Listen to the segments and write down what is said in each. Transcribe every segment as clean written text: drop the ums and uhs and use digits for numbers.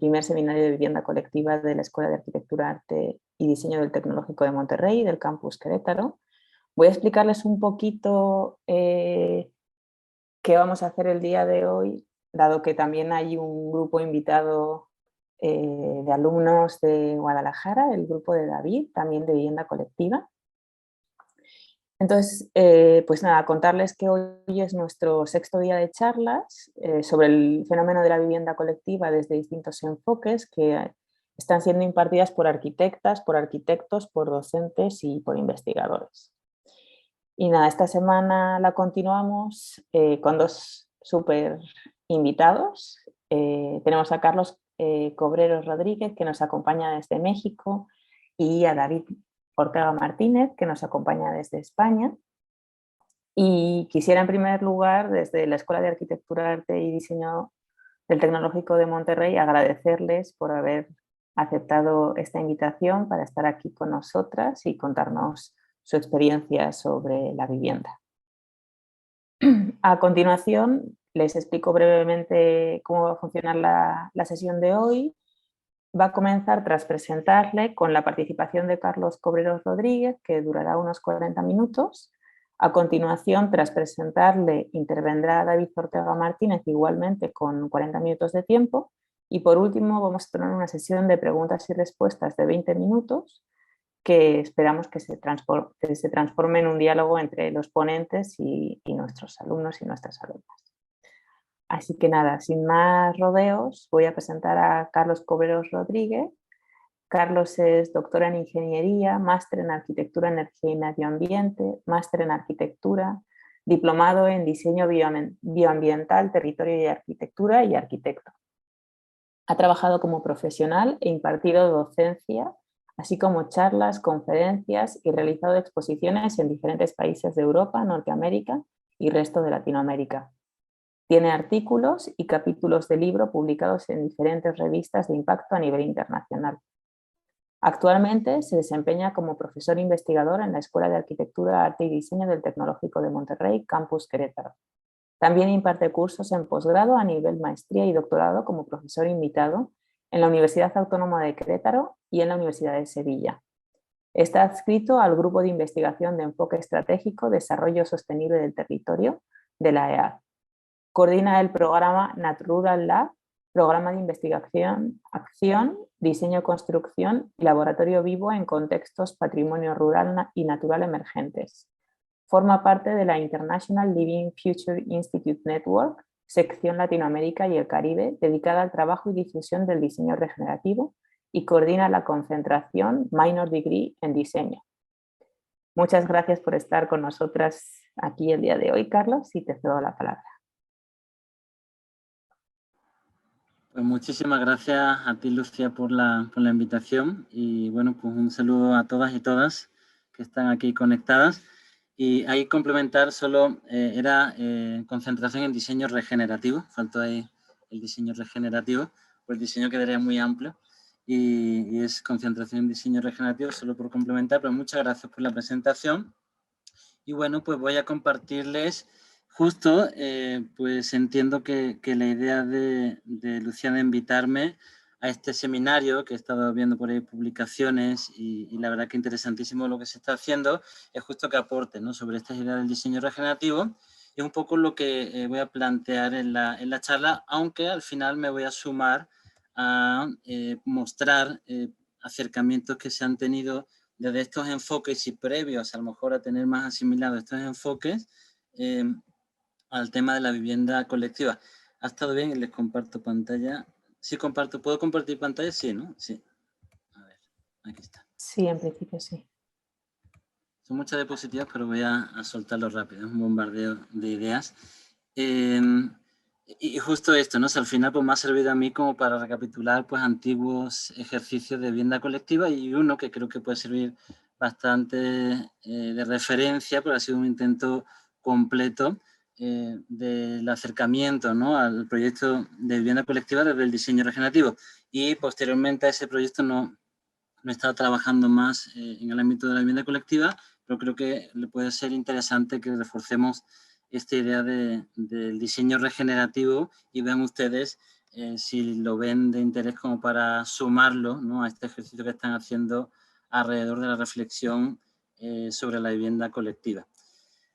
primer seminario de vivienda colectiva de la Escuela de Arquitectura, Arte y Diseño del Tecnológico de Monterrey, del campus Querétaro. Voy a explicarles un poquito qué vamos a hacer el día de hoy, dado que también hay un grupo invitado de alumnos de Guadalajara, el grupo de David, también de vivienda colectiva. Entonces, pues nada, contarles que hoy es nuestro 6º día de charlas sobre el fenómeno de la vivienda colectiva desde distintos enfoques que están siendo impartidas por arquitectas, por arquitectos, por docentes y por investigadores. Y nada, esta semana la continuamos con 2 súper invitados. Tenemos a Carlos Cobreros Rodríguez, que nos acompaña desde México, y a David Ortega Martínez, que nos acompaña desde España. Y quisiera en primer lugar, desde la Escuela de Arquitectura, Arte y Diseño del Tecnológico de Monterrey, agradecerles por haber aceptado esta invitación para estar aquí con nosotras y contarnos su experiencia sobre la vivienda. A continuación, les explico brevemente cómo va a funcionar la sesión de hoy. Va a comenzar tras presentarle con la participación de Carlos Cobreros Rodríguez, que durará unos 40 minutos. A continuación, tras presentarle, intervendrá David Ortega Martínez, igualmente con 40 minutos de tiempo. Y por último, vamos a tener una sesión de preguntas y respuestas de 20 minutos, que esperamos que se transforme en un diálogo entre los ponentes y nuestros alumnos y nuestras alumnas. Así que nada, sin más rodeos, voy a presentar a Carlos Cobreros Rodríguez. Carlos es doctor en Ingeniería, máster en Arquitectura, Energía y Medio Ambiente, máster en Arquitectura, diplomado en Diseño Bioambiental, Territorio y Arquitectura y arquitecto. Ha trabajado como profesional e impartido docencia, así como charlas, conferencias y realizado exposiciones en diferentes países de Europa, Norteamérica y resto de Latinoamérica. Tiene artículos y capítulos de libro publicados en diferentes revistas de impacto a nivel internacional. Actualmente se desempeña como profesor investigador en la Escuela de Arquitectura, Arte y Diseño del Tecnológico de Monterrey, campus Querétaro. También imparte cursos en posgrado a nivel maestría y doctorado como profesor invitado en la Universidad Autónoma de Querétaro y en la Universidad de Sevilla. Está adscrito al Grupo de Investigación de Enfoque Estratégico Desarrollo Sostenible del Territorio de la EAD. Coordina el programa Natural Lab, programa de investigación, acción, diseño, construcción y laboratorio vivo en contextos patrimonio rural y natural emergentes. Forma parte de la International Living Future Institute Network, sección Latinoamérica y el Caribe, dedicada al trabajo y difusión del diseño regenerativo, y coordina la concentración Minor Degree en Diseño. Muchas gracias por estar con nosotras aquí el día de hoy, Carlos, y te cedo la palabra. Pues muchísimas gracias a ti, Lucía, por la invitación, y bueno, pues un saludo a todas y todas que están aquí conectadas. Y ahí complementar solo era concentración en diseño regenerativo, faltó ahí el diseño regenerativo, pues el diseño quedaría muy amplio, y es concentración en diseño regenerativo, solo por complementar. Pero muchas gracias por la presentación. Y bueno, pues voy a compartirles justo, pues entiendo que la idea de Lucía de invitarme a este seminario, que he estado viendo por ahí publicaciones, y la verdad que interesantísimo lo que se está haciendo, es justo que aporte, ¿no?, sobre estas ideas del diseño regenerativo. Es un poco lo que voy a plantear en la charla, aunque al final me voy a sumar a mostrar acercamientos que se han tenido desde estos enfoques, y previos a lo mejor a tener más asimilados estos enfoques, al tema de la vivienda colectiva. ¿Ha estado bien? Les comparto pantalla. Sí, comparto. ¿Puedo compartir pantalla? Sí, ¿no? Sí. A ver, aquí está. Sí, en principio sí. Son muchas diapositivas, pero voy a soltarlo rápido. Es un bombardeo de ideas. Y justo esto, ¿no? O sea, al final pues me ha servido a mí como para recapitular pues antiguos ejercicios de vivienda colectiva, y uno que creo que puede servir bastante de referencia, porque ha sido un intento completo del acercamiento, ¿no?, al proyecto de vivienda colectiva desde el diseño regenerativo. Y posteriormente a ese proyecto no he estado trabajando más en el ámbito de la vivienda colectiva, pero creo que le puede ser interesante que reforcemos esta idea del diseño regenerativo, y vean ustedes si lo ven de interés como para sumarlo, ¿no?, a este ejercicio que están haciendo alrededor de la reflexión sobre la vivienda colectiva.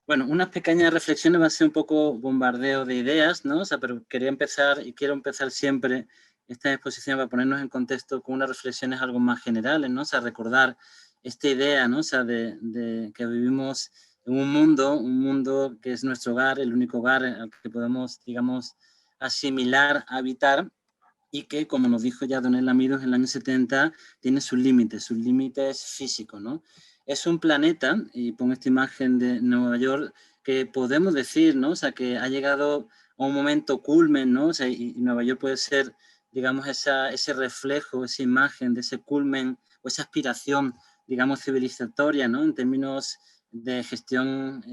Bueno, unas pequeñas reflexiones, va a ser un poco bombardeo de ideas, ¿no? O sea, pero quería empezar y quiero empezar siempre esta exposición para ponernos en contexto con unas reflexiones algo más generales, ¿no? O sea, recordar esta idea, ¿no? O sea, de que vivimos en un mundo que es nuestro hogar, el único hogar al que podemos, digamos, asimilar, habitar, y que, como nos dijo ya Don Elamidos en el año 70, tiene sus límites físicos, ¿no? Es un planeta, y pongo esta imagen de Nueva York, que podemos decir, ¿no? O sea, que ha llegado a un momento culmen, ¿no? O sea, y Nueva York puede ser, digamos, ese reflejo, esa imagen de ese culmen o esa aspiración, digamos, civilizatoria, ¿no? En términos de gestión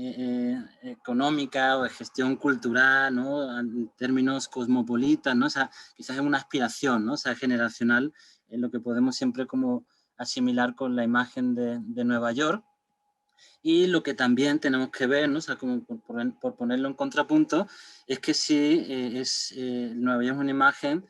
económica o de gestión cultural, ¿no? En términos cosmopolitas, ¿no? O sea, quizás es una aspiración, ¿no? O sea, generacional, en lo que podemos siempre como asimilar con la imagen de Nueva York. Y lo que también tenemos que ver, ¿no? O sea, como por ponerlo en contrapunto, es que sí, Nueva York es una imagen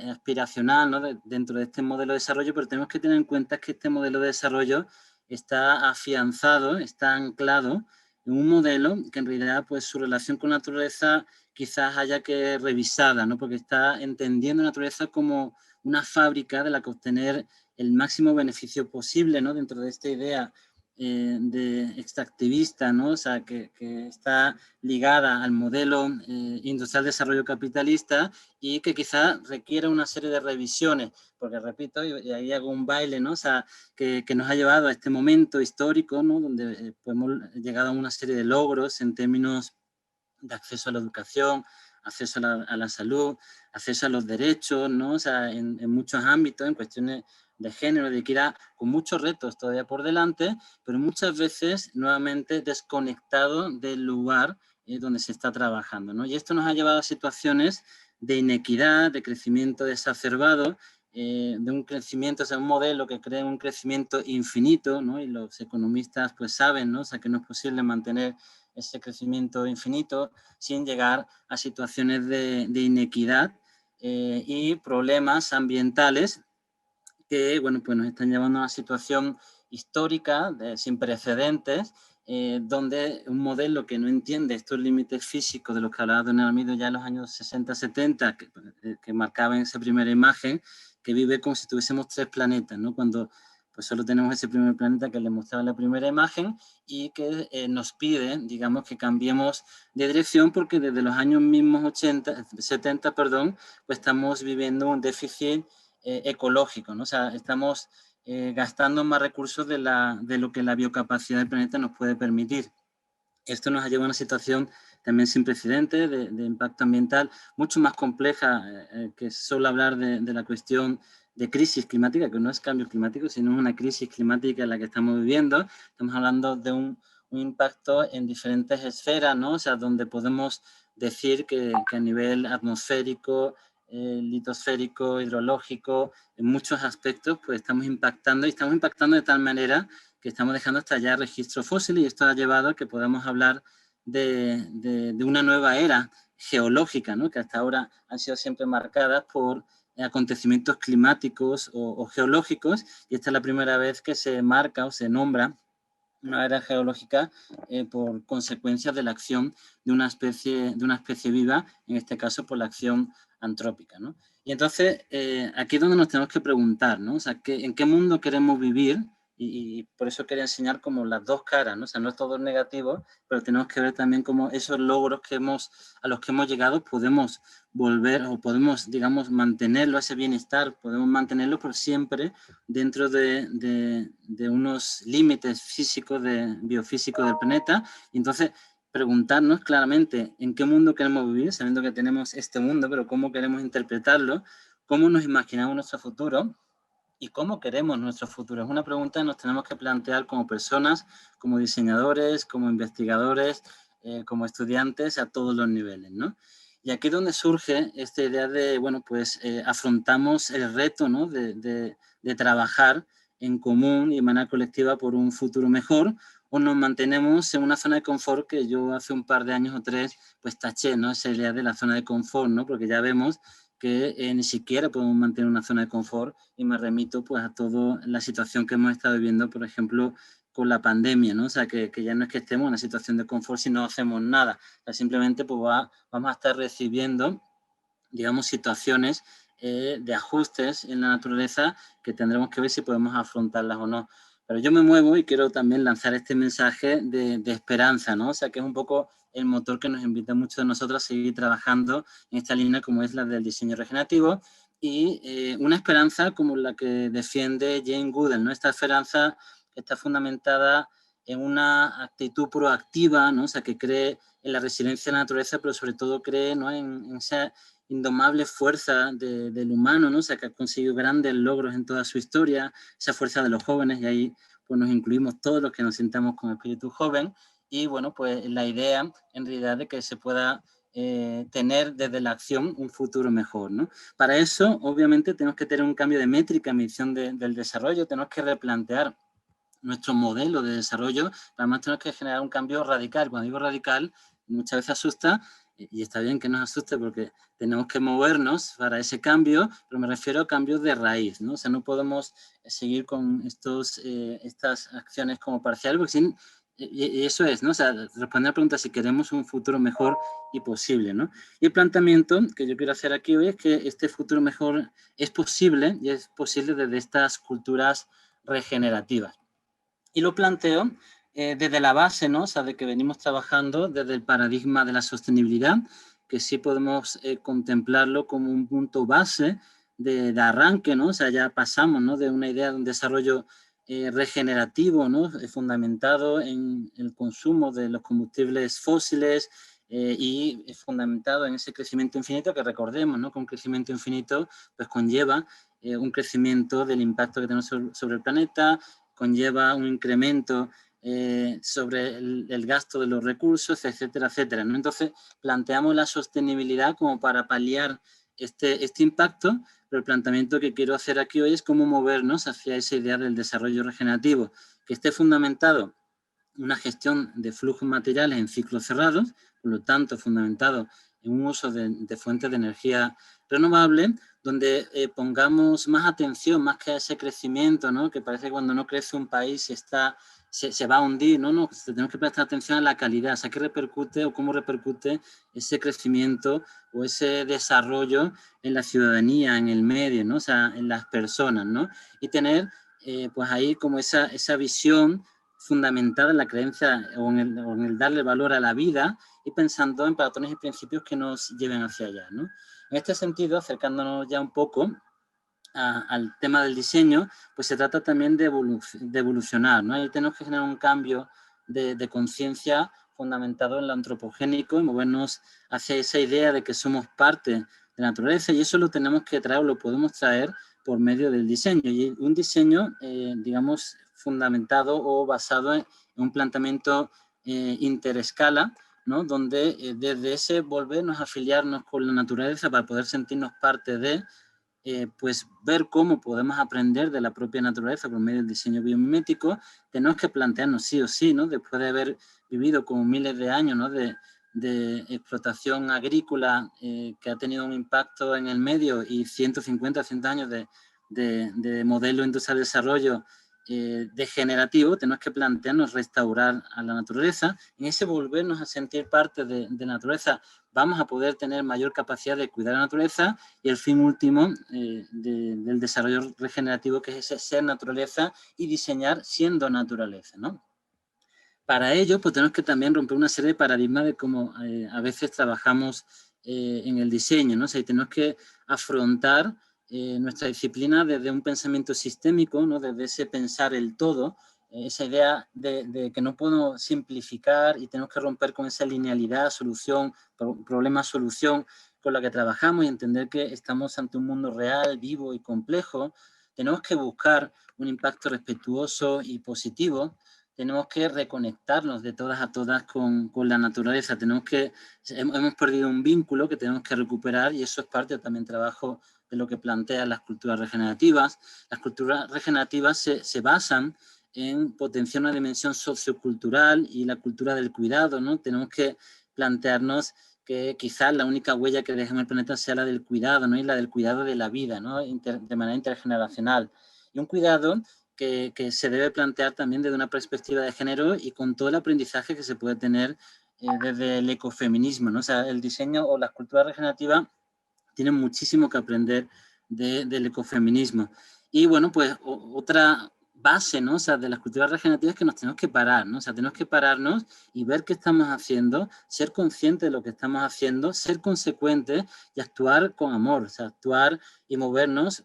aspiracional, ¿no? Dentro de este modelo de desarrollo, pero tenemos que tener en cuenta que este modelo de desarrollo está afianzado, está anclado en un modelo que en realidad, pues, su relación con la naturaleza quizás haya que revisarla, ¿no? Porque está entendiendo la naturaleza como una fábrica de la que obtener el máximo beneficio posible, ¿no? Dentro de esta idea de extractivista, ¿no? O sea, que está ligada al modelo industrial de desarrollo capitalista y que quizá requiere una serie de revisiones, porque repito, y ahí hago un baile, ¿no? O sea, que nos ha llevado a este momento histórico, ¿no? Donde pues hemos llegado a una serie de logros en términos de acceso a la educación, acceso a la salud, acceso a los derechos, ¿no? O sea, en muchos ámbitos, en cuestiones de género, de equidad, con muchos retos todavía por delante, pero muchas veces nuevamente desconectado del lugar donde se está trabajando, ¿no? Y esto nos ha llevado a situaciones de inequidad, de crecimiento exacerbado, de un crecimiento, o sea, un modelo que crea un crecimiento infinito, ¿no? Y los economistas pues saben, ¿no? O sea, que no es posible mantener ese crecimiento infinito sin llegar a situaciones de inequidad y problemas ambientales que, bueno, pues nos están llevando a una situación histórica sin precedentes, donde un modelo que no entiende estos límites físicos de los que hablaba Don Elamido ya en los años 60-70, que marcaban esa primera imagen, que vive como si tuviésemos 3 planetas, ¿no? Cuando pues solo tenemos ese primer planeta que le mostraba la primera imagen y que nos pide, digamos, que cambiemos de dirección porque desde los años mismos 70, perdón, pues estamos viviendo un déficit ecológico, ¿no? O sea, estamos gastando más recursos de lo que la biocapacidad del planeta nos puede permitir. Esto nos ha llevado a una situación también sin precedentes de impacto ambiental, mucho más compleja que solo hablar de la cuestión de crisis climática, que no es cambio climático, sino una crisis climática en la que estamos viviendo. Estamos hablando de un impacto en diferentes esferas, ¿no? O sea, donde podemos decir que a nivel atmosférico, litosférico, hidrológico, en muchos aspectos, pues estamos impactando y estamos impactando de tal manera que estamos dejando hasta ya registros fósiles y esto ha llevado a que podamos hablar de una nueva era geológica, ¿no? Que hasta ahora han sido siempre marcadas por acontecimientos climáticos o geológicos y esta es la primera vez que se marca o se nombra una era geológica por consecuencias de la acción de una especie viva, en este caso por la acción antrópica, ¿no? Y entonces aquí es donde nos tenemos que preguntar, ¿no? O sea, ¿en qué mundo queremos vivir? Y por eso quería enseñar como las dos caras, ¿no? O sea, no es todo negativo, pero tenemos que ver también cómo esos logros a los que hemos llegado podemos volver o podemos, digamos, mantenerlo, ese bienestar, podemos mantenerlo, pero siempre dentro de unos límites físicos, biofísicos del planeta. Y entonces preguntarnos claramente en qué mundo queremos vivir, sabiendo que tenemos este mundo, pero cómo queremos interpretarlo, cómo nos imaginamos nuestro futuro y cómo queremos nuestro futuro. Es una pregunta que nos tenemos que plantear como personas, como diseñadores, como investigadores, como estudiantes a todos los niveles, ¿no? Y aquí es donde surge esta idea de, bueno, pues afrontamos el reto, ¿no? de trabajar en común y de manera colectiva por un futuro mejor, o nos mantenemos en una zona de confort que yo hace un par de años o 3 pues taché, ¿no? Esa idea de la zona de confort, ¿no? Porque ya vemos que ni siquiera podemos mantener una zona de confort, y me remito pues a toda la situación que hemos estado viviendo, por ejemplo, con la pandemia, ¿no? O sea, que ya no es que estemos en una situación de confort si no hacemos nada, o sea, simplemente pues vamos a estar recibiendo, digamos, situaciones de ajustes en la naturaleza que tendremos que ver si podemos afrontarlas o no. Pero yo me muevo y quiero también lanzar este mensaje de esperanza, ¿no? O sea, que es un poco el motor que nos invita a muchos de nosotros a seguir trabajando en esta línea como es la del diseño regenerativo, y una esperanza como la que defiende Jane Goodall, ¿no? Esta esperanza está fundamentada en una actitud proactiva, ¿no? O sea, que cree en la resiliencia de la naturaleza, pero sobre todo cree, ¿no?, en esa indomable fuerza del humano, ¿no? O sea, que ha conseguido grandes logros en toda su historia, esa fuerza de los jóvenes, y ahí pues nos incluimos todos los que nos sintamos con espíritu joven, y bueno, pues la idea en realidad de que se pueda tener desde la acción un futuro mejor, ¿no? Para eso, obviamente, tenemos que tener un cambio de métrica en medición del desarrollo, tenemos que replantear nuestro modelo de desarrollo, además tenemos que generar un cambio radical. Cuando digo radical, muchas veces asusta, y está bien que nos asuste porque tenemos que movernos para ese cambio, pero me refiero a cambios de raíz, ¿no? O sea, no podemos seguir con estas acciones como parciales, porque sin, y eso es, ¿no? O sea, responder a la pregunta si queremos un futuro mejor y posible, ¿no? Y el planteamiento que yo quiero hacer aquí hoy es que este futuro mejor es posible, y es posible desde estas culturas regenerativas. Y lo planteo desde la base, ¿no? O sea, de que venimos trabajando desde el paradigma de la sostenibilidad, que sí podemos contemplarlo como un punto base de arranque, ¿no? O sea, ya pasamos, ¿no?, de una idea de un desarrollo regenerativo, ¿no?, fundamentado en el consumo de los combustibles fósiles, y fundamentado en ese crecimiento infinito, que recordemos, ¿no?, que un crecimiento infinito pues conlleva un crecimiento del impacto que tenemos sobre el planeta, conlleva un incremento sobre el gasto de los recursos, etcétera, etcétera, ¿no? Entonces, planteamos la sostenibilidad como para paliar este impacto, pero el planteamiento que quiero hacer aquí hoy es cómo movernos hacia esa idea del desarrollo regenerativo, que esté fundamentado en una gestión de flujos materiales en ciclos cerrados, por lo tanto, fundamentado en un uso de fuentes de energía renovable, donde pongamos más atención, más que a ese crecimiento, ¿no?, que parece que cuando no crece un país se va a hundir, no, tenemos que prestar atención a la calidad, o sea, qué repercute o cómo repercute ese crecimiento o ese desarrollo en la ciudadanía, en el medio, ¿no?, o sea, en las personas, ¿no? Y tener, pues ahí como esa visión fundamentada en la creencia o en el darle valor a la vida, y pensando en patrones y principios que nos lleven hacia allá, ¿no? En este sentido, acercándonos ya un poco al tema del diseño, pues se trata también de evolucionar, ¿no? Ahí tenemos que generar un cambio de conciencia fundamentado en lo antropogénico y movernos hacia esa idea de que somos parte de la naturaleza, y eso lo tenemos que traer, o lo podemos traer por medio del diseño, y un diseño, digamos, fundamentado o basado en un planteamiento interescala, ¿no?, donde desde ese volvernos a afiliarnos con la naturaleza para poder sentirnos parte de, pues ver cómo podemos aprender de la propia naturaleza por medio del diseño biomimético. Tenemos que plantearnos sí o sí, ¿no?, después de haber vivido como miles de años, ¿no?, de explotación agrícola que ha tenido un impacto en el medio, y 150, 100 años de modelo industrial de desarrollo degenerativo, tenemos que plantearnos restaurar a la naturaleza. En ese volvernos a sentir parte de la naturaleza, vamos a poder tener mayor capacidad de cuidar la naturaleza, y el fin último del desarrollo regenerativo, que es ese ser naturaleza y diseñar siendo naturaleza, ¿no? Para ello, pues tenemos que también romper una serie de paradigmas de cómo a veces trabajamos en el diseño, ¿no? O sea, tenemos que afrontar nuestra disciplina desde un pensamiento sistémico, ¿no?, desde ese pensar el todo, esa idea de que no podemos simplificar, y tenemos que romper con esa linealidad, solución, problema, solución, con la que trabajamos, y entender que estamos ante un mundo real, vivo y complejo. Tenemos que buscar un impacto respetuoso y positivo. Tenemos que reconectarnos de todas a todas con la naturaleza. Hemos perdido un vínculo que tenemos que recuperar, y eso es parte también del trabajo de lo que plantean las culturas regenerativas. Las culturas regenerativas se basan en potenciar una dimensión sociocultural y la cultura del cuidado, ¿no? Tenemos que plantearnos que quizás la única huella que deja en el planeta sea la del cuidado, ¿no? Y la del cuidado de la vida, ¿no? De manera intergeneracional. Y un cuidado que se debe plantear también desde una perspectiva de género y con todo el aprendizaje que se puede tener desde el ecofeminismo, ¿no? O sea, el diseño o la escultura regenerativa tienen muchísimo que aprender del ecofeminismo. Y bueno, pues otra base, ¿no? O sea, de las culturas regenerativas es que nos tenemos que parar, ¿no? O sea, tenemos que pararnos y ver qué estamos haciendo, ser conscientes de lo que estamos haciendo, ser consecuentes y actuar con amor, o sea, actuar y movernos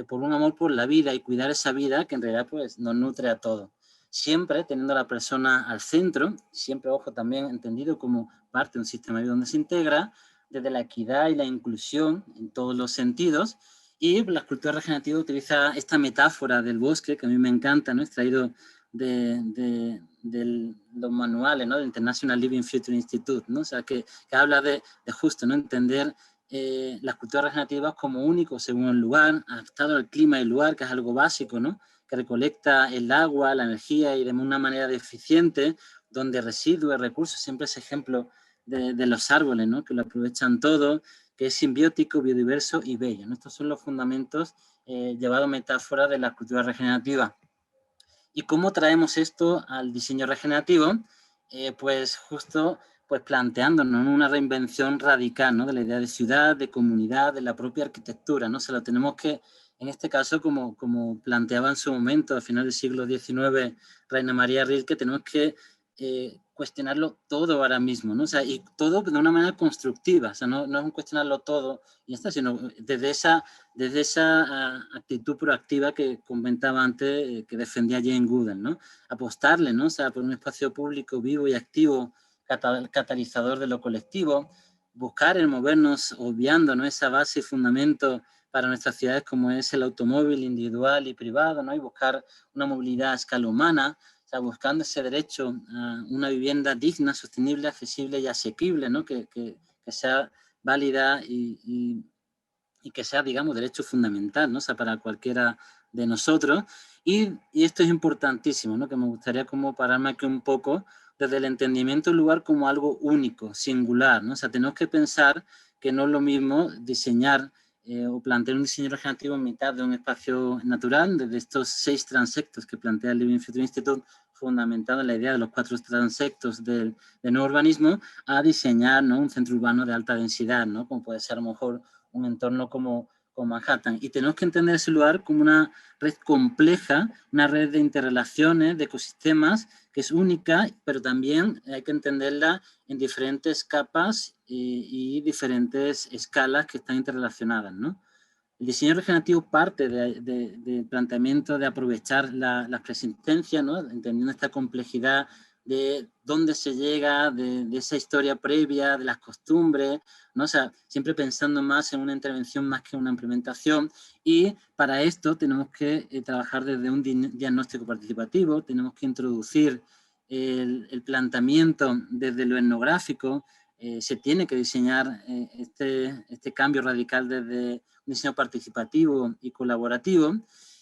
por un amor por la vida y cuidar esa vida que en realidad pues nos nutre a todos. Siempre teniendo a la persona al centro, siempre, ojo, también entendido como parte de un sistema de vida donde se integra, desde la equidad y la inclusión en todos los sentidos. Y la escultura regenerativa utiliza esta metáfora del bosque, que a mí me encanta, ¿no? Extraído de los manuales, ¿no? Del International Living Future Institute, ¿no? O sea, que habla de justo, ¿no? Entender las culturas regenerativas como único según el lugar, adaptado al clima del lugar, que es algo básico, ¿no? Que recolecta el agua, la energía y de una manera eficiente, donde residuos, recursos, siempre es ejemplo de los árboles, ¿no? Que lo aprovechan todo, que es simbiótico, biodiverso y bello, ¿no? Estos son los fundamentos llevados metáfora de la cultura regenerativa. ¿Y cómo traemos esto al diseño regenerativo? Pues justo pues planteándonos una reinvención radical, ¿no? De la idea de ciudad, de comunidad, de la propia arquitectura, ¿no? Se lo tenemos que, en este caso, como planteaba en su momento, a final del siglo XIX, Rainer Maria Rilke, tenemos que cuestionarlo todo ahora mismo, ¿no? O sea, y todo de una manera constructiva, o sea, no es un cuestionarlo todo y ya está, sino desde esa actitud proactiva que comentaba antes, que defendía Jane Goodall, ¿no? Apostarle, ¿no? O sea, por un espacio público vivo y activo, catalizador de lo colectivo, buscar el movernos obviando, ¿no? Esa base y fundamento para nuestras ciudades como es el automóvil individual y privado, ¿no? Y buscar una movilidad a escala humana, o sea, buscando ese derecho a una vivienda digna, sostenible, accesible y asequible, ¿no? Que sea válida y que sea, digamos, derecho fundamental, ¿no? O sea, para cualquiera de nosotros. Y esto es importantísimo, ¿no? Que me gustaría como pararme aquí un poco desde el entendimiento del lugar como algo único, singular, ¿no? O sea, tenemos que pensar que no es lo mismo diseñar o plantear un diseño regenerativo en mitad de un espacio natural, desde estos 6 transectos que plantea el Living Future Institute, fundamentado en la idea de los 4 transectos del nuevo urbanismo, a diseñar, ¿no? Un centro urbano de alta densidad, ¿no? Como puede ser a lo mejor un entorno como Manhattan. Y tenemos que entender ese lugar como una red compleja, una red de interrelaciones, de ecosistemas, que es única, pero también hay que entenderla en diferentes capas y diferentes escalas que están interrelacionadas, ¿no? El diseño regenerativo parte del planteamiento de aprovechar las preexistencias, ¿no? Entendiendo esta complejidad de dónde se llega, de esa historia previa, de las costumbres, ¿no? O sea, siempre pensando más en una intervención más que una implementación. Y para esto tenemos que trabajar desde un diagnóstico participativo, tenemos que introducir el planteamiento desde lo etnográfico, se tiene que diseñar este cambio radical desde un diseño participativo y colaborativo,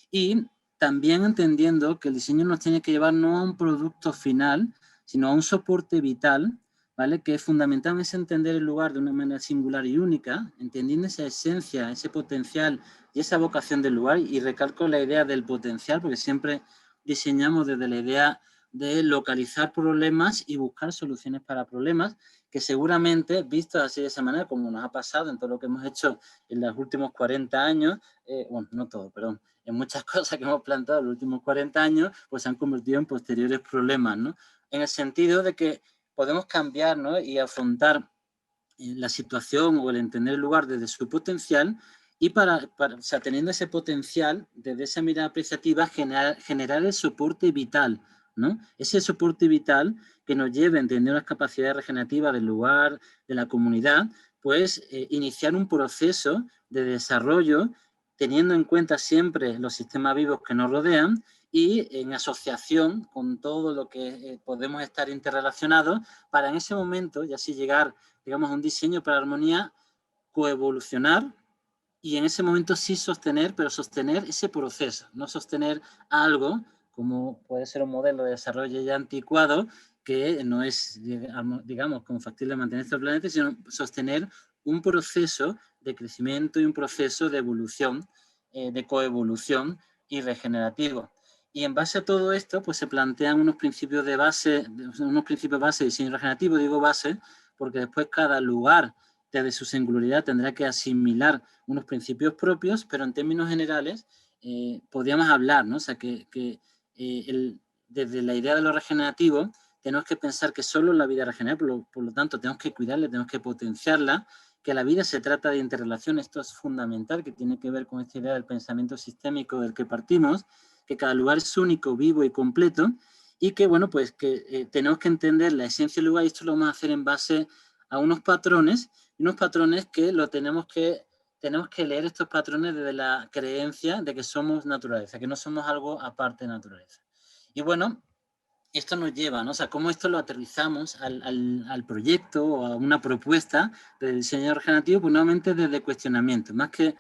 y también entendiendo que el diseño nos tiene que llevar no a un producto final, sino a un soporte vital, ¿vale? Que es fundamental es entender el lugar de una manera singular y única, entendiendo esa esencia, ese potencial y esa vocación del lugar, y recalco la idea del potencial, porque siempre diseñamos desde la idea de localizar problemas y buscar soluciones para problemas, que seguramente, visto así de esa manera, como nos ha pasado en todo lo que hemos hecho en los últimos 40 años, bueno, no todo, perdón, en muchas cosas que hemos plantado en los últimos 40 años, pues se han convertido en posteriores problemas, ¿no? En el sentido de que podemos cambiar, ¿no? Y afrontar la situación o el entender el lugar desde su potencial, y o sea, teniendo ese potencial, desde esa mirada apreciativa, generar el soporte vital, ¿no? Ese soporte vital que nos lleve a entender las capacidades regenerativas del lugar, de la comunidad, pues iniciar un proceso de desarrollo teniendo en cuenta siempre los sistemas vivos que nos rodean y en asociación con todo lo que podemos estar interrelacionados para en ese momento y así llegar, digamos, a un diseño para la armonía, coevolucionar y en ese momento sí sostener, pero sostener ese proceso, no sostener algo como puede ser un modelo de desarrollo ya anticuado que no es, digamos, como factible mantener este planeta, sino sostener un proceso de crecimiento y un proceso de evolución, de coevolución y regenerativo. Y en base a todo esto, pues se plantean unos principios de base de diseño regenerativo. Digo base porque después cada lugar, desde su singularidad, tendrá que asimilar unos principios propios, pero en términos generales podríamos hablar, ¿no? O sea, desde la idea de lo regenerativo, tenemos que pensar que solo la vida regenera, por lo tanto tenemos que cuidarla, tenemos que potenciarla, que la vida se trata de interrelación, esto es fundamental, que tiene que ver con esta idea del pensamiento sistémico del que partimos, que cada lugar es único, vivo y completo, y que, bueno, pues que tenemos que entender la esencia del lugar, y esto lo vamos a hacer en base a unos patrones que tenemos que leer estos patrones desde la creencia de que somos naturaleza, que no somos algo aparte de naturaleza. Y bueno, esto nos lleva, ¿no? O sea, cómo esto lo aterrizamos al proyecto o a una propuesta de diseño regenerativo, pues nuevamente desde cuestionamiento, más que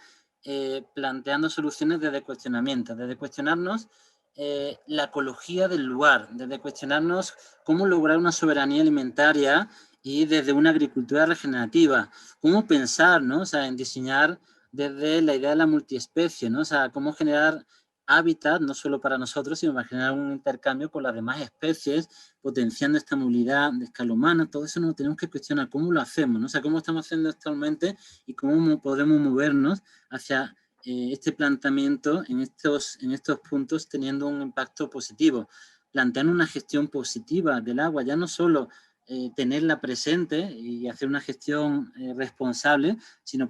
planteando soluciones desde cuestionarnos la ecología del lugar, desde cuestionarnos cómo lograr una soberanía alimentaria y desde una agricultura regenerativa, cómo pensar, ¿no? O sea, en diseñar desde la idea de la multiespecie, ¿no? O sea, cómo generar hábitat, no solo para nosotros, sino para generar un intercambio con las demás especies, potenciando esta movilidad de escala humana. Todo eso nos tenemos que cuestionar cómo lo hacemos, ¿no? O sea, cómo estamos haciendo actualmente y cómo podemos movernos hacia este planteamiento en estos puntos teniendo un impacto positivo. Plantear una gestión positiva del agua, ya no solo tenerla presente y hacer una gestión responsable, sino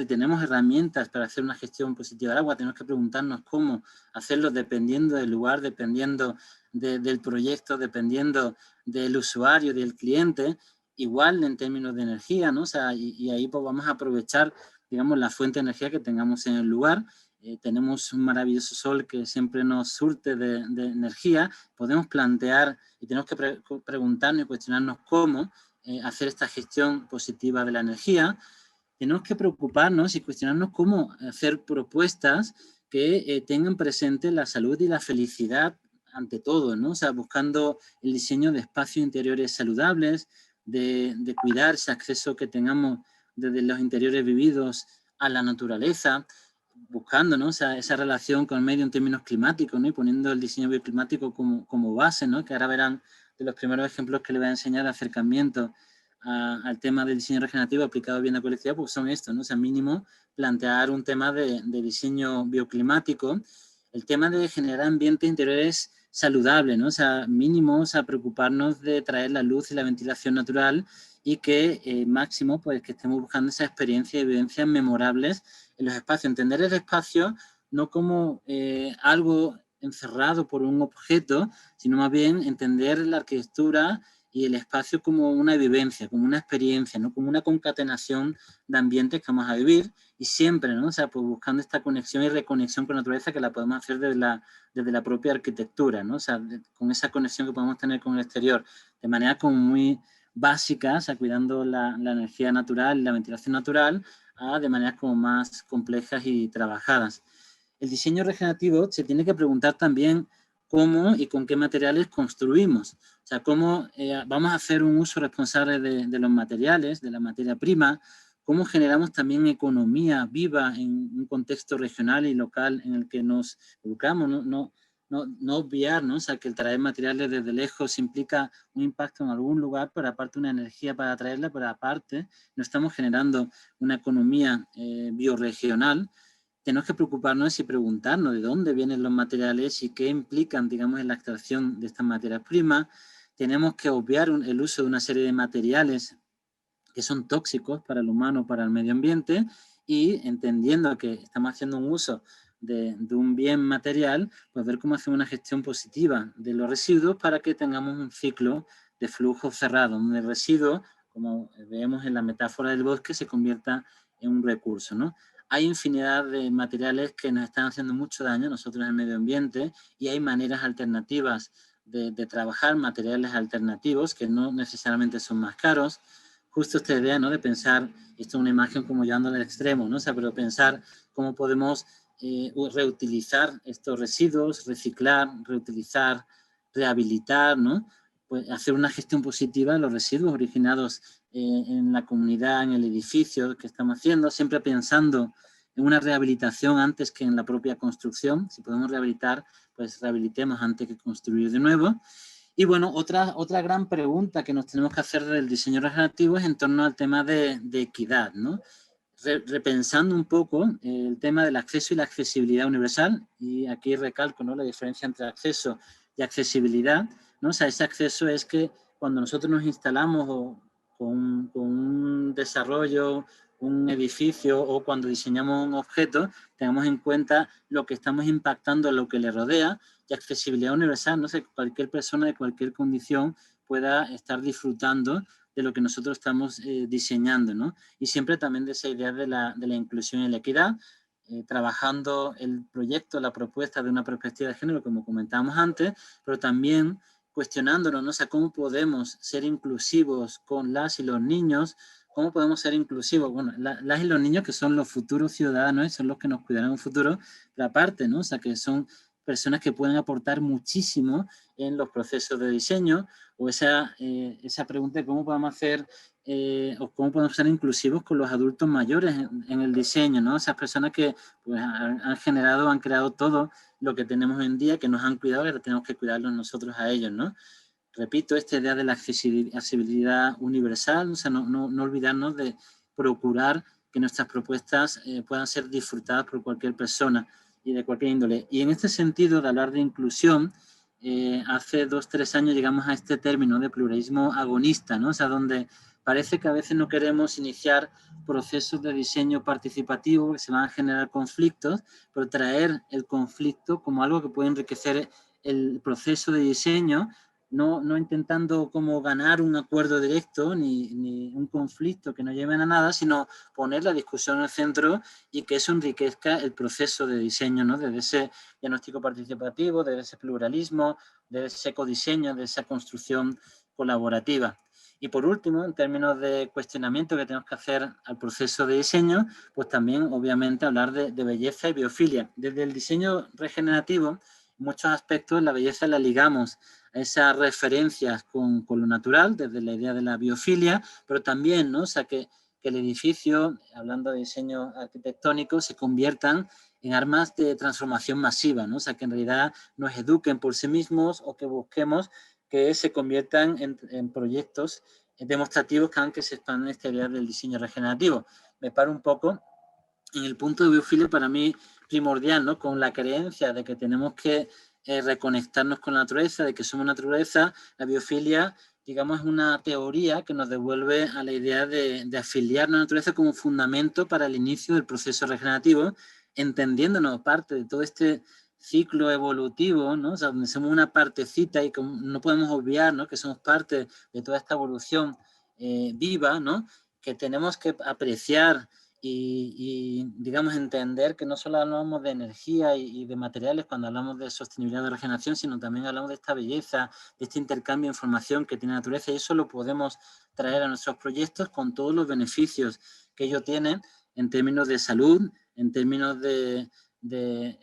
tenemos herramientas para hacer una gestión positiva del agua. Tenemos que preguntarnos cómo hacerlo dependiendo del lugar, dependiendo del proyecto, dependiendo del usuario, del cliente, igual en términos de energía, ¿no? O sea, y ahí pues vamos a aprovechar, digamos, la fuente de energía que tengamos en el lugar. Tenemos un maravilloso sol que siempre nos surte de energía. Podemos plantear y tenemos que preguntarnos y cuestionarnos cómo hacer esta gestión positiva de la energía. Tenemos que preocuparnos y cuestionarnos cómo hacer propuestas que tengan presente la salud y la felicidad ante todo, ¿no? O sea, buscando el diseño de espacios interiores saludables, de cuidar ese acceso que tengamos desde los interiores vividos a la naturaleza, buscando, ¿no? O sea, esa relación con el medio en términos climáticos, ¿no? Y poniendo el diseño bioclimático como base, ¿no? Que ahora verán de los primeros ejemplos que les voy a enseñar de acercamiento al tema del diseño regenerativo aplicado a vivienda colectiva, pues son estos, ¿no? O sea, mínimo plantear un tema de diseño bioclimático, el tema de generar ambientes interiores saludables, ¿no? O sea, mínimo, o sea, preocuparnos de traer la luz y la ventilación natural y que máximo, pues que estemos buscando esa experiencia y vivencias memorables en los espacios. Entender el espacio no como algo encerrado por un objeto, sino más bien entender la arquitectura y el espacio como una vivencia, como una experiencia, ¿no? Como una concatenación de ambientes que vamos a vivir y siempre, ¿no? O sea, pues buscando esta conexión y reconexión con la naturaleza que la podemos hacer desde la propia arquitectura, ¿no? O sea, con esa conexión que podemos tener con el exterior, de manera como muy básica, o sea, cuidando la energía natural y la ventilación natural, de maneras como más complejas y trabajadas. El diseño regenerativo se tiene que preguntar también cómo y con qué materiales construimos. O sea, cómo vamos a hacer un uso responsable de los materiales, de la materia prima, cómo generamos también economía viva en un contexto regional y local en el que nos educamos, no obviar, ¿no? O sea, que el traer materiales desde lejos implica un impacto en algún lugar, pero aparte una energía para traerla, pero aparte no estamos generando una economía biorregional. Tenemos que preocuparnos y preguntarnos de dónde vienen los materiales y qué implican, digamos, en la extracción de estas materias primas. Tenemos que obviar el uso de una serie de materiales que son tóxicos para el humano, para el medio ambiente, y entendiendo que estamos haciendo un uso de un bien material, pues ver cómo hacemos una gestión positiva de los residuos para que tengamos un ciclo de flujo cerrado, donde el residuo, como vemos en la metáfora del bosque, se convierta en un recurso, ¿no? Hay infinidad de materiales que nos están haciendo mucho daño a nosotros en el medio ambiente y hay maneras alternativas de trabajar, materiales alternativos que no necesariamente son más caros. Justo esta idea, ¿no? De pensar, esto es una imagen como llevándole al extremo, ¿no? O sea, pero pensar cómo podemos reutilizar estos residuos, reciclar, reutilizar, rehabilitar, ¿no? pues, hacer una gestión positiva de los residuos originados en la comunidad, en el edificio que estamos haciendo, siempre pensando en una rehabilitación antes que en la propia construcción. Si podemos rehabilitar, pues rehabilitemos antes que construir de nuevo. Y bueno, otra gran pregunta que nos tenemos que hacer del diseño regenerativo es en torno al tema de equidad, ¿no? Repensando un poco el tema del acceso y la accesibilidad universal, y aquí recalco, ¿no?, la diferencia entre acceso y accesibilidad, ¿no? O sea, ese acceso es que cuando nosotros nos instalamos con un desarrollo, un edificio, o cuando diseñamos un objeto, tengamos en cuenta lo que estamos impactando en lo que le rodea, y accesibilidad universal, no sé, cualquier persona de cualquier condición pueda estar disfrutando de lo que nosotros estamos diseñando, ¿no? Y siempre también de esa idea de la inclusión y la equidad, trabajando el proyecto, la propuesta de una perspectiva de género, como comentábamos antes, pero también cuestionándonos, ¿no? O sea, ¿cómo podemos ser inclusivos con las y los niños? ¿Cómo podemos ser inclusivos? Bueno, las y los niños, que son los futuros ciudadanos, son los que nos cuidarán en un futuro, pero aparte, ¿no? O sea, que son personas que pueden aportar muchísimo en los procesos de diseño, o esa pregunta de cómo podemos hacer o cómo podemos ser inclusivos con los adultos mayores en el diseño, ¿no? Esas personas que pues, han generado, han creado todo lo que tenemos hoy en día, que nos han cuidado y ahora tenemos que cuidarlos nosotros a ellos, ¿no? Repito, esta idea de la accesibilidad universal, o sea, no olvidarnos de procurar que nuestras propuestas puedan ser disfrutadas por cualquier persona y de cualquier índole. Y en este sentido, de hablar de inclusión, hace 2 o 3 años llegamos a este término de pluralismo agonista, ¿no? O sea, donde parece que a veces no queremos iniciar procesos de diseño participativo que se van a generar conflictos, pero traer el conflicto como algo que puede enriquecer el proceso de diseño, no intentando como ganar un acuerdo directo ni un conflicto que no lleven a nada, sino poner la discusión en el centro y que eso enriquezca el proceso de diseño, ¿no? Desde ese diagnóstico participativo, desde ese pluralismo, desde ese codiseño, de esa construcción colaborativa. Y por último, en términos de cuestionamiento que tenemos que hacer al proceso de diseño, pues también obviamente hablar de belleza y biofilia. Desde el diseño regenerativo, en muchos aspectos la belleza la ligamos a esas referencias con lo natural, desde la idea de la biofilia, pero también, ¿no? O sea, que el edificio, hablando de diseño arquitectónico, se conviertan en armas de transformación masiva, ¿no? O sea, que en realidad nos eduquen por sí mismos o que busquemos que se conviertan en proyectos demostrativos que hagan que se expanda esta idea del diseño regenerativo. Me paro un poco en el punto de biofilia, para mí primordial, ¿no? Con la creencia de que tenemos que reconectarnos con la naturaleza, de que somos naturaleza. La biofilia, digamos, es una teoría que nos devuelve a la idea de afiliar la naturaleza como fundamento para el inicio del proceso regenerativo, entendiéndonos parte de todo este ciclo evolutivo, ¿no? O sea, donde somos una partecita y no podemos obviar, ¿no?, que somos parte de toda esta evolución viva, ¿no?, que tenemos que apreciar y, digamos, entender que no solo hablamos de energía y de materiales cuando hablamos de sostenibilidad de regeneración, sino también hablamos de esta belleza, de este intercambio de información que tiene la naturaleza, y eso lo podemos traer a nuestros proyectos con todos los beneficios que ello tiene en términos de salud, en términos de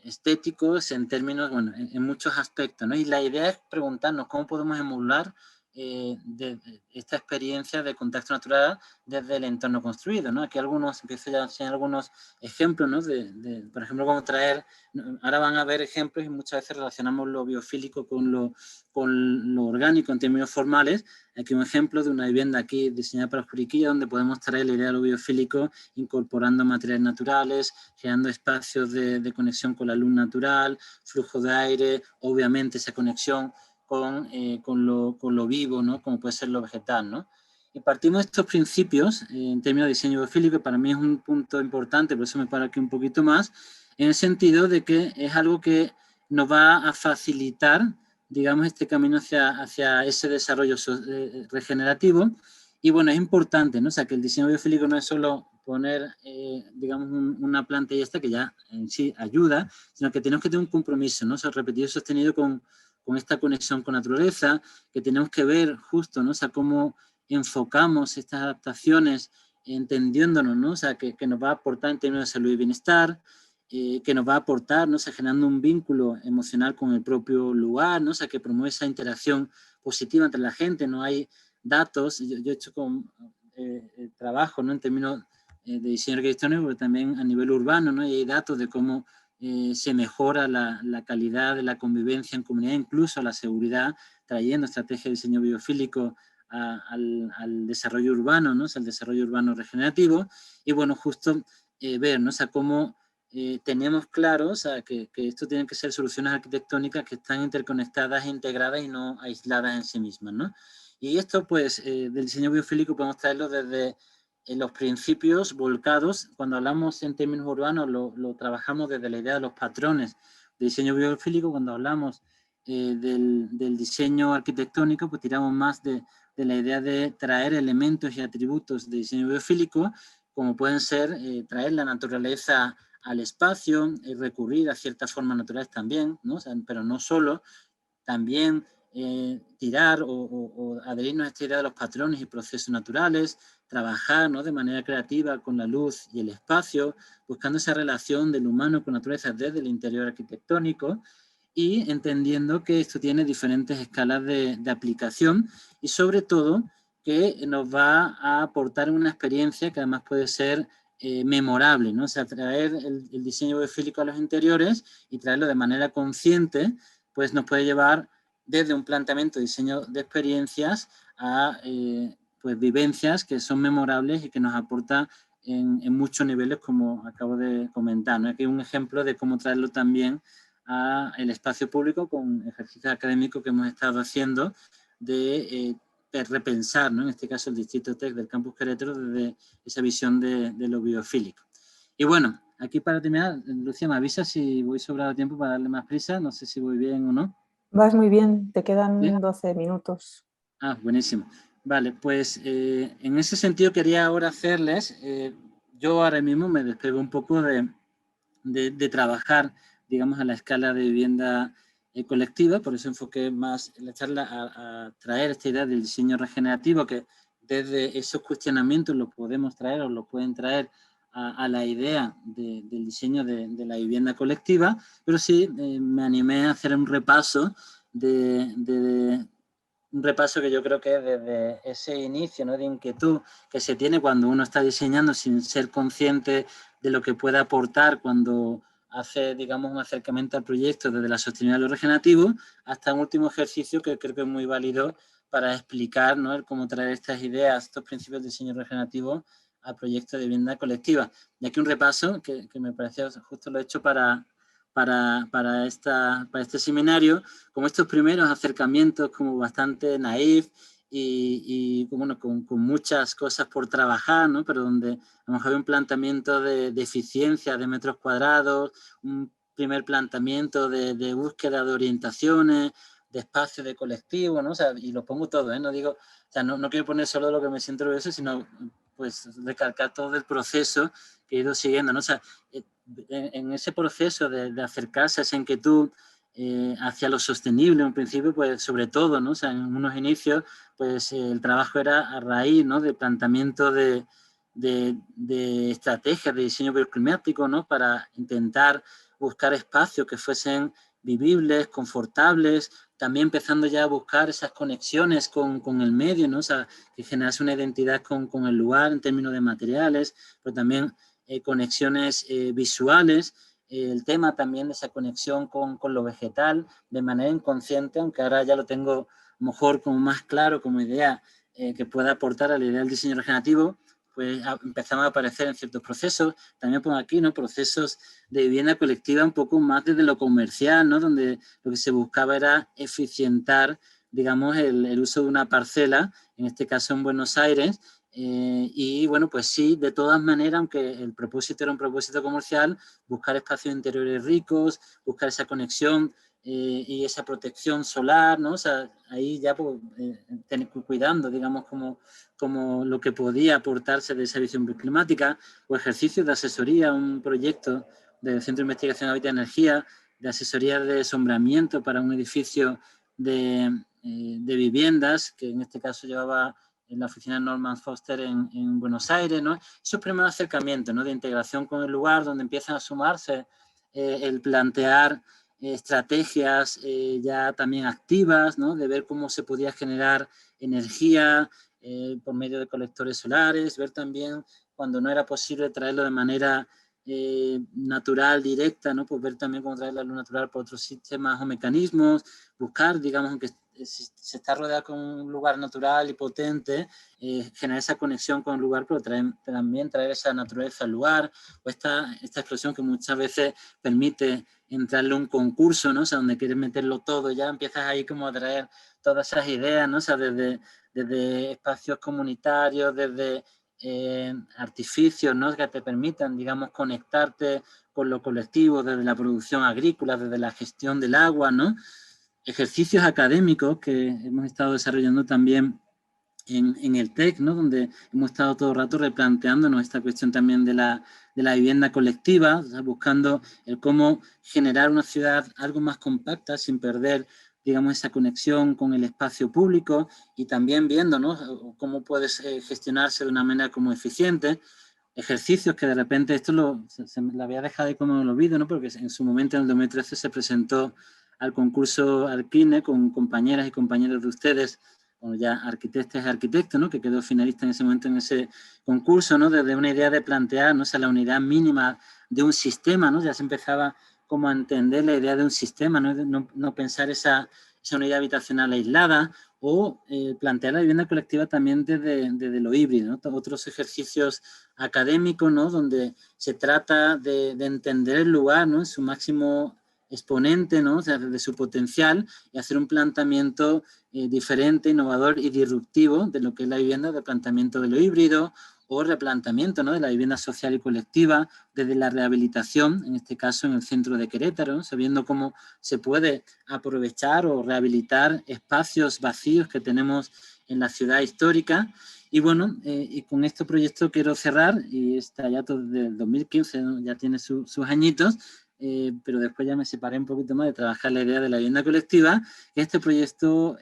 estéticos, en términos, bueno, en muchos aspectos, ¿no? Y la idea es preguntarnos cómo podemos emular de esta experiencia de contacto natural desde el entorno construido, ¿no? Aquí empiezo ya a enseñar algunos ejemplos, ¿no? Por ejemplo, cómo traer, ahora van a ver ejemplos y muchas veces relacionamos lo biofílico con lo orgánico en términos formales. Aquí un ejemplo de una vivienda aquí diseñada para Juriquilla, donde podemos traer la idea de lo biofílico incorporando materiales naturales, creando espacios de conexión con la luz natural, flujo de aire, obviamente esa conexión con lo vivo, ¿no?, como puede ser lo vegetal, ¿no? Y partimos de estos principios en términos de diseño biofílico, que para mí es un punto importante, por eso me paro aquí un poquito más, en el sentido de que es algo que nos va a facilitar, digamos, este camino hacia ese desarrollo regenerativo. Y bueno, es importante, ¿no? O sea, que el diseño biofílico no es solo poner, digamos, una planta y esta, que ya en sí ayuda, sino que tenemos que tener un compromiso, ¿no? O sea, repetido y sostenido con esta conexión con la naturaleza, que tenemos que ver justo, ¿no? O sea, cómo enfocamos estas adaptaciones entendiéndonos, ¿no? O sea, que nos va a aportar en términos de salud y bienestar, que nos va a aportar, ¿no? O sea, generando un vínculo emocional con el propio lugar, ¿no? O sea, que promueve esa interacción positiva entre la gente, no hay datos. Yo he hecho trabajo, ¿no?, en términos de diseño arquitectónico, pero también a nivel urbano, ¿no?, y hay datos de cómo se mejora la calidad de la convivencia en comunidad, incluso la seguridad, trayendo estrategias de diseño biofílico al desarrollo urbano, ¿no?, o sea, al desarrollo urbano regenerativo. Y bueno, justo ver, ¿no?, o sea, cómo tenemos claro, o sea, que esto tienen que ser soluciones arquitectónicas que están interconectadas e integradas y no aisladas en sí mismas, ¿no? Y esto, pues, del diseño biofílico podemos traerlo desde los principios volcados. Cuando hablamos en términos urbanos, lo trabajamos desde la idea de los patrones de diseño biofílico. Cuando hablamos del diseño arquitectónico, pues tiramos más de la idea de traer elementos y atributos de diseño biofílico, como pueden ser traer la naturaleza al espacio, recurrir a ciertas formas naturales también, ¿no? O sea, pero no solo, también tirar o adherirnos a esta idea de los patrones y procesos naturales, trabajar, ¿no?, de manera creativa con la luz y el espacio, buscando esa relación del humano con la naturaleza desde el interior arquitectónico, y entendiendo que esto tiene diferentes escalas de aplicación, y sobre todo que nos va a aportar una experiencia que además puede ser memorable, ¿no? O sea, traer el diseño biofílico a los interiores y traerlo de manera consciente, pues nos puede llevar desde un planteamiento de diseño de experiencias a pues vivencias que son memorables y que nos aporta en muchos niveles, como acabo de comentar, ¿no? Aquí hay un ejemplo de cómo traerlo también al espacio público con ejercicios académicos que hemos estado haciendo de repensar, ¿no?, en este caso el Distrito Tec del Campus Querétaro, desde esa visión de lo biofílico. Y bueno, aquí para terminar, Lucía, me avisa si voy sobrado tiempo para darle más prisa, no sé si voy bien o no. Vas muy bien, te quedan ¿Sí? 12 minutos. Ah, buenísimo. Vale, pues en ese sentido quería ahora hacerles, yo ahora mismo me despego un poco de trabajar, digamos, a la escala de vivienda colectiva, por eso enfoqué más la charla a traer esta idea del diseño regenerativo, que desde esos cuestionamientos lo podemos traer o lo pueden traer a la idea del diseño de la vivienda colectiva, pero sí me animé a hacer un repaso un repaso que yo creo que desde ese inicio, ¿no?, de inquietud que se tiene cuando uno está diseñando sin ser consciente de lo que puede aportar cuando hace, digamos, un acercamiento al proyecto desde la sostenibilidad y lo regenerativo, hasta un último ejercicio que creo que es muy válido para explicar, ¿no?, el cómo traer estas ideas, estos principios de diseño regenerativo al proyecto de vivienda colectiva. Y aquí un repaso que me parecía, justo lo he hecho para este seminario, como estos primeros acercamientos como bastante naif y bueno, con muchas cosas por trabajar, ¿no?, pero donde a lo mejor hay un planteamiento de eficiencia de metros cuadrados, un primer planteamiento de búsqueda de orientaciones, de espacio de colectivo, ¿no? O sea, y lo pongo todo, ¿eh? No digo, o sea, no quiero poner solo lo que me siento orgulloso, sino pues recalcar todo el proceso que he ido siguiendo, ¿no? O sea, en ese proceso de acercarse a esa inquietud hacia lo sostenible, en principio, pues sobre todo, ¿no? O sea, en unos inicios, pues el trabajo era a raíz, ¿no?, de planteamiento de estrategias de diseño bioclimático, ¿no?, para intentar buscar espacios que fuesen vivibles, confortables, también empezando ya a buscar esas conexiones con el medio, ¿no? O sea, que generase una identidad con el lugar en términos de materiales, pero también conexiones visuales, el tema también de esa conexión con lo vegetal de manera inconsciente, aunque ahora ya lo tengo a lo mejor como más claro como idea que pueda aportar a la idea del diseño regenerativo, pues empezamos a aparecer en ciertos procesos. También pongo aquí, ¿no?, procesos de vivienda colectiva un poco más desde lo comercial, ¿no?, donde lo que se buscaba era eficientar, digamos, el uso de una parcela, en este caso en Buenos Aires, y bueno, pues sí, de todas maneras, aunque el propósito era un propósito comercial, buscar espacios interiores ricos, buscar esa conexión y esa protección solar, ¿no? O sea, ahí ya pues, cuidando, digamos, como lo que podía aportarse de esa visión climática, o ejercicios de asesoría, un proyecto del Centro de Investigación de Hábitat y Energía, de asesoría de sombramiento para un edificio de viviendas, que en este caso llevaba en la oficina de Norman Foster en Buenos Aires, ¿no? Esos primeros acercamientos, ¿no?, de integración con el lugar, donde empiezan a sumarse el plantear estrategias ya también activas, ¿no? De ver cómo se podía generar energía por medio de colectores solares, ver también cuando no era posible traerlo de manera natural, directa, ¿no? Pues ver también cómo traer la luz natural por otros sistemas o mecanismos, buscar, digamos, aunque si se está rodeado con un lugar natural y potente, generar esa conexión con el lugar, pero también traer esa naturaleza al lugar, o esta explosión que muchas veces permite entrarle un concurso, ¿no? O sea, donde quieres meterlo todo, ya empiezas ahí como a traer todas esas ideas, ¿no? O sea, desde espacios comunitarios, desde artificios, ¿no? Que te permitan, digamos, conectarte con lo colectivo, desde la producción agrícola, desde la gestión del agua, ¿no? Ejercicios académicos que hemos estado desarrollando también en el TEC, ¿no? Donde hemos estado todo el rato replanteándonos esta cuestión también de la vivienda colectiva, o sea, buscando el cómo generar una ciudad algo más compacta sin perder, digamos, esa conexión con el espacio público, y también viendo, ¿no? Cómo puede gestionarse de una manera como eficiente. Ejercicios que de repente, esto se me lo había dejado ahí como en el olvido, ¿no? Porque en su momento, en el 2013, se presentó al concurso Arquine con compañeras y compañeros de ustedes, o ya arquitectos y arquitectos, ¿no? Que quedó finalista en ese momento en ese concurso, ¿no? Desde una idea de plantear, ¿no? O sea, la unidad mínima de un sistema, ¿no? Ya se empezaba como a entender la idea de un sistema, no pensar esa unidad habitacional aislada, o plantear la vivienda colectiva también desde lo híbrido, ¿no? Otros ejercicios académicos, ¿no? Donde se trata de entender el lugar, ¿no? En su máximo exponente, ¿no? O sea, desde su potencial, y hacer un planteamiento diferente, innovador y disruptivo de lo que es la vivienda, de planteamiento de lo híbrido, o replanteamiento, ¿no? De la vivienda social y colectiva, desde la rehabilitación, en este caso en el centro de Querétaro, ¿no? Sabiendo cómo se puede aprovechar o rehabilitar espacios vacíos que tenemos en la ciudad histórica. Y bueno, y con este proyecto quiero cerrar, y está ya todo desde el 2015, ¿no? Ya tiene sus añitos, pero después ya me separé un poquito más de trabajar la idea de la vivienda colectiva. Este proyecto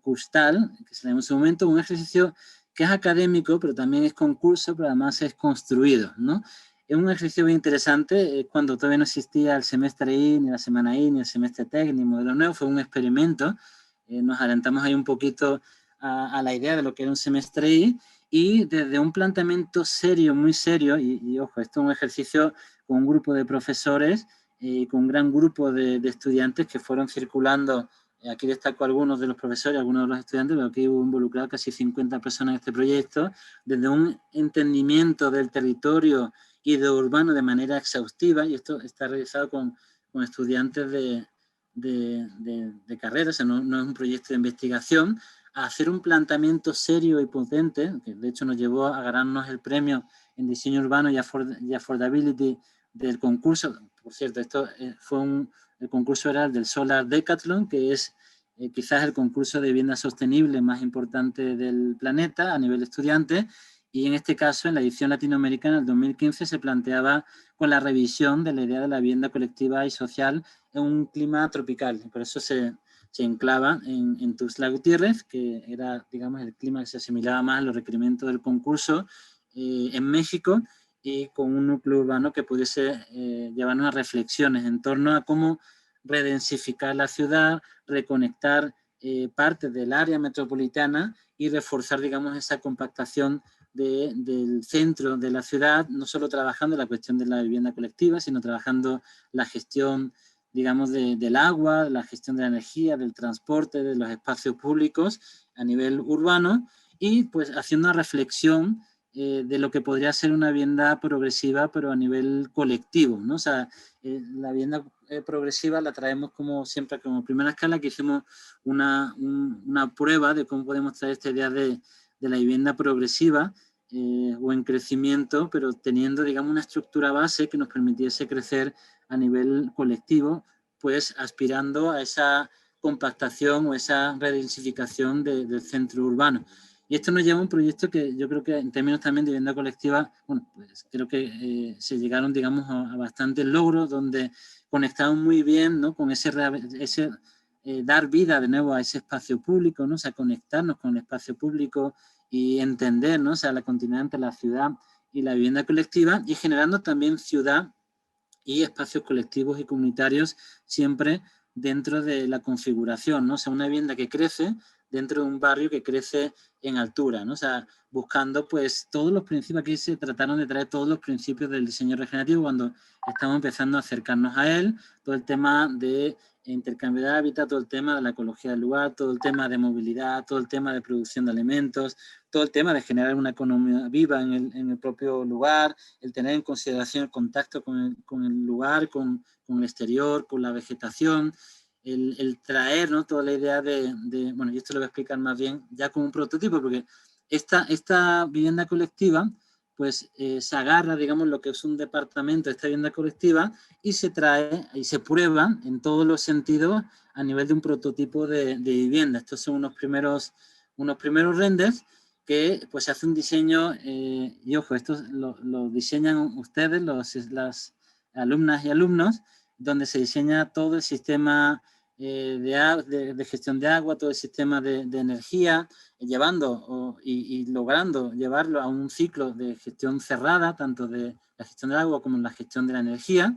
Custal, que se llama en su momento, un ejercicio que es académico, pero también es concurso, pero además es construido, ¿no? Es un ejercicio muy interesante, cuando todavía no existía el semestre I, ni la semana I, ni el semestre TEC, ni modelo nuevo, fue un experimento. Nos adelantamos ahí un poquito a la idea de lo que era un semestre I, y desde un planteamiento serio, muy serio, y ojo, esto es un ejercicio con un grupo de profesores y con un gran grupo de estudiantes que fueron circulando. Aquí destaco algunos de los profesores, algunos de los estudiantes, pero aquí hubo involucrado casi 50 personas en este proyecto, desde un entendimiento del territorio y de urbano de manera exhaustiva, y esto está realizado con estudiantes de carrera, o sea, no es un proyecto de investigación, a hacer un planteamiento serio y potente, que de hecho nos llevó a ganarnos el premio en diseño urbano y affordability del concurso. Por cierto, el concurso era el del Solar Decathlon, que es quizás el concurso de vivienda sostenible más importante del planeta a nivel estudiante, y en este caso, en la edición latinoamericana del 2015, se planteaba con la revisión de la idea de la vivienda colectiva y social en un clima tropical. Por eso se enclava en Tuxtla Gutiérrez, que era, digamos, el clima que se asimilaba más a los requerimientos del concurso en México, y con un núcleo urbano que pudiese llevarnos a reflexiones en torno a cómo redensificar la ciudad, reconectar parte del área metropolitana y reforzar, digamos, esa compactación del centro de la ciudad, no solo trabajando la cuestión de la vivienda colectiva, sino trabajando la gestión, digamos, del agua, la gestión de la energía, del transporte, de los espacios públicos a nivel urbano, y pues haciendo una reflexión de lo que podría ser una vivienda progresiva, pero a nivel colectivo, ¿no? O sea, la vivienda progresiva la traemos como siempre como primera escala, que hicimos una prueba de cómo podemos traer esta idea de la vivienda progresiva o en crecimiento, pero teniendo, digamos, una estructura base que nos permitiese crecer a nivel colectivo, pues aspirando a esa compactación o esa redensificación del centro urbano. Y esto nos lleva a un proyecto que yo creo que en términos también de vivienda colectiva, bueno, pues creo que se llegaron, digamos, a bastantes logros, donde conectamos muy bien, ¿no? Con ese dar vida de nuevo a ese espacio público, ¿no? O sea, conectarnos con el espacio público y entender, ¿no? O sea, la continuidad entre la ciudad y la vivienda colectiva, y generando también ciudad y espacios colectivos y comunitarios siempre dentro de la configuración, ¿no? O sea, una vivienda que crece dentro de un barrio que crece en altura, ¿no? O sea, buscando pues todos los principios, aquí se trataron de traer todos los principios del diseño regenerativo cuando estamos empezando a acercarnos a él, todo el tema de intercambio de hábitat, todo el tema de la ecología del lugar, todo el tema de movilidad, todo el tema de producción de alimentos, todo el tema de generar una economía viva en el propio lugar, el tener en consideración el contacto con el lugar, con el exterior, con la vegetación, el traer, ¿no? Toda la idea bueno, y esto lo voy a explicar más bien ya como un prototipo, porque esta vivienda colectiva pues se agarra, digamos, lo que es un departamento de esta vivienda colectiva y se trae y se prueba en todos los sentidos a nivel de un prototipo de vivienda. Estos son unos primeros renders que pues se hace un diseño, y ojo, esto lo diseñan ustedes, las alumnas y alumnos, donde se diseña todo el sistema de gestión de agua, todo el sistema de energía, llevando y logrando llevarlo a un ciclo de gestión cerrada, tanto de la gestión del agua como la gestión de la energía,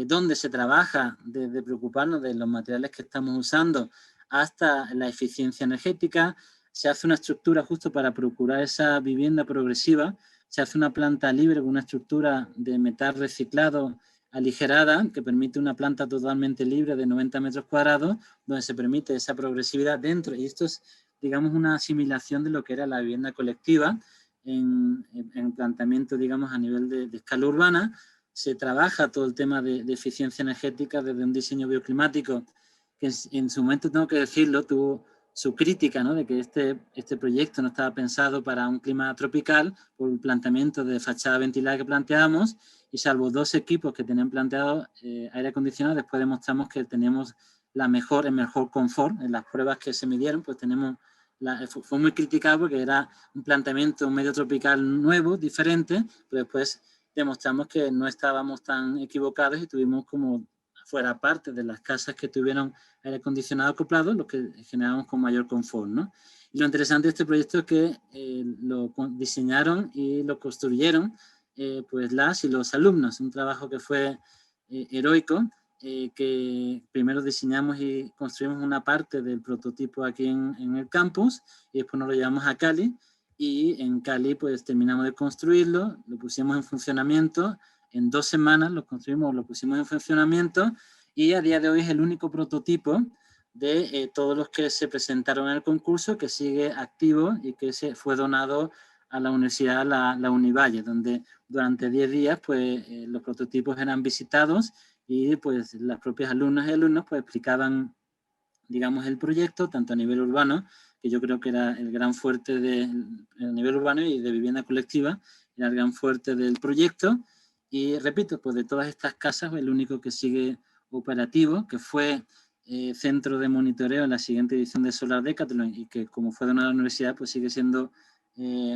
donde se trabaja desde preocuparnos de los materiales que estamos usando hasta la eficiencia energética. Se hace una estructura justo para procurar esa vivienda progresiva, se hace una planta libre con una estructura de metal reciclado aligerada que permite una planta totalmente libre de 90 metros cuadrados, donde se permite esa progresividad dentro, y esto es, digamos, una asimilación de lo que era la vivienda colectiva en planteamiento, digamos, a nivel de escala urbana. Se trabaja todo el tema de eficiencia energética desde un diseño bioclimático que en su momento, tengo que decirlo, tuvo su crítica, ¿no? De que este proyecto no estaba pensado para un clima tropical por el planteamiento de fachada ventilada que planteamos, y salvo 2 equipos que tenían planteado aire acondicionado, después demostramos que teníamos el mejor confort. En las pruebas que se midieron, pues fue muy criticado porque era un planteamiento medio tropical nuevo, diferente, pero después demostramos que no estábamos tan equivocados y tuvimos como fuera parte de las casas que tuvieron aire acondicionado acoplado, lo que generamos con mayor confort, ¿no? Y lo interesante de este proyecto es que lo diseñaron y lo construyeron pues las y los alumnos, un trabajo que fue heroico, que primero diseñamos y construimos una parte del prototipo aquí en el campus y después nos lo llevamos a Cali, y en Cali pues terminamos de construirlo, lo pusimos en funcionamiento, en 2 semanas lo construimos, lo pusimos en funcionamiento, y a día de hoy es el único prototipo de todos los que se presentaron en el concurso que sigue activo y que se fue donado a la universidad, la Univalle, donde durante 10 días pues, los prototipos eran visitados y pues las propias alumnas y alumnos pues explicaban, digamos, el proyecto, tanto a nivel urbano, que yo creo que era el gran fuerte a nivel urbano y de vivienda colectiva, era el gran fuerte del proyecto. Y repito, pues de todas estas casas, el único que sigue operativo, que fue centro de monitoreo en la siguiente edición de Solar Decathlon, y que como fue donado a la universidad, pues sigue siendo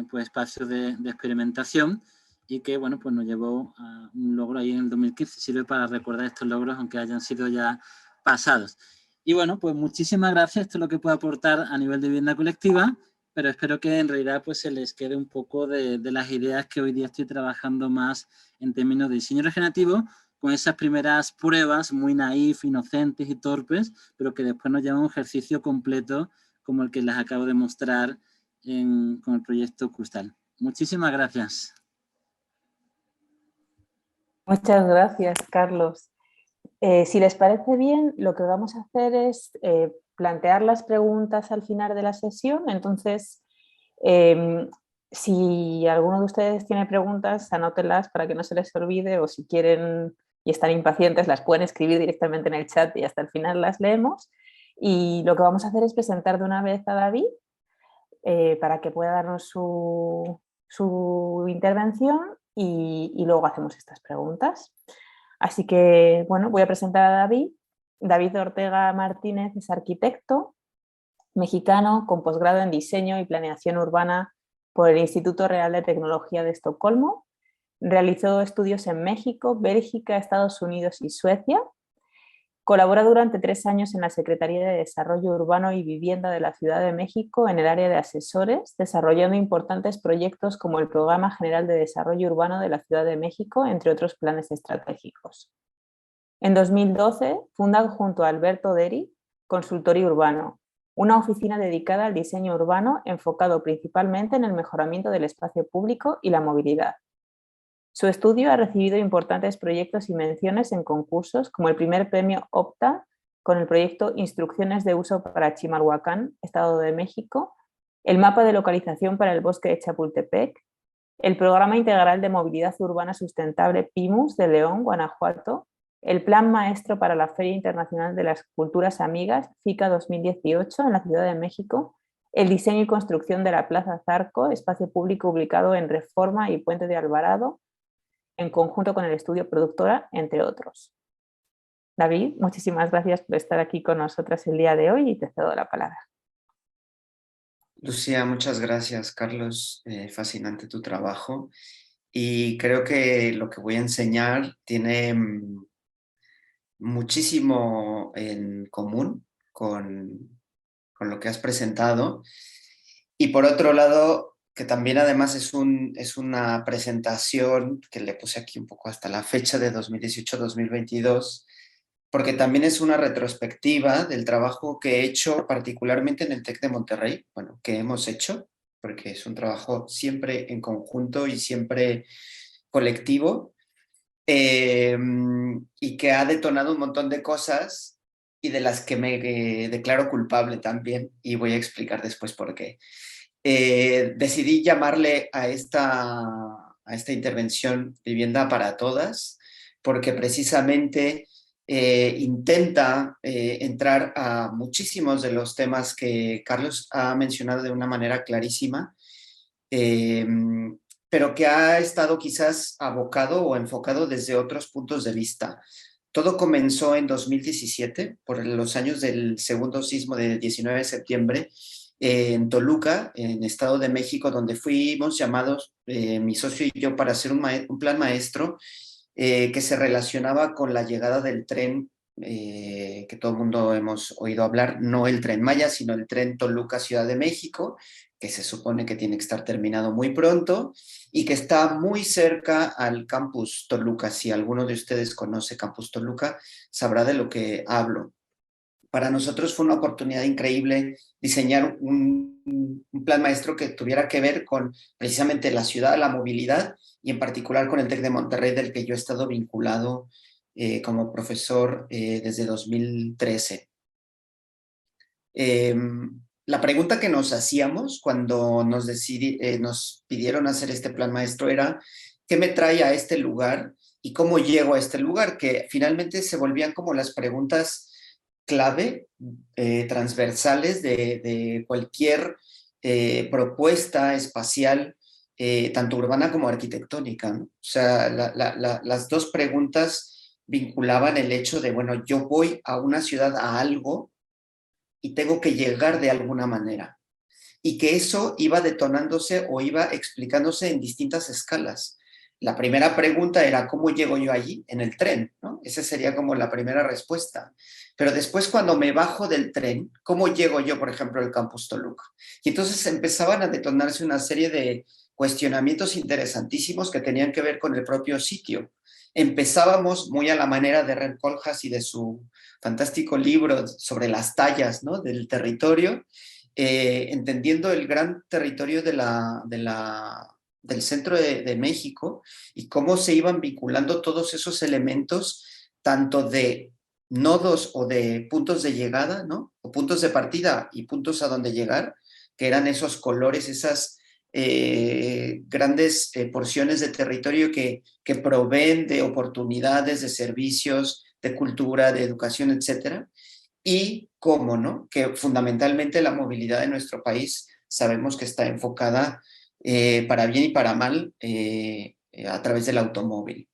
pues espacio de experimentación, y que bueno, pues nos llevó a un logro ahí en el 2015. Sirve para recordar estos logros, aunque hayan sido ya pasados. Y bueno, pues muchísimas gracias. Esto es lo que puedo aportar a nivel de vivienda colectiva, pero espero que en realidad pues se les quede un poco de las ideas que hoy día estoy trabajando más en términos de diseño regenerativo, con esas primeras pruebas muy naif, inocentes y torpes, pero que después nos llevan a un ejercicio completo como el que les acabo de mostrar con el proyecto Crustal. Muchísimas gracias. Muchas gracias, Carlos. Si les parece bien, lo que vamos a hacer es plantear las preguntas al final de la sesión. Entonces, si alguno de ustedes tiene preguntas, anótenlas para que no se les olvide, o si quieren y están impacientes, las pueden escribir directamente en el chat y hasta el final las leemos. Y lo que vamos a hacer es presentar de una vez a David para que pueda darnos su intervención y luego hacemos estas preguntas. Así que, bueno, voy a presentar a David. David Ortega Martínez es arquitecto mexicano con posgrado en diseño y planeación urbana por el Instituto Real de Tecnología de Estocolmo. Realizó estudios en México, Bélgica, Estados Unidos y Suecia. Colabora durante 3 años en la Secretaría de Desarrollo Urbano y Vivienda de la Ciudad de México en el área de asesores, desarrollando importantes proyectos como el Programa General de Desarrollo Urbano de la Ciudad de México, entre otros planes estratégicos. En 2012 funda junto a Alberto Deri Consultorio Urbano, una oficina dedicada al diseño urbano enfocado principalmente en el mejoramiento del espacio público y la movilidad. Su estudio ha recibido importantes proyectos y menciones en concursos, como el primer premio Opta con el proyecto Instrucciones de uso para Chimalhuacán, Estado de México, el mapa de localización para el bosque de Chapultepec, el Programa Integral de Movilidad Urbana Sustentable PIMUS de León, Guanajuato, el Plan Maestro para la Feria Internacional de las Culturas Amigas, FICA 2018, en la Ciudad de México, el diseño y construcción de la Plaza Zarco, espacio público ubicado en Reforma y Puente de Alvarado, en conjunto con el estudio Productora, entre otros. David, muchísimas gracias por estar aquí con nosotras el día de hoy y te cedo la palabra. Lucía, muchas gracias. Carlos, fascinante tu trabajo. Y creo que lo que voy a enseñar tiene muchísimo en común con lo que has presentado. Y por otro lado, que también además es una presentación que le puse aquí un poco hasta la fecha de 2018-2022, porque también es una retrospectiva del trabajo que he hecho particularmente en el TEC de Monterrey, bueno, que hemos hecho, porque es un trabajo siempre en conjunto y siempre colectivo, y que ha detonado un montón de cosas y de las que me declaro culpable también, y voy a explicar después por qué. Decidí llamarle a esta intervención Vivienda para Todas, porque precisamente intenta entrar a muchísimos de los temas que Carlos ha mencionado de una manera clarísima, pero que ha estado quizás abocado o enfocado desde otros puntos de vista. Todo comenzó en 2017, por los años del segundo sismo del 19 de septiembre, en Toluca, en Estado de México, donde fuimos llamados, mi socio y yo, para hacer un plan maestro que se relacionaba con la llegada del tren que todo el mundo hemos oído hablar, no el Tren Maya, sino el tren Toluca-Ciudad de México, que se supone que tiene que estar terminado muy pronto y que está muy cerca al campus Toluca. Si alguno de ustedes conoce Campus Toluca, sabrá de lo que hablo. Para nosotros fue una oportunidad increíble diseñar un plan maestro que tuviera que ver con precisamente la ciudad, la movilidad y en particular con el TEC de Monterrey, del que yo he estado vinculado como profesor desde 2013. La pregunta que nos hacíamos cuando nos pidieron hacer este plan maestro era, ¿qué me trae a este lugar y cómo llego a este lugar? Que finalmente se volvían como las preguntas clave, transversales de cualquier propuesta espacial, tanto urbana como arquitectónica, ¿no? O sea, las dos preguntas vinculaban el hecho de, bueno, yo voy a una ciudad a algo y tengo que llegar de alguna manera. Y que eso iba detonándose o iba explicándose en distintas escalas. La primera pregunta era, ¿cómo llego yo allí? En el tren, ¿no? Esa sería como la primera respuesta. Pero después, cuando me bajo del tren, ¿cómo llego yo, por ejemplo, al Campus Toluca? Y entonces empezaban a detonarse una serie de cuestionamientos interesantísimos que tenían que ver con el propio sitio. Empezábamos muy a la manera de Rem Koolhaas y de su fantástico libro sobre las tallas, ¿no? Del territorio, entendiendo el gran territorio del centro de México y cómo se iban vinculando todos esos elementos, tanto de nodos o de puntos de llegada, ¿no? O puntos de partida y puntos a donde llegar, que eran esos colores, esas grandes porciones de territorio que proveen de oportunidades, de servicios, de cultura, de educación, etcétera. Y cómo, ¿no? Que fundamentalmente la movilidad de nuestro país sabemos que está enfocada para bien y para mal a través del automóvil.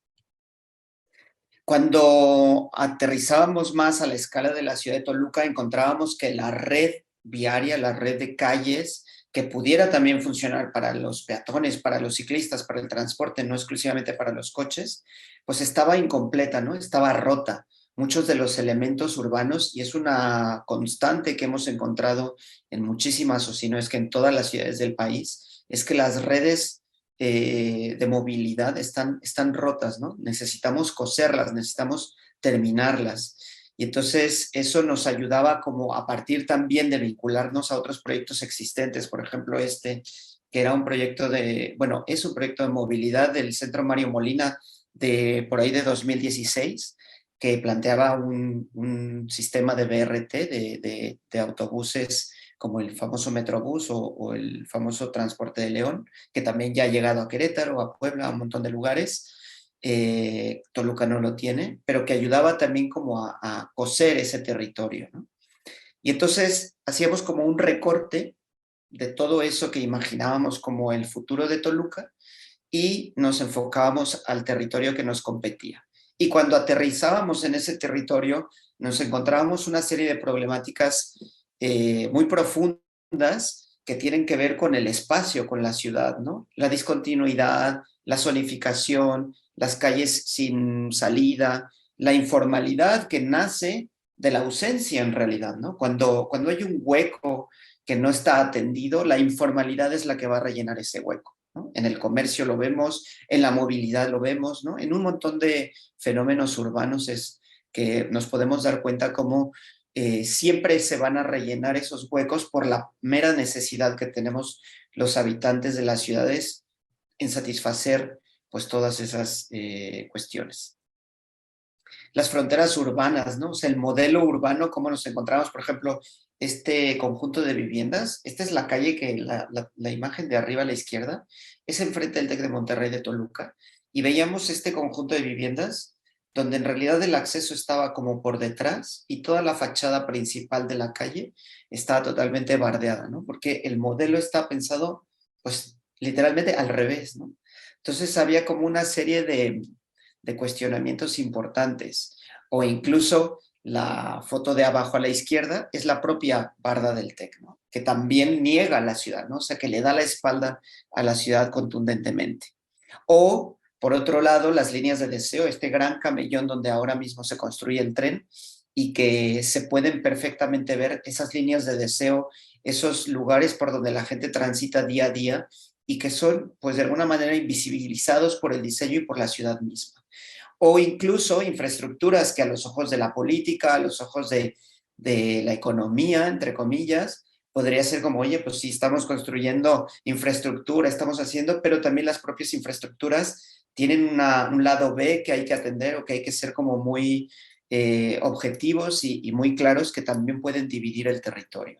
Cuando aterrizábamos más a la escala de la ciudad de Toluca, encontrábamos que la red viaria, la red de calles, que pudiera también funcionar para los peatones, para los ciclistas, para el transporte, no exclusivamente para los coches, pues estaba incompleta, ¿no? Estaba rota. muchos de los elementos urbanos, y es una constante que hemos encontrado en muchísimas, o si no es que en todas las ciudades del país, es que las redes de movilidad están rotas, ¿no? Necesitamos coserlas, necesitamos terminarlas. Y entonces eso nos ayudaba como a partir también de vincularnos a otros proyectos existentes, por ejemplo que era un proyecto bueno, es un proyecto de movilidad del Centro Mario Molina por ahí de 2016, que planteaba un sistema de BRT, de autobuses como el famoso Metrobús o el famoso Transporte de León, que también ya ha llegado a Querétaro, a Puebla, a un montón de lugares. Toluca no lo tiene, pero que ayudaba también como a coser ese territorio, ¿no? Y entonces hacíamos como un recorte de todo eso que imaginábamos como el futuro de Toluca y nos enfocábamos al territorio que nos competía. Y cuando aterrizábamos en ese territorio, nos encontrábamos una serie de problemáticas muy profundas que tienen que ver con el espacio, con la ciudad, ¿no? La discontinuidad, la zonificación, las calles sin salida, la informalidad que nace de la ausencia en realidad, ¿no? Cuando hay un hueco que no está atendido, la informalidad es la que va a rellenar ese hueco, ¿no? En el comercio lo vemos, en la movilidad lo vemos, ¿no? En un montón de fenómenos urbanos es que nos podemos dar cuenta cómo siempre se van a rellenar esos huecos por la mera necesidad que tenemos los habitantes de las ciudades en satisfacer pues todas esas cuestiones. Las fronteras urbanas, ¿no? O sea, el modelo urbano, cómo nos encontramos, por ejemplo, este conjunto de viviendas. Esta es la calle que la imagen de arriba a la izquierda es enfrente del TEC de Monterrey de Toluca. Y veíamos este conjunto de viviendas donde en realidad el acceso estaba como por detrás y toda la fachada principal de la calle estaba totalmente bardeada, ¿no? Porque el modelo está pensado, pues, literalmente al revés, ¿no? Entonces había como una serie de cuestionamientos importantes, o incluso la foto de abajo a la izquierda es la propia barda del TEC, ¿no? Que también niega a la ciudad, ¿no? O sea, que le da la espalda a la ciudad contundentemente. O, por otro lado, las líneas de deseo, este gran camellón donde ahora mismo se construye el tren y que se pueden perfectamente ver esas líneas de deseo, esos lugares por donde la gente transita día a día y que son, pues, de alguna manera invisibilizados por el diseño y por la ciudad misma. O incluso infraestructuras que a los ojos de la política, a los ojos de la economía, entre comillas, podría ser como, oye, pues sí, estamos construyendo infraestructura, estamos haciendo, pero también las propias infraestructuras tienen un lado B que hay que atender o que hay que ser como muy objetivos y muy claros que también pueden dividir el territorio.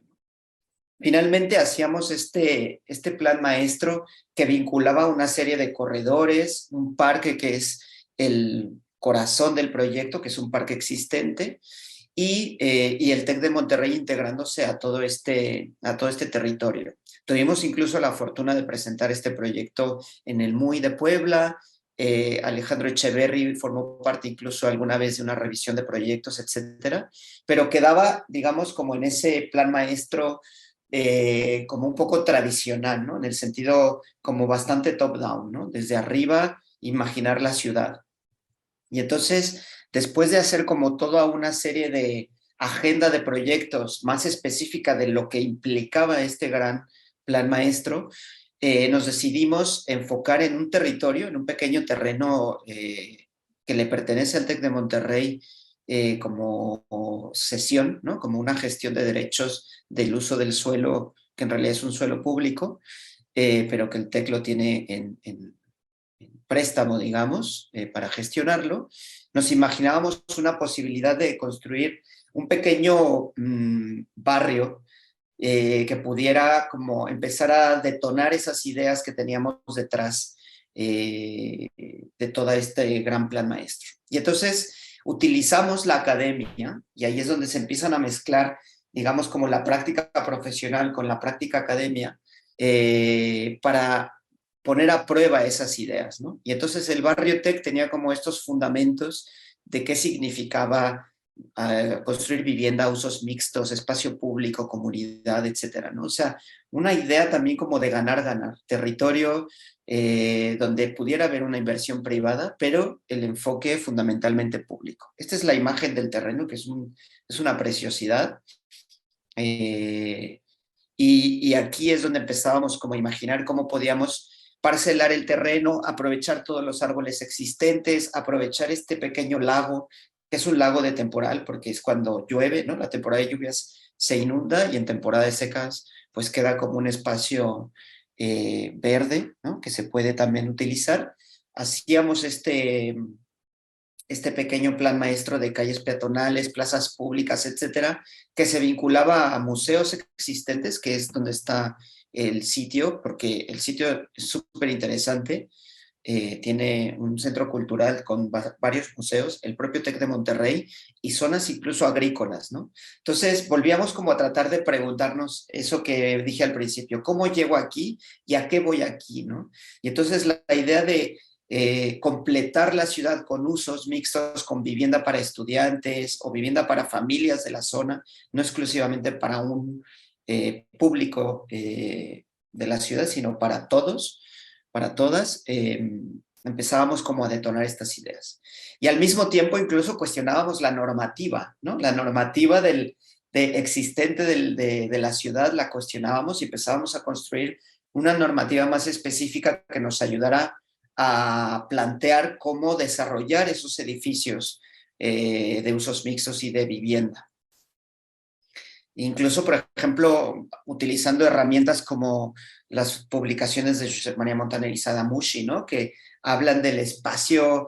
Finalmente hacíamos este plan maestro que vinculaba una serie de corredores, un parque que es el corazón del proyecto, que es un parque existente, y el TEC de Monterrey integrándose a todo este territorio. Tuvimos incluso la fortuna de presentar este proyecto en el MUI de Puebla. Alejandro Echeverry formó parte incluso alguna vez de una revisión de proyectos, etcétera, pero quedaba, digamos, como en ese plan maestro como un poco tradicional, ¿no? En el sentido como bastante top-down, ¿no? Desde arriba, imaginar la ciudad. Y entonces, después de hacer como toda una serie de agenda de proyectos más específica de lo que implicaba este gran plan maestro, nos decidimos enfocar en un territorio, en un pequeño terreno que le pertenece al TEC de Monterrey como cesión, ¿no? Como una gestión de derechos del uso del suelo, que en realidad es un suelo público, pero que el TEC lo tiene en préstamo, digamos, para gestionarlo. Nos imaginábamos una posibilidad de construir un pequeño barrio que pudiera como empezar a detonar esas ideas que teníamos detrás de todo este gran plan maestro. Y entonces utilizamos la academia, y ahí es donde se empiezan a mezclar, digamos, como la práctica profesional con la práctica academia, para poner a prueba esas ideas, ¿no? Y entonces el barrio TEC tenía como estos fundamentos de qué significaba construir vivienda, usos mixtos, espacio público, comunidad, etcétera, ¿no? O sea, una idea también como de ganar, territorio donde pudiera haber una inversión privada, pero el enfoque fundamentalmente público. Esta es la imagen del terreno, que es una preciosidad. Y aquí es donde empezábamos como a imaginar cómo podíamos parcelar el terreno, aprovechar todos los árboles existentes, aprovechar este pequeño lago, que es un lago de temporal, porque es cuando llueve, ¿no? La temporada de lluvias se inunda y en temporada de secas pues queda como un espacio verde, ¿no? Que se puede también utilizar. Hacíamos este pequeño plan maestro de calles peatonales, plazas públicas, etcétera, que se vinculaba a museos existentes, que es donde está el sitio, porque el sitio es súper interesante. Tiene un centro cultural con varios museos, el propio TEC de Monterrey y zonas incluso agrícolas, ¿no? Entonces volvíamos como a tratar de preguntarnos eso que dije al principio, ¿cómo llego aquí y a qué voy aquí, ¿no? Y entonces la idea de completar la ciudad con usos mixtos, con vivienda para estudiantes o vivienda para familias de la zona, no exclusivamente para un público de la ciudad, sino para todos, para todas, empezábamos como a detonar estas ideas. Y al mismo tiempo incluso cuestionábamos la normativa, ¿no? La normativa existente de la ciudad la cuestionábamos y empezábamos a construir una normativa más específica que nos ayudara a plantear cómo desarrollar esos edificios de usos mixtos y de vivienda. Incluso, por ejemplo, utilizando herramientas como las publicaciones de Josep María Montaner y Sadamushi, ¿no? Que hablan del espacio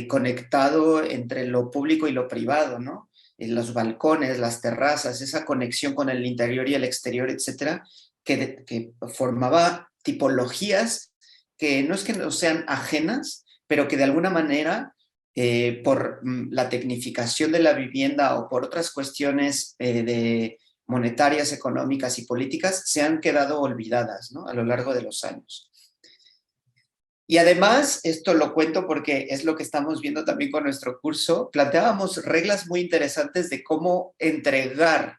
conectado entre lo público y lo privado, ¿no? Los balcones, las terrazas, esa conexión con el interior y el exterior, etcétera, que formaba tipologías que no es que no sean ajenas, pero que de alguna manera por la tecnificación de la vivienda o por otras cuestiones monetarias, económicas y políticas, se han quedado olvidadas, ¿no? A lo largo de los años. Y además, esto lo cuento porque es lo que estamos viendo también con nuestro curso, planteábamos reglas muy interesantes de cómo entregar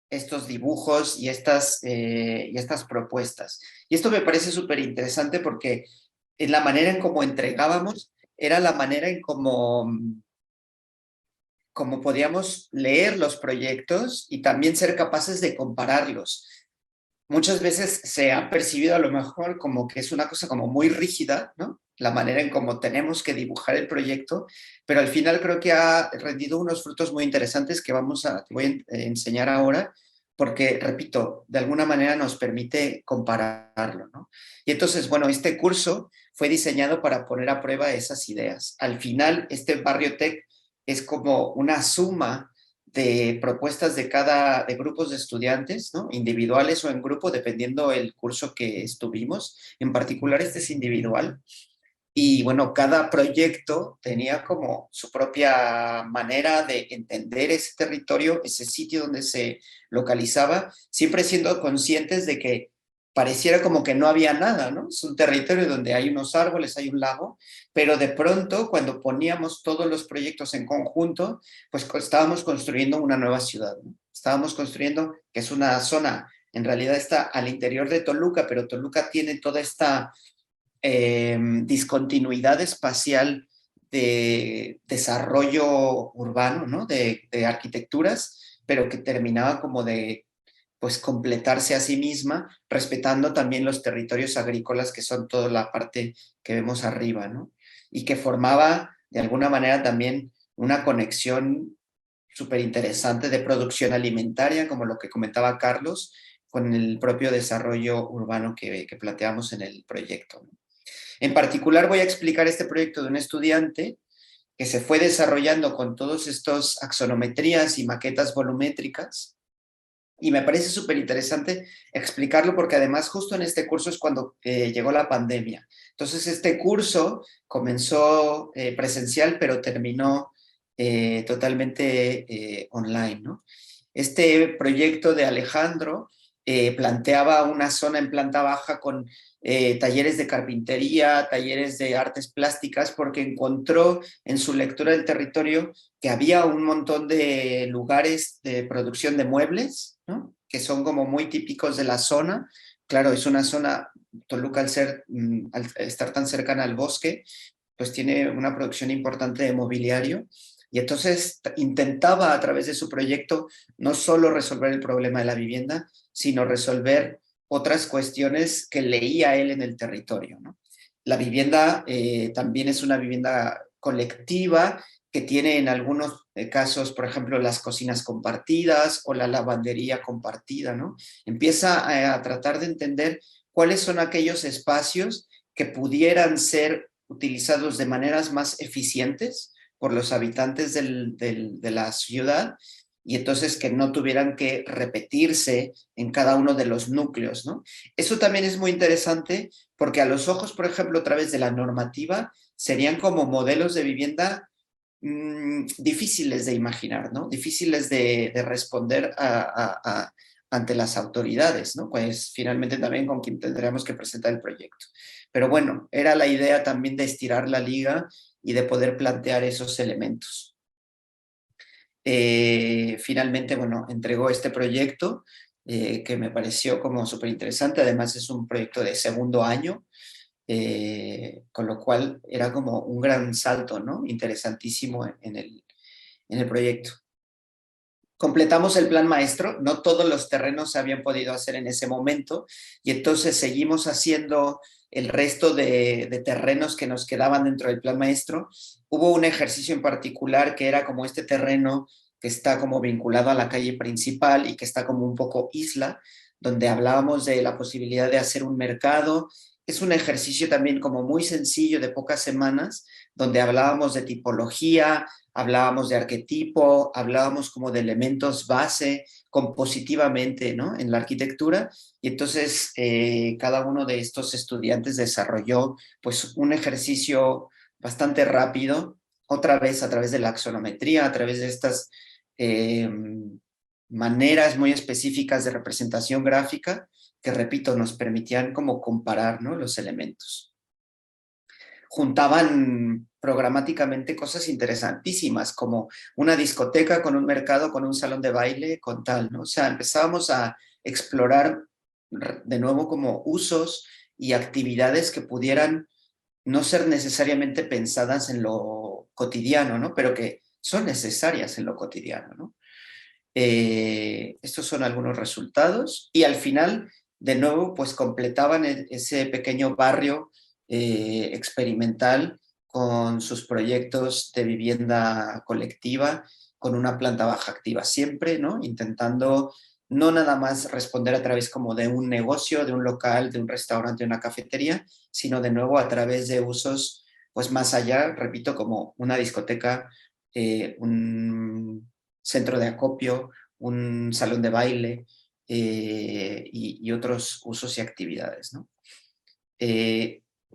estos dibujos y estas propuestas. Y esto me parece súper interesante porque en la manera en cómo entregábamos era la manera en cómo podíamos leer los proyectos y también ser capaces de compararlos. Muchas veces se ha percibido a lo mejor como que es una cosa como muy rígida, ¿no? La manera en cómo tenemos que dibujar el proyecto, pero al final creo que ha rendido unos frutos muy interesantes que te voy a enseñar ahora, porque, repito, de alguna manera nos permite compararlo, ¿no? Y entonces, bueno, este curso fue diseñado para poner a prueba esas ideas. Al final, este Barrio Tech es como una suma de propuestas de grupos de estudiantes, ¿no? Individuales o en grupo, dependiendo el curso que estuvimos. En particular, este es individual. Y bueno, cada proyecto tenía como su propia manera de entender ese territorio, ese sitio donde se localizaba, siempre siendo conscientes de que pareciera como que no había nada, ¿no? Es un territorio donde hay unos árboles, hay un lago, pero de pronto cuando poníamos todos los proyectos en conjunto, pues estábamos construyendo una nueva ciudad, ¿no? Estábamos construyendo, que es una zona, en realidad está al interior de Toluca, pero Toluca tiene toda esta discontinuidad espacial de desarrollo urbano, ¿no? De arquitecturas, pero que terminaba como de pues completarse a sí misma, respetando también los territorios agrícolas que son toda la parte que vemos arriba, ¿no? Y que formaba de alguna manera también una conexión súper interesante de producción alimentaria, como lo que comentaba Carlos, con el propio desarrollo urbano que planteamos en el proyecto, ¿no? En particular voy a explicar este proyecto de un estudiante que se fue desarrollando con todos estos axonometrías y maquetas volumétricas, y me parece súper interesante explicarlo porque además justo en este curso es cuando llegó la pandemia. Entonces este curso comenzó presencial, pero terminó totalmente online, ¿no? Este proyecto de Alejandro planteaba una zona en planta baja con talleres de carpintería, talleres de artes plásticas, porque encontró en su lectura del territorio que había un montón de lugares de producción de muebles, ¿no? Que son como muy típicos de la zona. Claro, es una zona, Toluca al estar tan cercana al bosque, pues tiene una producción importante de mobiliario. Y entonces intentaba a través de su proyecto no solo resolver el problema de la vivienda, sino resolver otras cuestiones que leía él en el territorio, ¿no? La vivienda también es una vivienda colectiva que tiene en algunos casos, por ejemplo, las cocinas compartidas o la lavandería compartida, ¿no? Empieza a tratar de entender cuáles son aquellos espacios que pudieran ser utilizados de maneras más eficientes por los habitantes de la ciudad y entonces que no tuvieran que repetirse en cada uno de los núcleos, ¿no? Eso también es muy interesante porque a los ojos, por ejemplo, a través de la normativa, serían como modelos de vivienda difíciles de imaginar, ¿no? Difíciles de responder ante las autoridades, ¿no? Pues finalmente también con quien tendríamos que presentar el proyecto. Pero bueno, era la idea también de estirar la liga y de poder plantear esos elementos. Finalmente, bueno, entregó este proyecto que me pareció como súper interesante. Además es un proyecto de segundo año, con lo cual era como un gran salto, ¿no? Interesantísimo en el proyecto. Completamos el plan maestro, no todos los terrenos se habían podido hacer en ese momento y entonces seguimos haciendo el resto de terrenos que nos quedaban dentro del plan maestro. Hubo un ejercicio en particular que era como este terreno que está como vinculado a la calle principal y que está como un poco isla, donde hablábamos de la posibilidad de hacer un mercado. Es un ejercicio también como muy sencillo de pocas semanas, donde hablábamos de tipología, hablábamos de arquetipo, hablábamos como de elementos base compositivamente, ¿no? En la arquitectura, y entonces cada uno de estos estudiantes desarrolló pues un ejercicio bastante rápido, otra vez a través de la axonometría, a través de estas maneras muy específicas de representación gráfica, que repito, nos permitían como comparar, ¿no? Los elementos. Juntaban programáticamente cosas interesantísimas, como una discoteca con un mercado, con un salón de baile, con tal, ¿no? O sea, empezábamos a explorar de nuevo como usos y actividades que pudieran no ser necesariamente pensadas en lo cotidiano, ¿no? Pero que son necesarias en lo cotidiano, ¿no? Estos son algunos resultados y al final, de nuevo, pues completaban ese pequeño barrio experimental con sus proyectos de vivienda colectiva, con una planta baja activa siempre, ¿no? Intentando no nada más responder a través como de un negocio, de un local, de un restaurante, de una cafetería, sino de nuevo a través de usos, pues más allá, repito, como una discoteca, un centro de acopio, un salón de baile y otros usos y actividades, ¿no?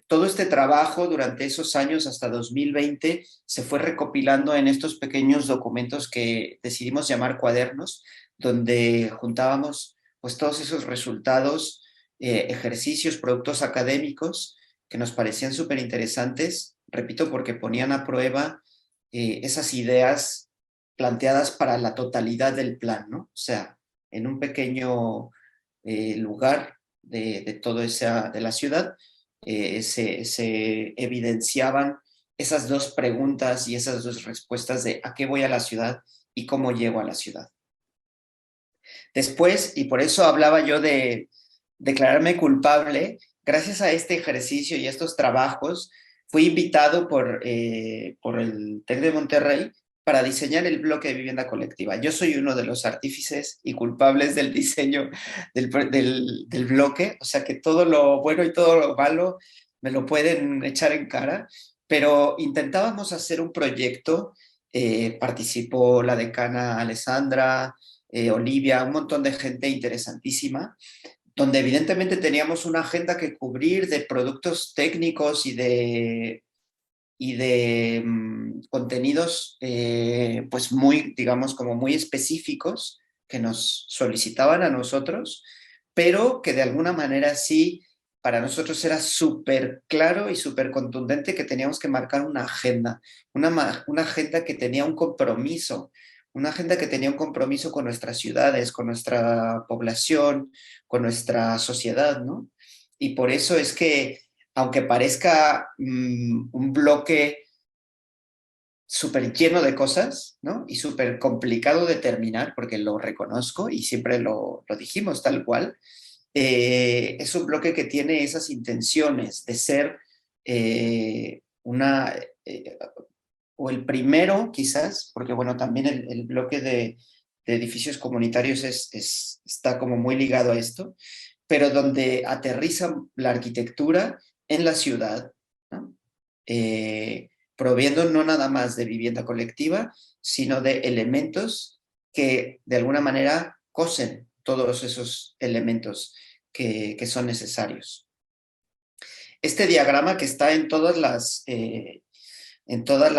Todo este trabajo durante esos años hasta 2020 se fue recopilando en estos pequeños documentos que decidimos llamar cuadernos, donde juntábamos pues todos esos resultados, ejercicios, productos académicos que nos parecían súper interesantes, repito, porque ponían a prueba esas ideas planteadas para la totalidad del plan, ¿no? O sea, en un pequeño lugar de toda esa, de la ciudad, se evidenciaban esas dos preguntas y esas dos respuestas de a qué voy a la ciudad y cómo llego a la ciudad. Después, y por eso hablaba yo de declararme culpable, gracias a este ejercicio y estos trabajos, fui invitado por el TEC de Monterrey para diseñar el bloque de vivienda colectiva. Yo soy uno de los artífices y culpables del diseño del bloque, o sea que todo lo bueno y todo lo malo me lo pueden echar en cara, pero intentábamos hacer un proyecto, participó la decana Alessandra, Olivia, un montón de gente interesantísima, donde evidentemente teníamos una agenda que cubrir de productos técnicos y de contenidos pues muy, digamos, como muy específicos que nos solicitaban a nosotros, pero que de alguna manera sí para nosotros era súper claro y súper contundente que teníamos que marcar una agenda, una agenda que tenía un compromiso, una agenda que tenía un compromiso con nuestras ciudades, con nuestra población, con nuestra sociedad, ¿no? Y por eso es que, aunque parezca un bloque súper lleno de cosas, ¿no? Y súper complicado de terminar, porque lo reconozco y siempre lo dijimos tal cual, es un bloque que tiene esas intenciones de ser una, o el primero quizás, porque bueno, también el bloque de edificios comunitarios está como muy ligado a esto, pero donde aterriza la arquitectura en la ciudad, ¿no? Proviendo no nada más de vivienda colectiva, sino de elementos que de alguna manera cosen todos esos elementos que son necesarios. Este diagrama que está en todas en todos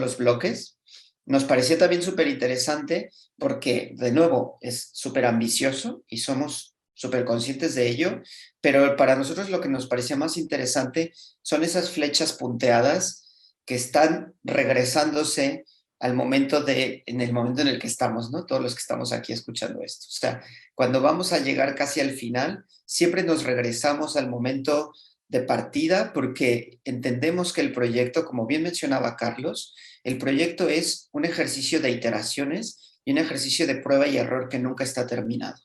los bloques, nos parecía también súper interesante porque, de nuevo, es súper ambicioso y somos súper conscientes de ello, pero para nosotros lo que nos parecía más interesante son esas flechas punteadas que están regresándose en el momento en el que estamos, ¿no? Todos los que estamos aquí escuchando esto. O sea, cuando vamos a llegar casi al final, siempre nos regresamos al momento de partida porque entendemos que el proyecto, como bien mencionaba Carlos, el proyecto es un ejercicio de iteraciones y un ejercicio de prueba y error que nunca está terminado.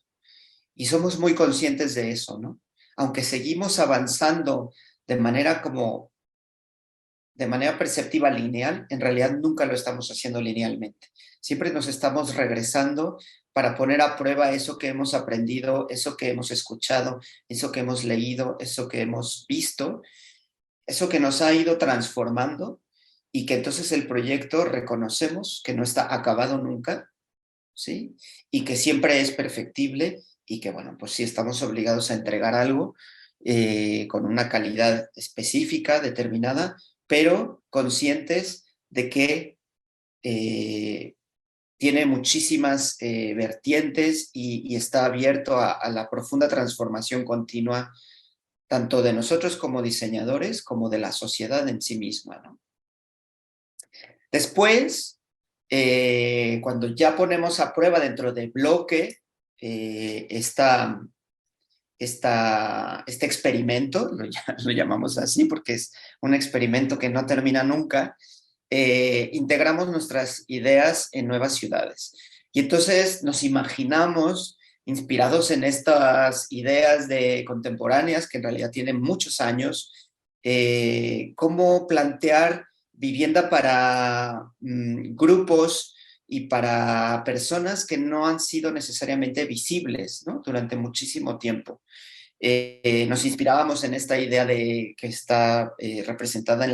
Y somos muy conscientes de eso, ¿no? Aunque seguimos avanzando de manera perceptiva lineal, en realidad nunca lo estamos haciendo linealmente. Siempre nos estamos regresando para poner a prueba eso que hemos aprendido, eso que hemos escuchado, eso que hemos leído, eso que hemos visto, eso que nos ha ido transformando y que entonces el proyecto reconocemos que no está acabado nunca, ¿sí? Y que siempre es perfectible y que, bueno, pues sí estamos obligados a entregar algo con una calidad específica, determinada, pero conscientes de que tiene muchísimas vertientes y está abierto a la profunda transformación continua, tanto de nosotros como diseñadores, como de la sociedad en sí misma, ¿no? Después, cuando ya ponemos a prueba dentro del bloque este experimento, lo llamamos así porque es un experimento que no termina nunca, integramos nuestras ideas en nuevas ciudades. Y entonces nos imaginamos, inspirados en estas ideas contemporáneas, que en realidad tienen muchos años, cómo plantear vivienda para grupos y para personas que no han sido necesariamente visibles, ¿no? Durante muchísimo tiempo. Nos inspirábamos en esta idea que está representada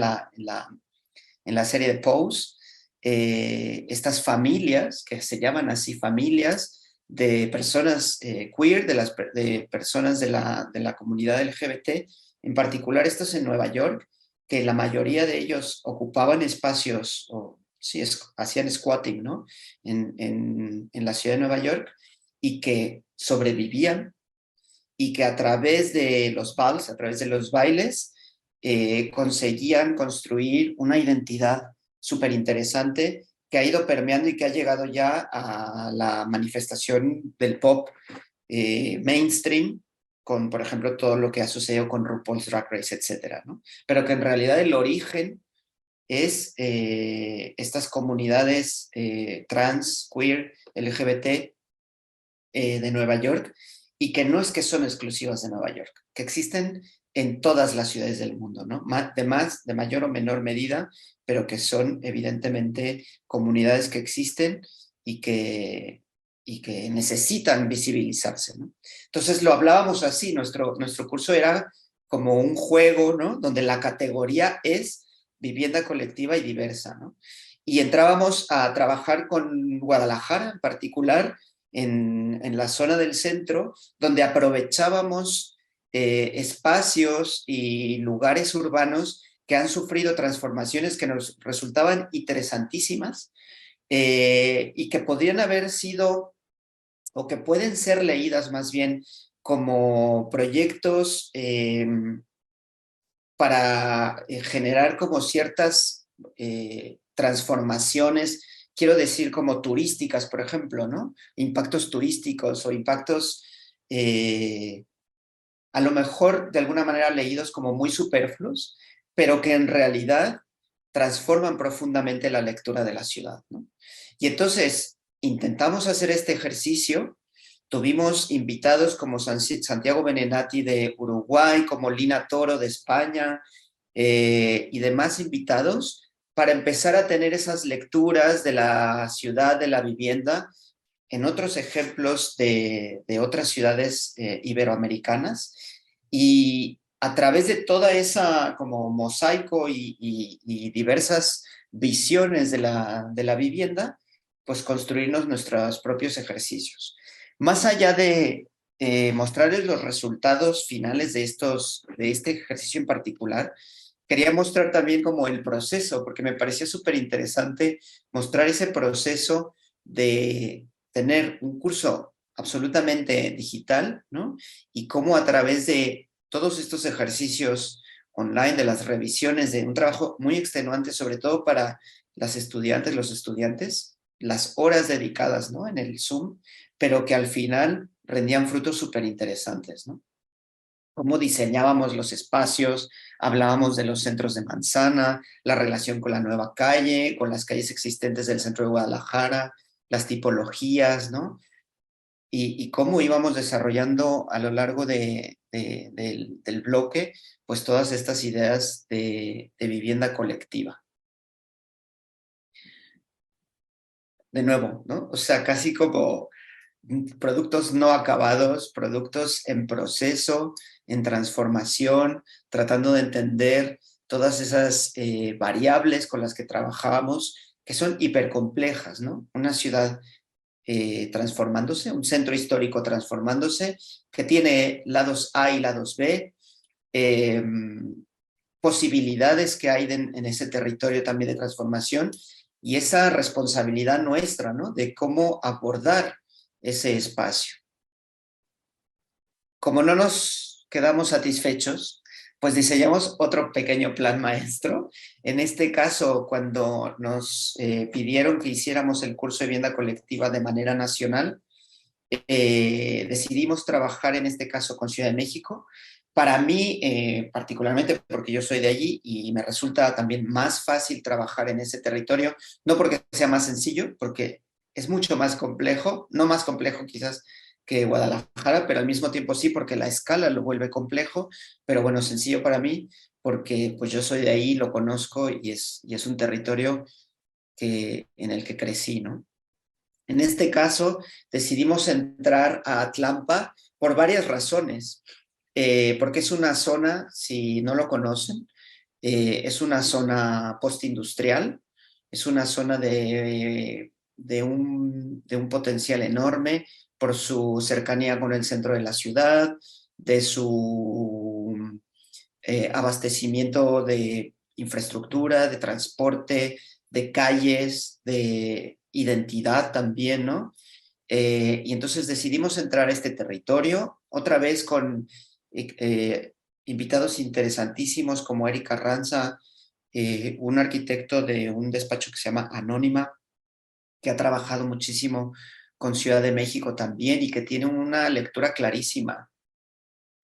en la serie de Pose, estas familias, que se llaman así familias, de personas queer, de personas de la comunidad LGBT, en particular estos en Nueva York, que la mayoría de ellos ocupaban espacios, sí, hacían squatting, ¿no? En la ciudad de Nueva York, y que sobrevivían, y que a través de los vals, a través de los bailes, conseguían construir una identidad súper interesante que ha ido permeando y que ha llegado ya a la manifestación del pop mainstream, con, por ejemplo, todo lo que ha sucedido con RuPaul's Drag Race, etcétera, ¿no? Pero que en realidad el origen es estas comunidades trans, queer, LGBT de Nueva York, y que no es que son exclusivas de Nueva York, que existen en todas las ciudades del mundo, ¿no? De mayor o menor medida, pero que son evidentemente comunidades que existen y que necesitan visibilizarse, ¿no? Entonces lo hablábamos así, nuestro curso era como un juego, ¿no? Donde la categoría es vivienda colectiva y diversa, ¿no? Y entrábamos a trabajar con Guadalajara en particular, en la zona del centro, donde aprovechábamos espacios y lugares urbanos que han sufrido transformaciones que nos resultaban interesantísimas y que podrían haber sido, o que pueden ser leídas más bien como proyectos para generar como ciertas transformaciones, quiero decir como turísticas, por ejemplo, ¿no? Impactos turísticos o impactos a lo mejor de alguna manera leídos como muy superfluos, pero que en realidad transforman profundamente la lectura de la ciudad, ¿no? Y entonces intentamos hacer este ejercicio. Tuvimos invitados como Santiago Benenati de Uruguay, como Lina Toro de España, y demás invitados para empezar a tener esas lecturas de la ciudad, de la vivienda, en otros ejemplos de otras ciudades iberoamericanas. Y a través de toda esa como mosaico y diversas visiones de la vivienda, pues construirnos nuestros propios ejercicios. Más allá de mostrarles los resultados finales de este ejercicio en particular, quería mostrar también como el proceso, porque me parecía súper interesante mostrar ese proceso de tener un curso absolutamente digital, ¿no? Y cómo a través de todos estos ejercicios online, de las revisiones, de un trabajo muy extenuante, sobre todo para las estudiantes, los estudiantes, las horas dedicadas, ¿no? En el Zoom, pero que al final rendían frutos súper interesantes, ¿no? Cómo diseñábamos los espacios, hablábamos de los centros de manzana, la relación con la nueva calle, con las calles existentes del centro de Guadalajara, las tipologías, ¿no? Y cómo íbamos desarrollando a lo largo del bloque, pues todas estas ideas de vivienda colectiva. De nuevo, ¿no? O sea, casi como productos no acabados, productos en proceso, en transformación, tratando de entender todas esas variables con las que trabajábamos, que son hipercomplejas, ¿no? Una ciudad transformándose, un centro histórico transformándose, que tiene lados A y lados B, posibilidades que hay en ese territorio también de transformación, y esa responsabilidad nuestra, ¿no? De cómo abordar ese espacio. Como no nos quedamos satisfechos, pues diseñamos otro pequeño plan maestro. En este caso, cuando nos pidieron que hiciéramos el curso de vivienda colectiva de manera nacional, decidimos trabajar en este caso con Ciudad de México. Para mí, particularmente porque yo soy de allí y me resulta también más fácil trabajar en ese territorio, no porque sea más sencillo, porque es mucho más complejo, no más complejo quizás que Guadalajara, pero al mismo tiempo sí, porque la escala lo vuelve complejo, pero bueno, sencillo para mí, porque pues yo soy de ahí, lo conozco y es un territorio en el que crecí, ¿no? En este caso, decidimos entrar a Atlampa por varias razones, porque es una zona, si no lo conocen, es una zona postindustrial, es una zona de un potencial enorme por su cercanía con el centro de la ciudad, de su abastecimiento de infraestructura, de transporte, de calles, de identidad también, ¿no? Y entonces decidimos entrar a este territorio, otra vez con invitados interesantísimos como Eric Carranza, un arquitecto de un despacho que se llama Anónima, que ha trabajado muchísimo con Ciudad de México también y que tiene una lectura clarísima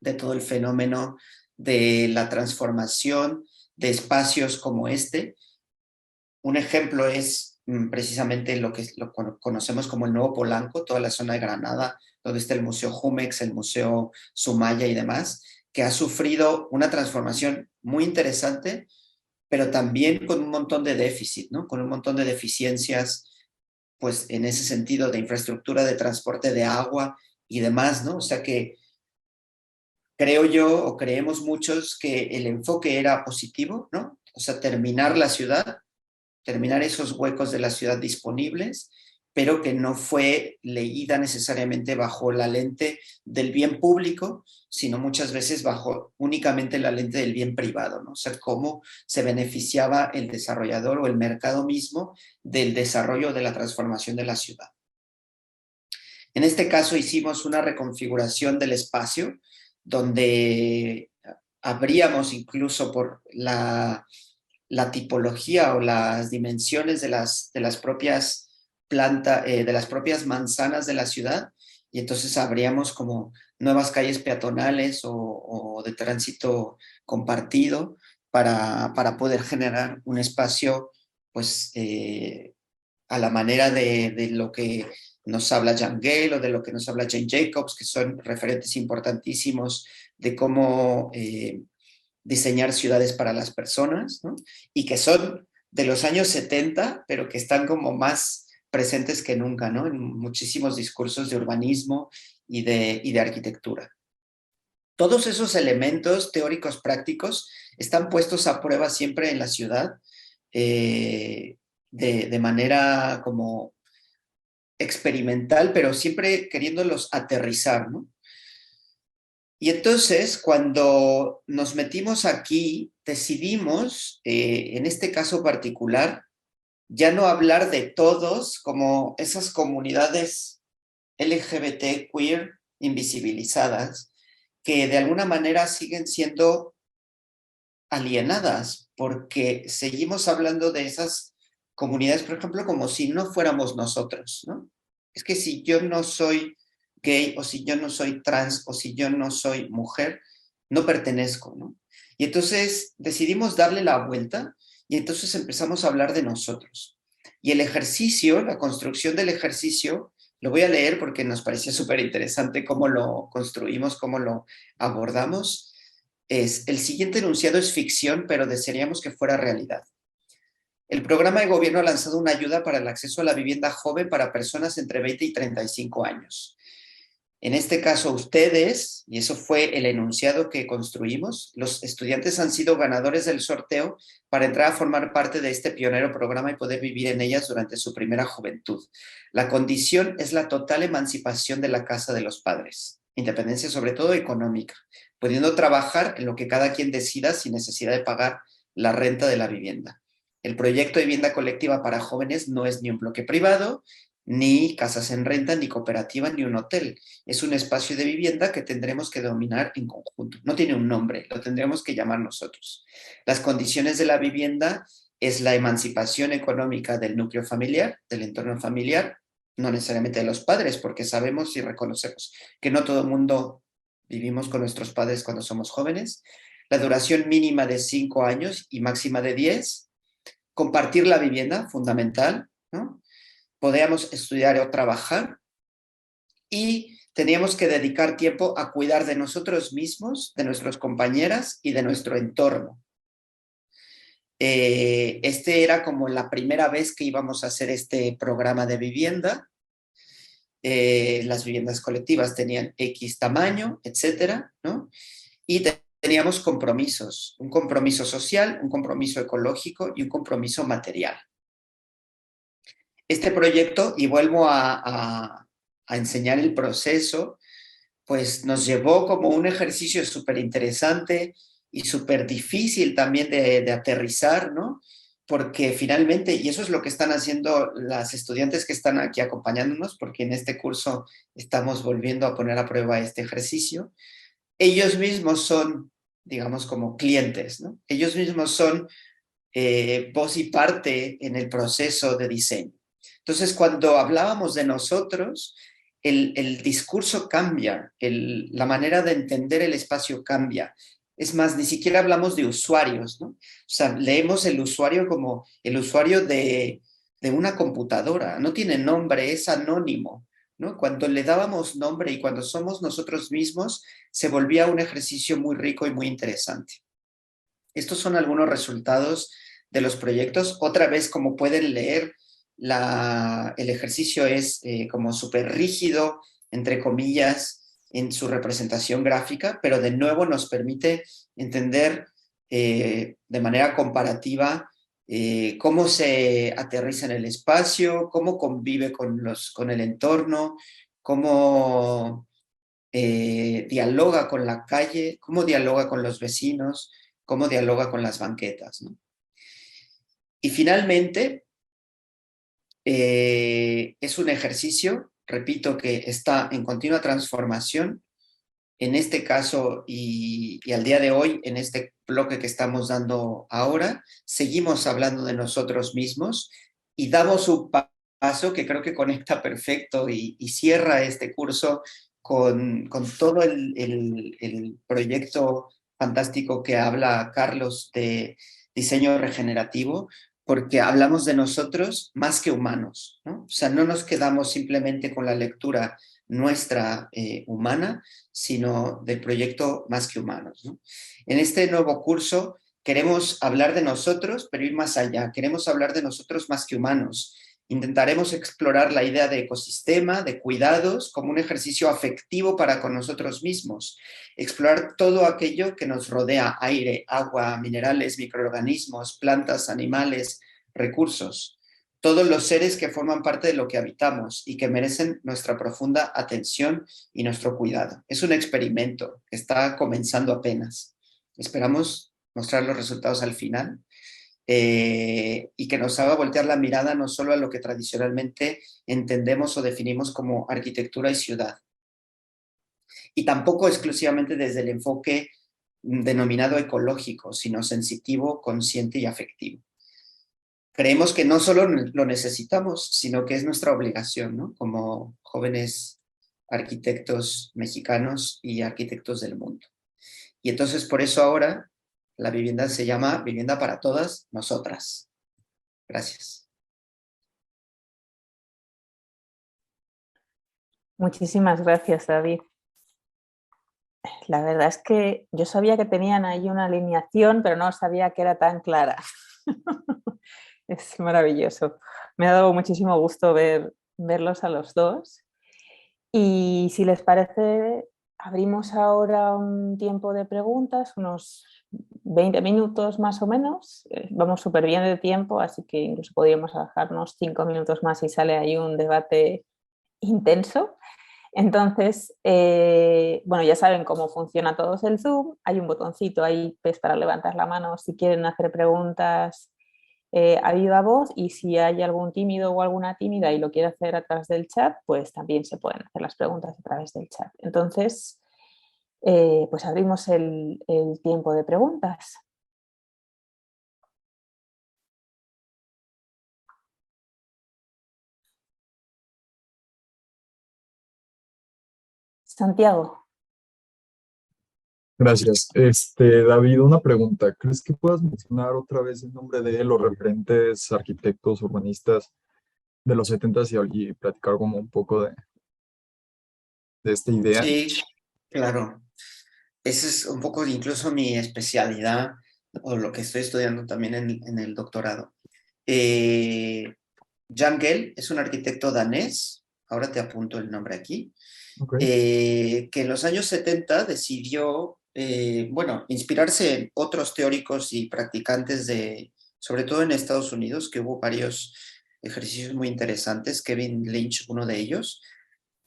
de todo el fenómeno de la transformación de espacios como este. Un ejemplo es precisamente lo que conocemos como el Nuevo Polanco, toda la zona de Granada, donde está el Museo Jumex, el Museo Sumaya y demás, que ha sufrido una transformación muy interesante, pero también con un montón de déficit, ¿no? Con un montón de deficiencias, pues en ese sentido de infraestructura, de transporte de agua y demás, ¿no? O sea que creo yo, o creemos muchos, que el enfoque era positivo, ¿no? O sea, terminar la ciudad, terminar esos huecos de la ciudad disponibles, pero que no fue leída necesariamente bajo la lente del bien público, sino muchas veces bajo únicamente la lente del bien privado, ¿no? O sea, cómo se beneficiaba el desarrollador o el mercado mismo del desarrollo de la transformación de la ciudad. En este caso hicimos una reconfiguración del espacio donde abríamos incluso por la tipología o las dimensiones de las propias de las propias manzanas de la ciudad, y entonces abríamos como nuevas calles peatonales o de tránsito compartido para poder generar un espacio pues a la manera de lo que nos habla Jan Gehl o de lo que nos habla Jane Jacobs, que son referentes importantísimos de cómo diseñar ciudades para las personas, ¿no? Y que son de los años 70, pero que están como más presentes que nunca, ¿no? En muchísimos discursos de urbanismo y de arquitectura. Todos esos elementos teóricos prácticos están puestos a prueba siempre en la ciudad de manera como experimental, pero siempre queriéndolos aterrizar, ¿no? Y entonces, cuando nos metimos aquí, decidimos, en este caso particular, ya no hablar de todos como esas comunidades LGBT, queer, invisibilizadas, que de alguna manera siguen siendo alienadas, porque seguimos hablando de esas comunidades, por ejemplo, como si no fuéramos nosotros, ¿no? Es que si yo no soy gay, o si yo no soy trans, o si yo no soy mujer, no pertenezco, ¿no? Y entonces decidimos darle la vuelta y entonces empezamos a hablar de nosotros. Y el ejercicio, la construcción del ejercicio, lo voy a leer porque nos parecía súper interesante cómo lo construimos, cómo lo abordamos. El siguiente enunciado es ficción, pero desearíamos que fuera realidad. El programa de gobierno ha lanzado una ayuda para el acceso a la vivienda joven para personas entre 20 y 35 años. En este caso, ustedes, y eso fue el enunciado que construimos, los estudiantes han sido ganadores del sorteo para entrar a formar parte de este pionero programa y poder vivir en ellas durante su primera juventud. La condición es la total emancipación de la casa de los padres, independencia sobre todo económica, pudiendo trabajar en lo que cada quien decida sin necesidad de pagar la renta de la vivienda. El proyecto de vivienda colectiva para jóvenes no es ni un bloque privado, ni casas en renta, ni cooperativa, ni un hotel. Es un espacio de vivienda que tendremos que dominar en conjunto. No tiene un nombre, lo tendremos que llamar nosotros. Las condiciones de la vivienda es la emancipación económica del núcleo familiar, del entorno familiar, no necesariamente de los padres, porque sabemos y reconocemos que no todo el mundo vivimos con nuestros padres cuando somos jóvenes. La duración mínima de 5 años y máxima de 10. Compartir la vivienda, fundamental, ¿no? Podíamos estudiar o trabajar y teníamos que dedicar tiempo a cuidar de nosotros mismos, de nuestras compañeras y de nuestro entorno. Este era como la primera vez que íbamos a hacer este programa de vivienda. Las viviendas colectivas tenían X tamaño, etcétera, ¿no? Y teníamos compromisos, un compromiso social, un compromiso ecológico y un compromiso material. Este proyecto, y vuelvo a enseñar el proceso, pues nos llevó como un ejercicio súper interesante y súper difícil también de aterrizar, ¿no? Porque finalmente, y eso es lo que están haciendo las estudiantes que están aquí acompañándonos, porque en este curso estamos volviendo a poner a prueba este ejercicio, ellos mismos son, digamos, como clientes, ¿no? Ellos mismos son voz y parte en el proceso de diseño. Entonces, cuando hablábamos de nosotros, el discurso cambia, la manera de entender el espacio cambia. Es más, ni siquiera hablamos de usuarios, ¿no? O sea, leemos el usuario como el usuario de una computadora. No tiene nombre, es anónimo, ¿no? Cuando le dábamos nombre y cuando somos nosotros mismos, se volvía un ejercicio muy rico y muy interesante. Estos son algunos resultados de los proyectos. Otra vez, como pueden leer, el ejercicio es como súper rígido, entre comillas, en su representación gráfica, pero de nuevo nos permite entender de manera comparativa cómo se aterriza en el espacio, cómo convive con el entorno, cómo dialoga con la calle, cómo dialoga con los vecinos, cómo dialoga con las banquetas, ¿no? Y finalmente, es un ejercicio repito, que está en continua transformación. En este caso y al día de hoy, en este bloque que estamos dando ahora, seguimos hablando de nosotros mismos y damos un paso que creo que conecta perfecto y cierra este curso con todo el proyecto fantástico que habla Carlos de diseño regenerativo, porque hablamos de nosotros más que humanos, ¿no? O sea, no nos quedamos simplemente con la lectura nuestra humana, sino del proyecto Más que Humanos, ¿no? En este nuevo curso queremos hablar de nosotros, pero ir más allá. Queremos hablar de nosotros más que humanos. Intentaremos explorar la idea de ecosistema, de cuidados, como un ejercicio afectivo para con nosotros mismos. Explorar todo aquello que nos rodea: aire, agua, minerales, microorganismos, plantas, animales, recursos. Todos los seres que forman parte de lo que habitamos y que merecen nuestra profunda atención y nuestro cuidado. Es un experimento que está comenzando apenas. Esperamos mostrar los resultados al final y que nos haga voltear la mirada no solo a lo que tradicionalmente entendemos o definimos como arquitectura y ciudad, y tampoco exclusivamente desde el enfoque denominado ecológico, sino sensitivo, consciente y afectivo. Creemos que no solo lo necesitamos, sino que es nuestra obligación, ¿no? Como jóvenes arquitectos mexicanos y arquitectos del mundo. Y entonces por eso ahora la vivienda se llama Vivienda para Todas Nosotras. Gracias. Muchísimas gracias, David. La verdad es que yo sabía que tenían ahí una alineación, pero no sabía que era tan clara. Es maravilloso. Me ha dado muchísimo gusto verlos a los dos. Y si les parece, abrimos ahora un tiempo de preguntas, unos 20 minutos más o menos. Vamos súper bien de tiempo, así que incluso podríamos dejarnos 5 minutos más y sale ahí un debate intenso. Entonces, bueno, ya saben cómo funciona todos el Zoom. Hay un botoncito ahí pues, para levantar la mano si quieren hacer preguntas a viva voz, y si hay algún tímido o alguna tímida y lo quiere hacer a través del chat, pues también se pueden hacer las preguntas a través del chat. Entonces, pues abrimos el tiempo de preguntas. Santiago. Gracias. David, una pregunta. ¿Crees que puedas mencionar otra vez el nombre de los referentes arquitectos urbanistas de los 70 y platicar como un poco de esta idea? Sí, claro. Esa es un poco incluso mi especialidad o lo que estoy estudiando también en el doctorado. Jan Gehl es un arquitecto danés, ahora te apunto el nombre aquí, Okay. que en los años 70 decidió, bueno, inspirarse en otros teóricos y practicantes sobre todo en Estados Unidos, que hubo varios ejercicios muy interesantes, Kevin Lynch, uno de ellos,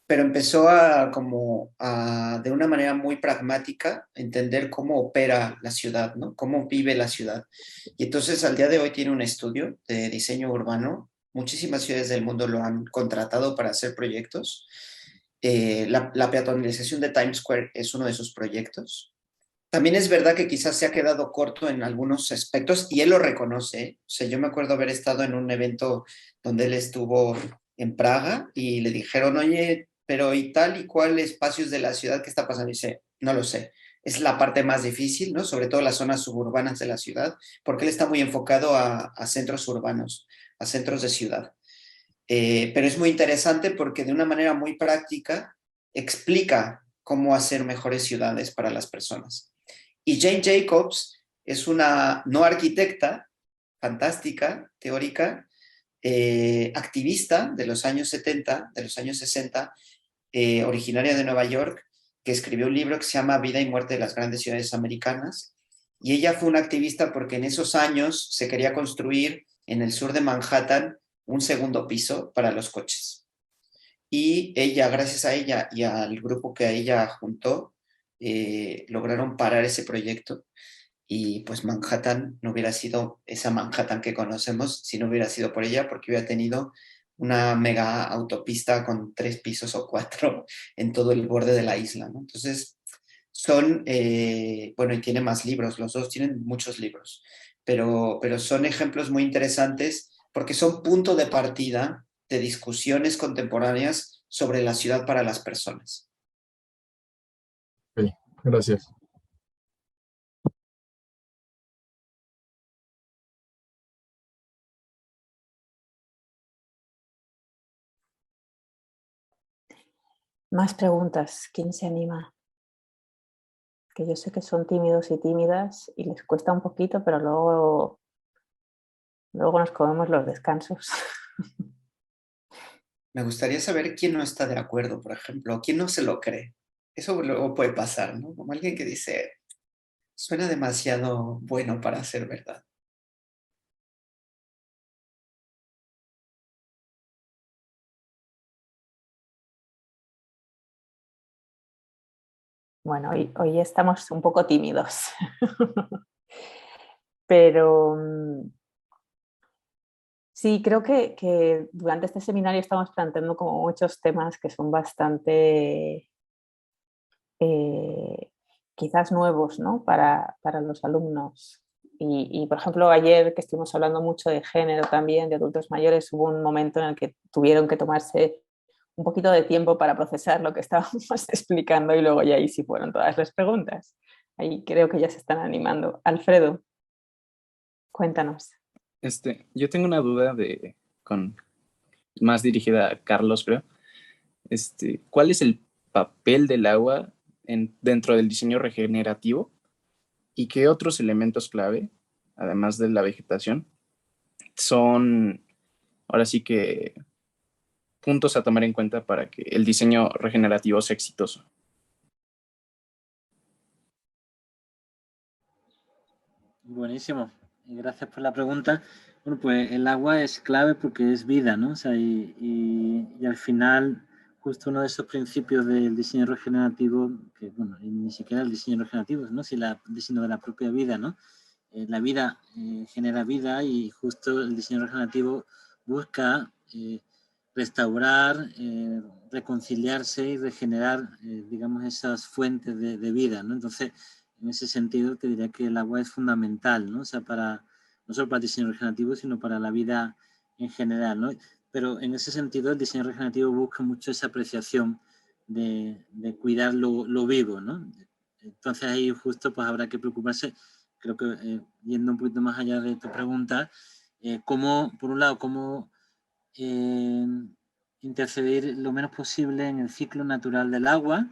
pero empezó de una manera muy pragmática, entender cómo opera la ciudad, ¿no? Cómo vive la ciudad. Y entonces al día de hoy tiene un estudio de diseño urbano. Muchísimas ciudades del mundo lo han contratado para hacer proyectos. La peatonalización de Times Square es uno de esos proyectos. También es verdad que quizás se ha quedado corto en algunos aspectos y él lo reconoce, ¿eh? O sea, yo me acuerdo haber estado en un evento donde él estuvo en Praga y le dijeron, oye, pero ¿y tal y cuál espacios de la ciudad que está pasando? Y dice, no lo sé. Es la parte más difícil, ¿no? Sobre todo las zonas suburbanas de la ciudad, porque él está muy enfocado a centros urbanos, a centros de ciudad. Pero es muy interesante porque de una manera muy práctica explica cómo hacer mejores ciudades para las personas. Y Jane Jacobs es una no arquitecta, fantástica, teórica, activista de los años 70, de los años 60, originaria de Nueva York, que escribió un libro que se llama Vida y Muerte de las Grandes Ciudades Americanas. Y ella fue una activista porque en esos años se quería construir en el sur de Manhattan un segundo piso para los coches. Y ella, gracias a ella y al grupo que a ella juntó, lograron parar ese proyecto. Y pues Manhattan no hubiera sido esa Manhattan que conocemos si no hubiera sido por ella, porque hubiera tenido una mega autopista con 3 pisos o 4 en todo el borde de la isla, ¿no? Entonces, son, bueno, y tiene más libros, los dos tienen muchos libros, pero son ejemplos muy interesantes porque son punto de partida de discusiones contemporáneas sobre la ciudad para las personas. Ok, gracias. Más preguntas. ¿Quién se anima? Que yo sé que son tímidos y tímidas y les cuesta un poquito, pero luego nos comemos los descansos. Me gustaría saber quién no está de acuerdo, por ejemplo, o quién no se lo cree. Eso luego puede pasar, ¿no? Como alguien que dice, suena demasiado bueno para ser verdad. Bueno, hoy estamos un poco tímidos. Pero sí, creo que durante este seminario estamos planteando como muchos temas que son bastante quizás nuevos, ¿no? para los alumnos. Y, por ejemplo, ayer que estuvimos hablando mucho de género también, de adultos mayores, hubo un momento en el que tuvieron que tomarse un poquito de tiempo para procesar lo que estábamos explicando y luego ya ahí sí fueron todas las preguntas. Ahí creo que ya se están animando. Alfredo, cuéntanos. Yo tengo una duda más dirigida a Carlos, creo. ¿Cuál es el papel del agua dentro del diseño regenerativo y qué otros elementos clave, además de la vegetación, son ahora sí que puntos a tomar en cuenta para que el diseño regenerativo sea exitoso? Buenísimo, y gracias por la pregunta. Bueno, pues el agua es clave porque es vida, ¿no? O sea, y al final, justo uno de esos principios del diseño regenerativo, que bueno, y ni siquiera el diseño regenerativo, ¿no? Sino de la propia vida, ¿no? La vida genera vida y justo el diseño regenerativo busca restaurar, reconciliarse y regenerar, digamos, esas fuentes de vida, ¿no? Entonces, en ese sentido, te diría que el agua es fundamental, ¿no? O sea, no solo para el diseño regenerativo, sino para la vida en general, ¿no? Pero en ese sentido, el diseño regenerativo busca mucho esa apreciación de cuidar lo vivo, ¿no? Entonces ahí justo pues habrá que preocuparse, creo que yendo un poquito más allá de tu pregunta, cómo, por un lado, cómo interferir lo menos posible en el ciclo natural del agua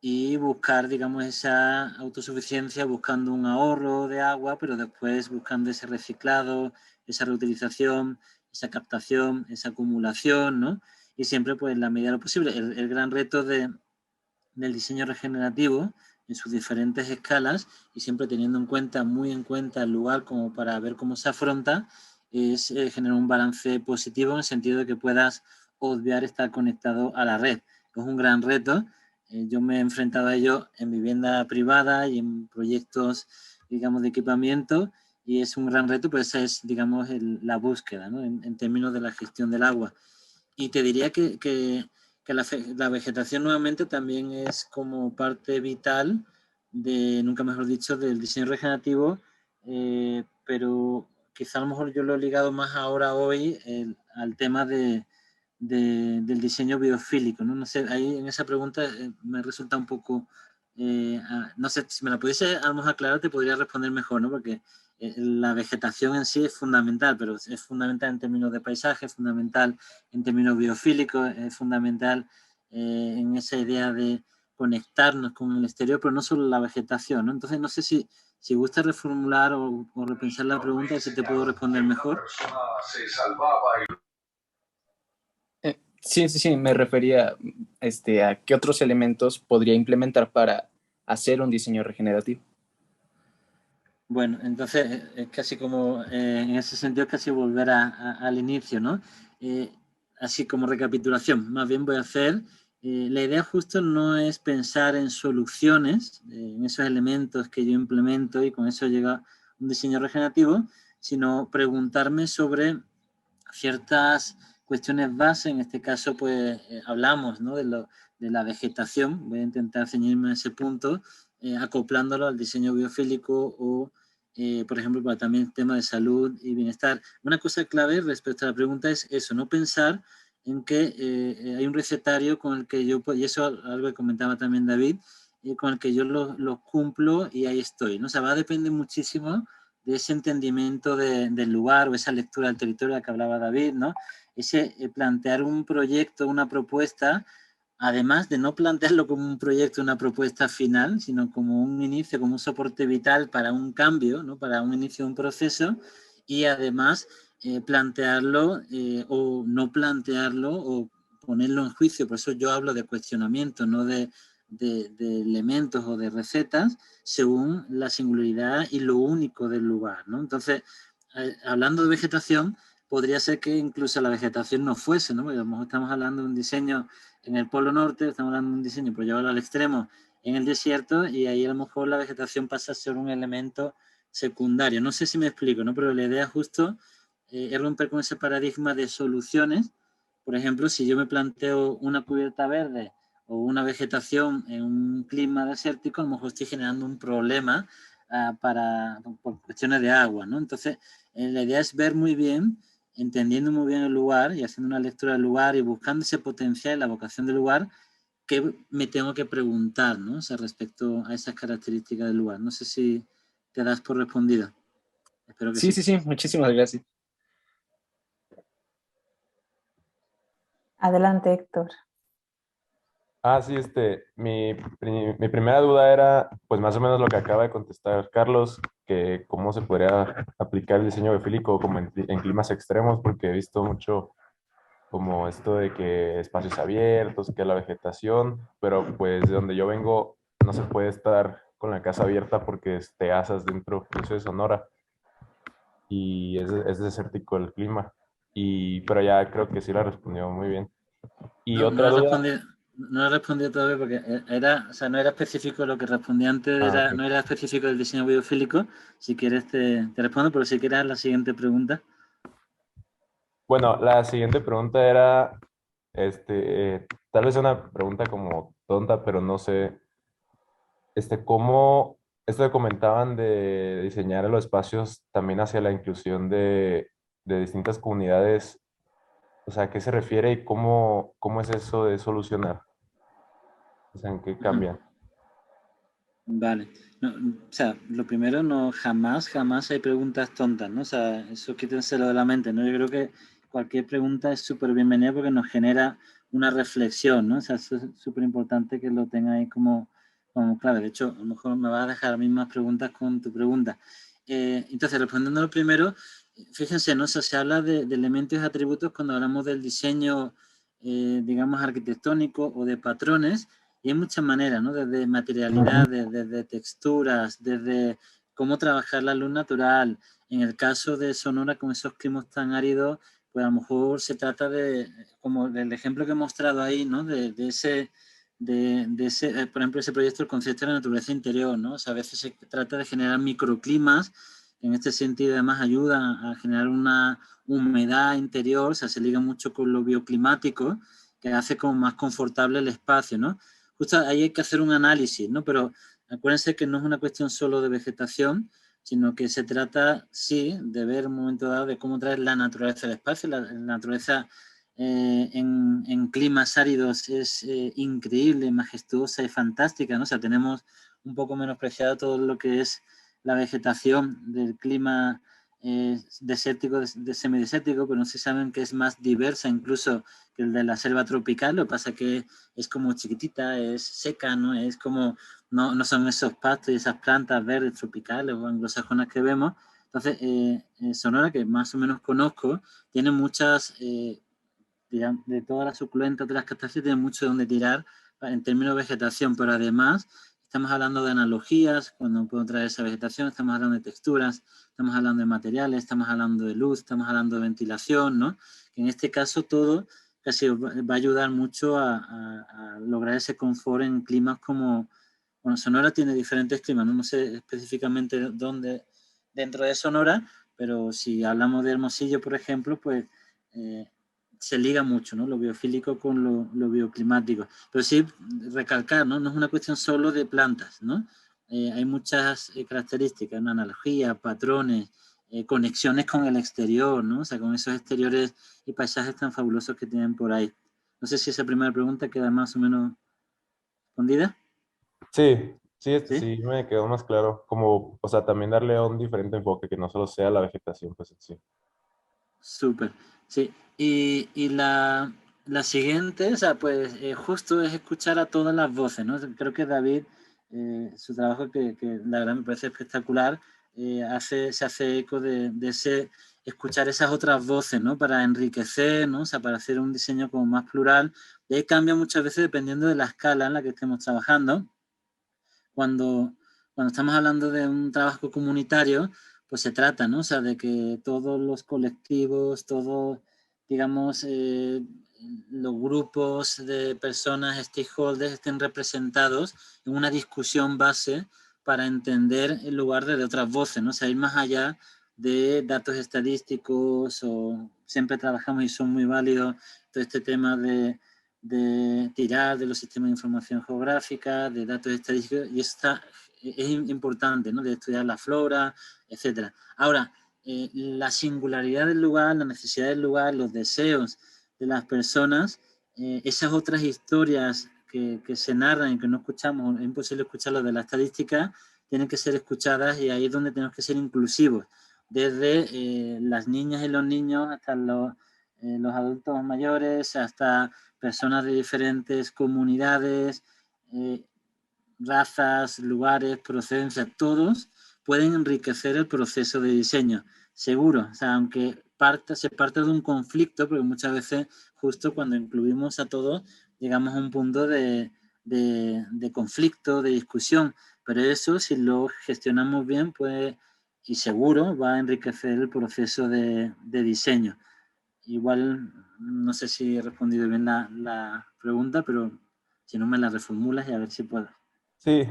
y buscar, digamos, esa autosuficiencia buscando un ahorro de agua, pero después buscando ese reciclado, esa reutilización, esa captación, esa acumulación, ¿no? Y siempre, pues, en la medida de lo posible. El gran reto del diseño regenerativo en sus diferentes escalas y siempre teniendo muy en cuenta el lugar como para ver cómo se afronta, es generar un balance positivo en el sentido de que puedas obviar estar conectado a la red. Es un gran reto. Yo me he enfrentado a ello en vivienda privada y en proyectos, digamos, de equipamiento y es un gran reto, pues esa es, digamos, la búsqueda, ¿no? en términos de la gestión del agua. Y te diría que la vegetación nuevamente también es como parte vital nunca mejor dicho, del diseño regenerativo, pero quizá a lo mejor yo lo he ligado más ahora hoy al tema del diseño biofílico, ¿no? No sé, ahí en esa pregunta me resulta un poco, no sé, si me la pudiese a lo mejor aclarar te podría responder mejor, ¿no? Porque la vegetación en sí es fundamental, pero es fundamental en términos de paisaje, es fundamental en términos biofílicos, es fundamental en esa idea de conectarnos con el exterior, pero no solo la vegetación, ¿no? Entonces no sé si gusta reformular o repensar la pregunta, si te puedo responder mejor. Sí, me refería a qué otros elementos podría implementar para hacer un diseño regenerativo. Bueno, entonces es casi como, en ese sentido, es casi volver al inicio, ¿no? Así como recapitulación, más bien voy a hacer, la idea justo no es pensar en soluciones, en esos elementos que yo implemento y con eso llega un diseño regenerativo, sino preguntarme sobre ciertas cuestiones base. En este caso, pues hablamos, ¿no?, de la vegetación. Voy a intentar ceñirme a ese punto, acoplándolo al diseño biofílico o, por ejemplo, para también el tema de salud y bienestar. Una cosa clave respecto a la pregunta es eso, no pensar en que hay un recetario con el que yo, y eso algo que comentaba también David, con el que yo lo cumplo y ahí estoy, ¿no? O sea, va a depender muchísimo de ese entendimiento del lugar o esa lectura del territorio de la que hablaba David, ¿no? Ese plantear un proyecto, una propuesta, además de no plantearlo como un proyecto, una propuesta final, sino como un inicio, como un soporte vital para un cambio, ¿no?, para un inicio de un proceso, y además plantearlo o no plantearlo o ponerlo en juicio. Por eso yo hablo de cuestionamiento, no de elementos o de recetas, según la singularidad y lo único del lugar, ¿no? Entonces, hablando de vegetación, podría ser que incluso la vegetación no fuese, ¿no? Porque a lo mejor estamos hablando de un diseño en el Polo Norte, estamos hablando de un diseño por llevarlo al extremo en el desierto, y ahí a lo mejor la vegetación pasa a ser un elemento secundario. No sé si me explico, ¿no? Pero la idea justo es romper con ese paradigma de soluciones. Por ejemplo, si yo me planteo una cubierta verde o una vegetación en un clima desértico, a lo mejor estoy generando un problema por cuestiones de agua, ¿no? Entonces, la idea es ver muy bien, entendiendo muy bien el lugar y haciendo una lectura del lugar y buscando ese potencial, la vocación del lugar, que me tengo que preguntar, ¿no? O sea, respecto a esas características del lugar. No sé si te das por respondida. Espero que Sí, sí. sí, sí, muchísimas gracias. Adelante, Héctor. Sí, mi primera duda era, pues más o menos lo que acaba de contestar Carlos, que cómo se podría aplicar el diseño biofílico como en climas extremos, porque he visto mucho como esto de que espacios abiertos, que la vegetación, pero pues de donde yo vengo no se puede estar con la casa abierta porque te asas dentro, yo soy de Sonora, y es desértico el clima, pero ya creo que sí la respondió muy bien. Y No, otra duda. no he respondido todavía porque o sea, no era específico lo que respondí antes, Ok. no era específico del diseño biofílico. Si quieres te respondo, pero si quieres la siguiente pregunta. Bueno, la siguiente pregunta era, tal vez una pregunta como tonta, pero no sé, cómo, esto que comentaban de diseñar los espacios también hacia la inclusión de distintas comunidades, o sea, ¿a qué se refiere y cómo es eso de solucionar? O sea, ¿en qué cambian? Vale. No, o sea, lo primero, jamás hay preguntas tontas, ¿no? O sea, eso quítenselo de la mente, ¿no? Yo creo que cualquier pregunta es súper bienvenida porque nos genera una reflexión, ¿no? O sea, eso es súper importante que lo tengáis como clave. De hecho, a lo mejor me vas a dejar las mismas preguntas con tu pregunta. Entonces, respondiendo a lo primero, fíjense, ¿no? O sea, se habla de elementos y atributos cuando hablamos del diseño, digamos, arquitectónico o de patrones. Y hay muchas maneras, ¿no? Desde materialidad, desde texturas, desde cómo trabajar la luz natural. En el caso de Sonora, con esos climas tan áridos, pues a lo mejor se trata como del ejemplo que he mostrado ahí, ¿no? De ese, por ejemplo, ese proyecto, el concepto de la naturaleza interior, ¿no? O sea, a veces se trata de generar microclimas, que en este sentido además ayudan a generar una humedad interior, o sea, se liga mucho con lo bioclimático, que hace como más confortable el espacio, ¿no? Justo ahí hay que hacer un análisis, ¿no? Pero acuérdense que no es una cuestión solo de vegetación, sino que se trata, sí, de ver un momento dado de cómo traer la naturaleza del espacio. La naturaleza en climas áridos es increíble, majestuosa y fantástica, ¿no? O sea, tenemos un poco menospreciado todo lo que es la vegetación del clima desértico, semidesértico, pero no se saben que es más diversa incluso que el de la selva tropical. Lo que pasa es que es como chiquitita, es seca, ¿no? Es como, no son esos pastos y esas plantas verdes tropicales o anglosajonas que vemos. Entonces, Sonora, que más o menos conozco, tiene muchas, de todas las suculentas, de las cactáceas, tiene mucho donde tirar en términos de vegetación, pero además estamos hablando de analogías, cuando puedo traer esa vegetación, estamos hablando de texturas, estamos hablando de materiales, estamos hablando de luz, estamos hablando de ventilación, ¿no? Que en este caso todo casi va a ayudar mucho a lograr ese confort en climas como, bueno, Sonora tiene diferentes climas, ¿no? No sé específicamente dónde dentro de Sonora, pero si hablamos de Hermosillo, por ejemplo, pues se liga mucho, ¿no? Lo biofílico con lo bioclimático. Pero sí recalcar, ¿no? No es una cuestión solo de plantas, ¿no? Hay muchas características, una analogía, patrones, conexiones con el exterior, ¿no? O sea, con esos exteriores y paisajes tan fabulosos que tienen por ahí. No sé si esa primera pregunta queda más o menos respondida. Sí, sí, ¿Sí? sí, me quedó más claro. Como, o sea, también darle un diferente enfoque, que no solo sea la vegetación, pues en sí. Súper, sí. Y la siguiente, o sea, pues justo es escuchar a todas las voces, ¿no? Creo que David, su trabajo que la verdad me parece espectacular, se hace eco de ese, escuchar esas otras voces, ¿no? Para enriquecer, ¿no? O sea, para hacer un diseño como más plural. Y ahí cambia muchas veces dependiendo de la escala en la que estemos trabajando. Cuando estamos hablando de un trabajo comunitario, pues se trata, ¿no? O sea, de que todos los colectivos, todos, digamos, los grupos de personas, stakeholders, estén representados en una discusión base para entender en lugar de otras voces, ¿no? O sea, ir más allá de datos estadísticos, o siempre trabajamos y son muy válidos todo este tema de tirar de los sistemas de información geográfica, de datos estadísticos, y eso es importante, ¿no? De estudiar la flora, etcétera. Ahora, la singularidad del lugar, la necesidad del lugar, los deseos de las personas, esas otras historias que se narran y que no escuchamos, es imposible escucharlas de la estadística, tienen que ser escuchadas, y ahí es donde tenemos que ser inclusivos, desde las niñas y los niños hasta los adultos mayores, hasta personas de diferentes comunidades, razas, lugares, procedencia, todos pueden enriquecer el proceso de diseño, seguro. O sea, aunque se parte de un conflicto, porque muchas veces justo cuando incluimos a todos llegamos a un punto de conflicto, de discusión, pero eso, si lo gestionamos bien, pues, y seguro va a enriquecer el proceso de diseño. Igual, no sé si he respondido bien la pregunta, pero si no me la reformulas y a ver si puedo. Sí,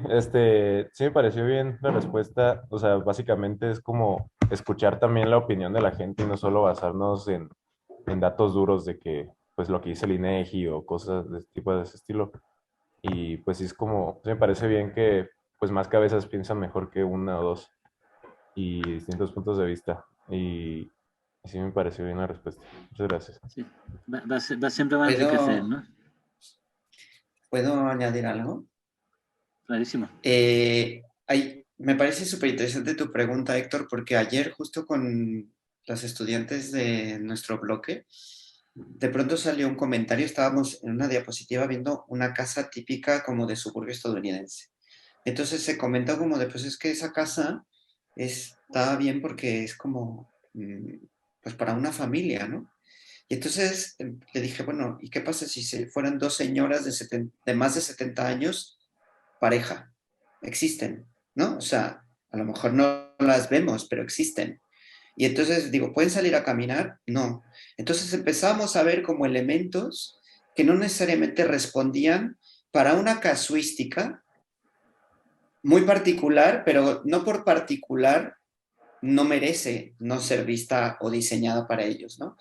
sí me pareció bien la respuesta. O sea, básicamente es como escuchar también la opinión de la gente y no solo basarnos en datos duros de que, pues, lo que dice el INEGI o cosas de este tipo de ese estilo. Y pues sí es como, sí me parece bien que, pues, más cabezas piensan mejor que una o dos y distintos puntos de vista. Y sí me pareció bien la respuesta. Muchas gracias. Sí. Siempre va a enriquecer, ¿no? ¿Puedo añadir algo? Clarísimo. Me parece súper interesante tu pregunta, Héctor, porque ayer justo con las estudiantes de nuestro bloque, de pronto salió un comentario, estábamos en una diapositiva viendo una casa típica como de suburbio estadounidense. Entonces se comentó como de, pues es que esa casa está bien porque es como, pues para una familia, ¿no? Y entonces le dije, bueno, ¿y qué pasa si fueran dos señoras de más de 70 años, pareja? Existen, ¿no? O sea, a lo mejor no las vemos, pero existen. Y entonces digo, ¿pueden salir a caminar? No. Entonces empezamos a ver como elementos que no necesariamente respondían para una casuística muy particular, pero no por particular no merece no ser vista o diseñada para ellos, ¿no?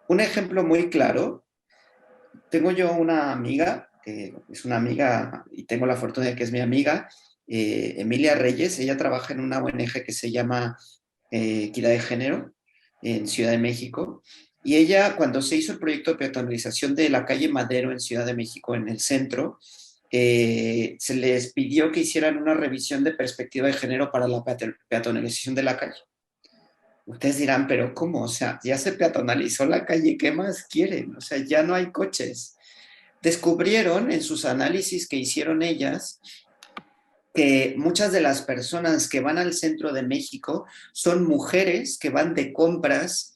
Un ejemplo muy claro, tengo yo una amiga, que es una amiga y tengo la fortuna de que es mi amiga, Emilia Reyes. Ella trabaja en una ONG que se llama Equidad de Género en Ciudad de México, y ella, cuando se hizo el proyecto de peatonalización de la calle Madero en Ciudad de México, en el centro, se les pidió que hicieran una revisión de perspectiva de género para la peatonalización de la calle. Ustedes dirán, pero ¿cómo? O sea, ya se peatonalizó la calle, ¿qué más quieren? O sea, ya no hay coches. Descubrieron en sus análisis que hicieron ellas que muchas de las personas que van al centro de México son mujeres que van de compras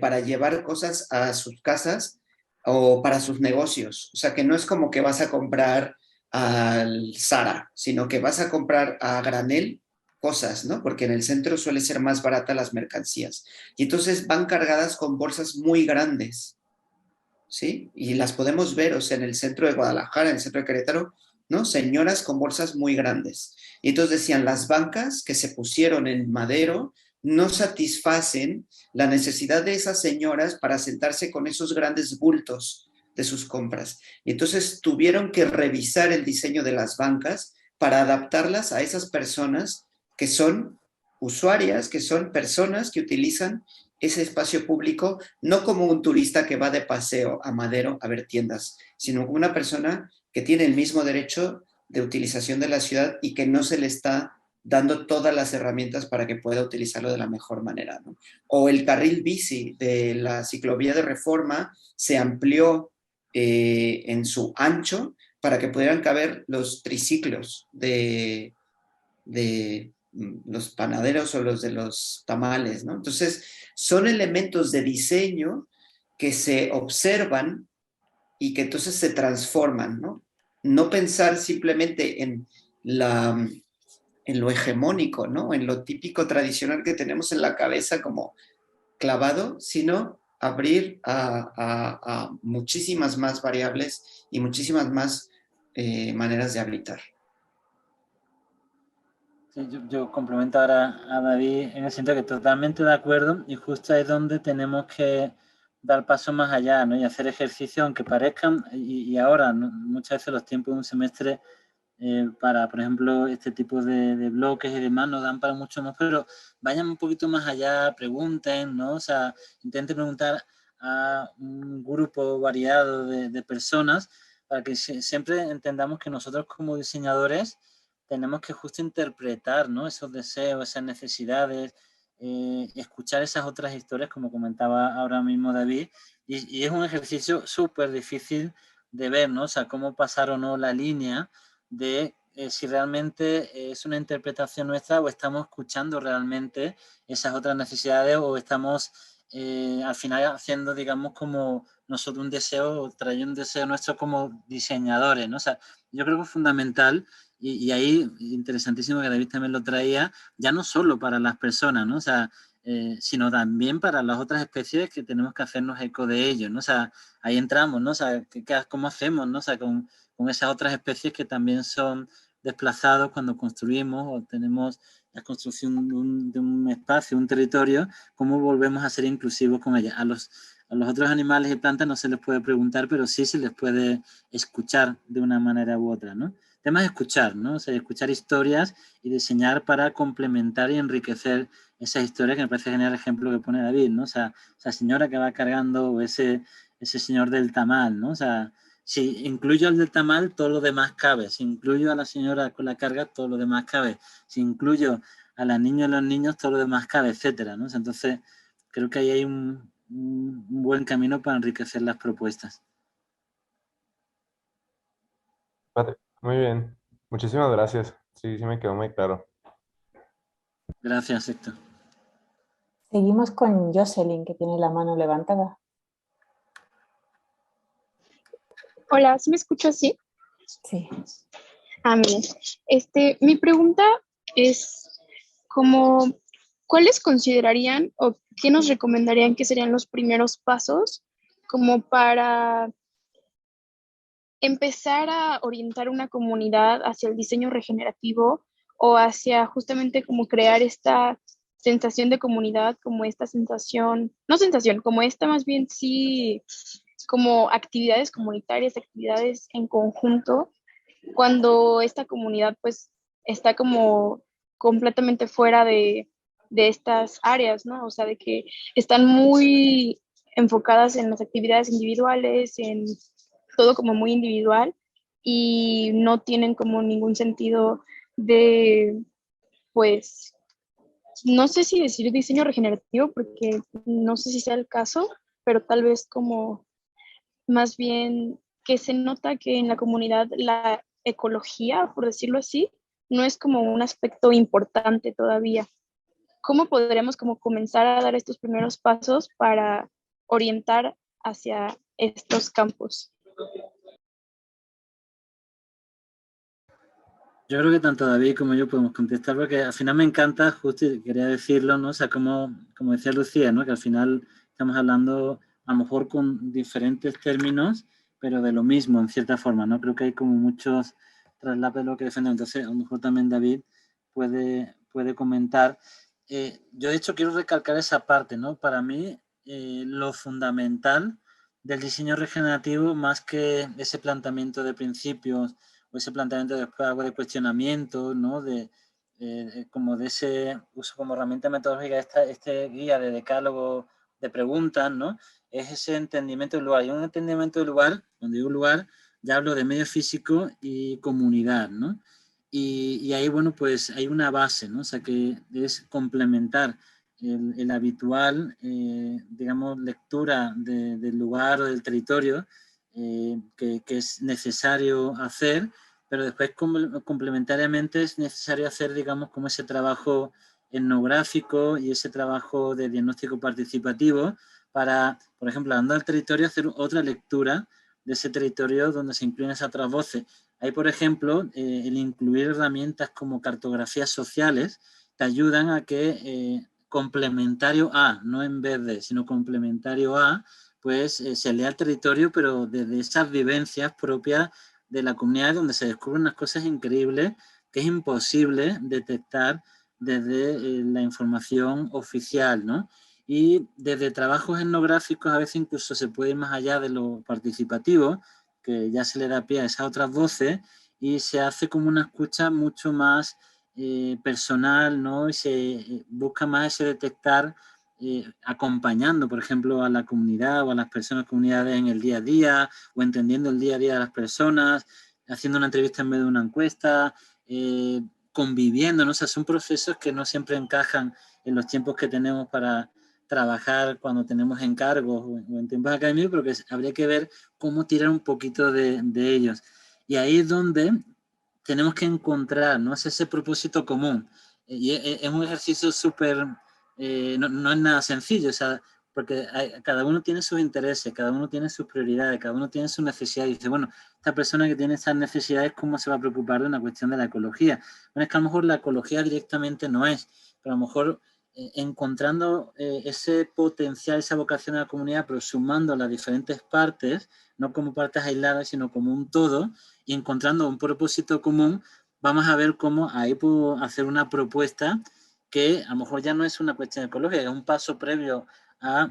para llevar cosas a sus casas o para sus negocios. O sea, que no es como que vas a comprar al Zara, sino que vas a comprar a granel cosas, ¿no? Porque en el centro suele ser más barata las mercancías. Y entonces van cargadas con bolsas muy grandes, ¿sí? Y las podemos ver, o sea, en el centro de Guadalajara, en el centro de Querétaro, ¿no? Señoras con bolsas muy grandes. Y entonces decían, las bancas que se pusieron en Madero no satisfacen la necesidad de esas señoras para sentarse con esos grandes bultos de sus compras. Y entonces tuvieron que revisar el diseño de las bancas para adaptarlas a esas personas que son usuarias, que son personas que utilizan ese espacio público no como un turista que va de paseo a Madero a ver tiendas, sino como una persona que tiene el mismo derecho de utilización de la ciudad y que no se le está dando todas las herramientas para que pueda utilizarlo de la mejor manera, ¿no? O el carril bici de la ciclovía de Reforma se amplió en su ancho para que pudieran caber los triciclos de los panaderos o los de los tamales, ¿no? Entonces, son elementos de diseño que se observan y que entonces se transforman, ¿no? No pensar simplemente en lo hegemónico, ¿no? En lo típico tradicional que tenemos en la cabeza como clavado, sino abrir a muchísimas más variables y muchísimas más maneras de habitar. Sí, yo complemento ahora a David en el sentido que totalmente de acuerdo, y justo ahí es donde tenemos que dar paso más allá, ¿no? Y hacer ejercicios, aunque parezcan, y ahora, ¿no? Muchas veces los tiempos de un semestre para, por ejemplo, este tipo de bloques y demás nos dan para mucho más, pero vayan un poquito más allá, pregunten, ¿no? O sea, intenten preguntar a un grupo variado de personas para que siempre entendamos que nosotros como diseñadores tenemos que justo interpretar, ¿no? Esos deseos, esas necesidades, escuchar esas otras historias, como comentaba ahora mismo David, y es un ejercicio súper difícil de ver, ¿no? O sea, cómo pasar o no la línea de si realmente es una interpretación nuestra o estamos escuchando realmente esas otras necesidades o estamos al final haciendo, digamos, como nosotros un deseo o trayendo un deseo nuestro como diseñadores, ¿no? O sea, yo creo que es fundamental y ahí interesantísimo que David también lo traía, ya no solo para las personas, ¿no? O sea, sino también para las otras especies que tenemos que hacernos eco de ellos, ¿no? O sea, ahí entramos, ¿no? O sea, ¿cómo hacemos, ¿no? O sea, con esas otras especies que también son desplazados cuando construimos o tenemos la construcción de un espacio, un territorio, ¿cómo volvemos a ser inclusivos con ellas? A los otros animales y plantas no se les puede preguntar, pero sí se les puede escuchar de una manera u otra, ¿no? El tema es escuchar, ¿no? O sea, escuchar historias y diseñar para complementar y enriquecer esas historias, que me parece genial el ejemplo que pone David, ¿no? O sea, esa señora que va cargando o ese señor del tamal, ¿no? O sea, si incluyo al del tamal, todo lo demás cabe. Si incluyo a la señora con la carga, todo lo demás cabe. Si incluyo a las niñas y los niños, todo lo demás cabe, etcétera, ¿no? Entonces, creo que ahí hay un buen camino para enriquecer las propuestas. Muy bien. Muchísimas gracias. Sí, sí me quedó muy claro. Gracias, Héctor. Seguimos con Jocelyn, que tiene la mano levantada. Hola, ¿sí me escucho así? Sí. Miren, mi pregunta es como, ¿cuáles considerarían o qué nos recomendarían que serían los primeros pasos como para empezar a orientar una comunidad hacia el diseño regenerativo o hacia justamente como crear esta sensación de comunidad, como esta sensación, no sensación, como esta más bien sí, como actividades comunitarias, actividades en conjunto, cuando esta comunidad pues está como completamente fuera de estas áreas, ¿no? O sea, de que están muy enfocadas en las actividades individuales, en todo como muy individual y no tienen como ningún sentido de, pues, no sé si decir diseño regenerativo, porque no sé si sea el caso, pero tal vez como más bien que se nota que en la comunidad la ecología, por decirlo así, no es como un aspecto importante todavía. ¿Cómo podremos como comenzar a dar estos primeros pasos para orientar hacia estos campos? Yo creo que tanto David como yo podemos contestar, porque al final me encanta, justo y quería decirlo, ¿no? O sea, como decía Lucía, ¿no? Que al final estamos hablando a lo mejor con diferentes términos, pero de lo mismo, en cierta forma, ¿no? Creo que hay como muchos traslados de lo que defendemos. Entonces, a lo mejor también David puede comentar. yo de hecho quiero recalcar esa parte, ¿no? Para mí, lo fundamental del diseño regenerativo, más que ese planteamiento de principios o ese planteamiento después algo de cuestionamiento, ¿no? Como de ese uso como herramienta metodológica, este guía de decálogo de preguntas, ¿no? Es ese entendimiento del lugar. Y un entendimiento del lugar, donde digo lugar, ya hablo de medio físico y comunidad, ¿no? Y ahí, bueno, pues hay una base, ¿no? O sea, que es complementar el habitual, digamos, lectura del lugar o del territorio que es necesario hacer, pero después complementariamente es necesario hacer, digamos, como ese trabajo etnográfico y ese trabajo de diagnóstico participativo para, por ejemplo, andando al territorio, hacer otra lectura de ese territorio donde se incluyen esas otras voces. Ahí, por ejemplo, el incluir herramientas como cartografías sociales te ayudan a que complementario a, no en vez de, sino complementario a, pues se lea el territorio, pero desde esas vivencias propias de la comunidad donde se descubren unas cosas increíbles que es imposible detectar desde la información oficial, ¿no? Y desde trabajos etnográficos a veces incluso se puede ir más allá de lo participativo, que ya se le da pie a esas otras voces y se hace como una escucha mucho más personal, ¿no? Y se busca más ese detectar acompañando, por ejemplo, a la comunidad o a las personas, comunidades en el día a día o entendiendo el día a día de las personas, haciendo una entrevista en vez de una encuesta, conviviendo, ¿no? O sea, son procesos que no siempre encajan en los tiempos que tenemos para trabajar cuando tenemos encargos o en tiempos académicos, pero que habría que ver cómo tirar un poquito de ellos. Y ahí es donde tenemos que encontrar, ¿no? Es ese propósito común. Y es un ejercicio súper, no es nada sencillo, o sea, porque cada uno tiene sus intereses, cada uno tiene sus prioridades, cada uno tiene sus necesidades. Y dice, bueno, esta persona que tiene esas necesidades, ¿cómo se va a preocupar de una cuestión de la ecología? Bueno, es que a lo mejor la ecología directamente no es, pero a lo mejor encontrando ese potencial, esa vocación de la comunidad, pero sumando las diferentes partes, no como partes aisladas, sino como un todo, y encontrando un propósito común, vamos a ver cómo ahí puedo hacer una propuesta que a lo mejor ya no es una cuestión ecológica, es un paso previo a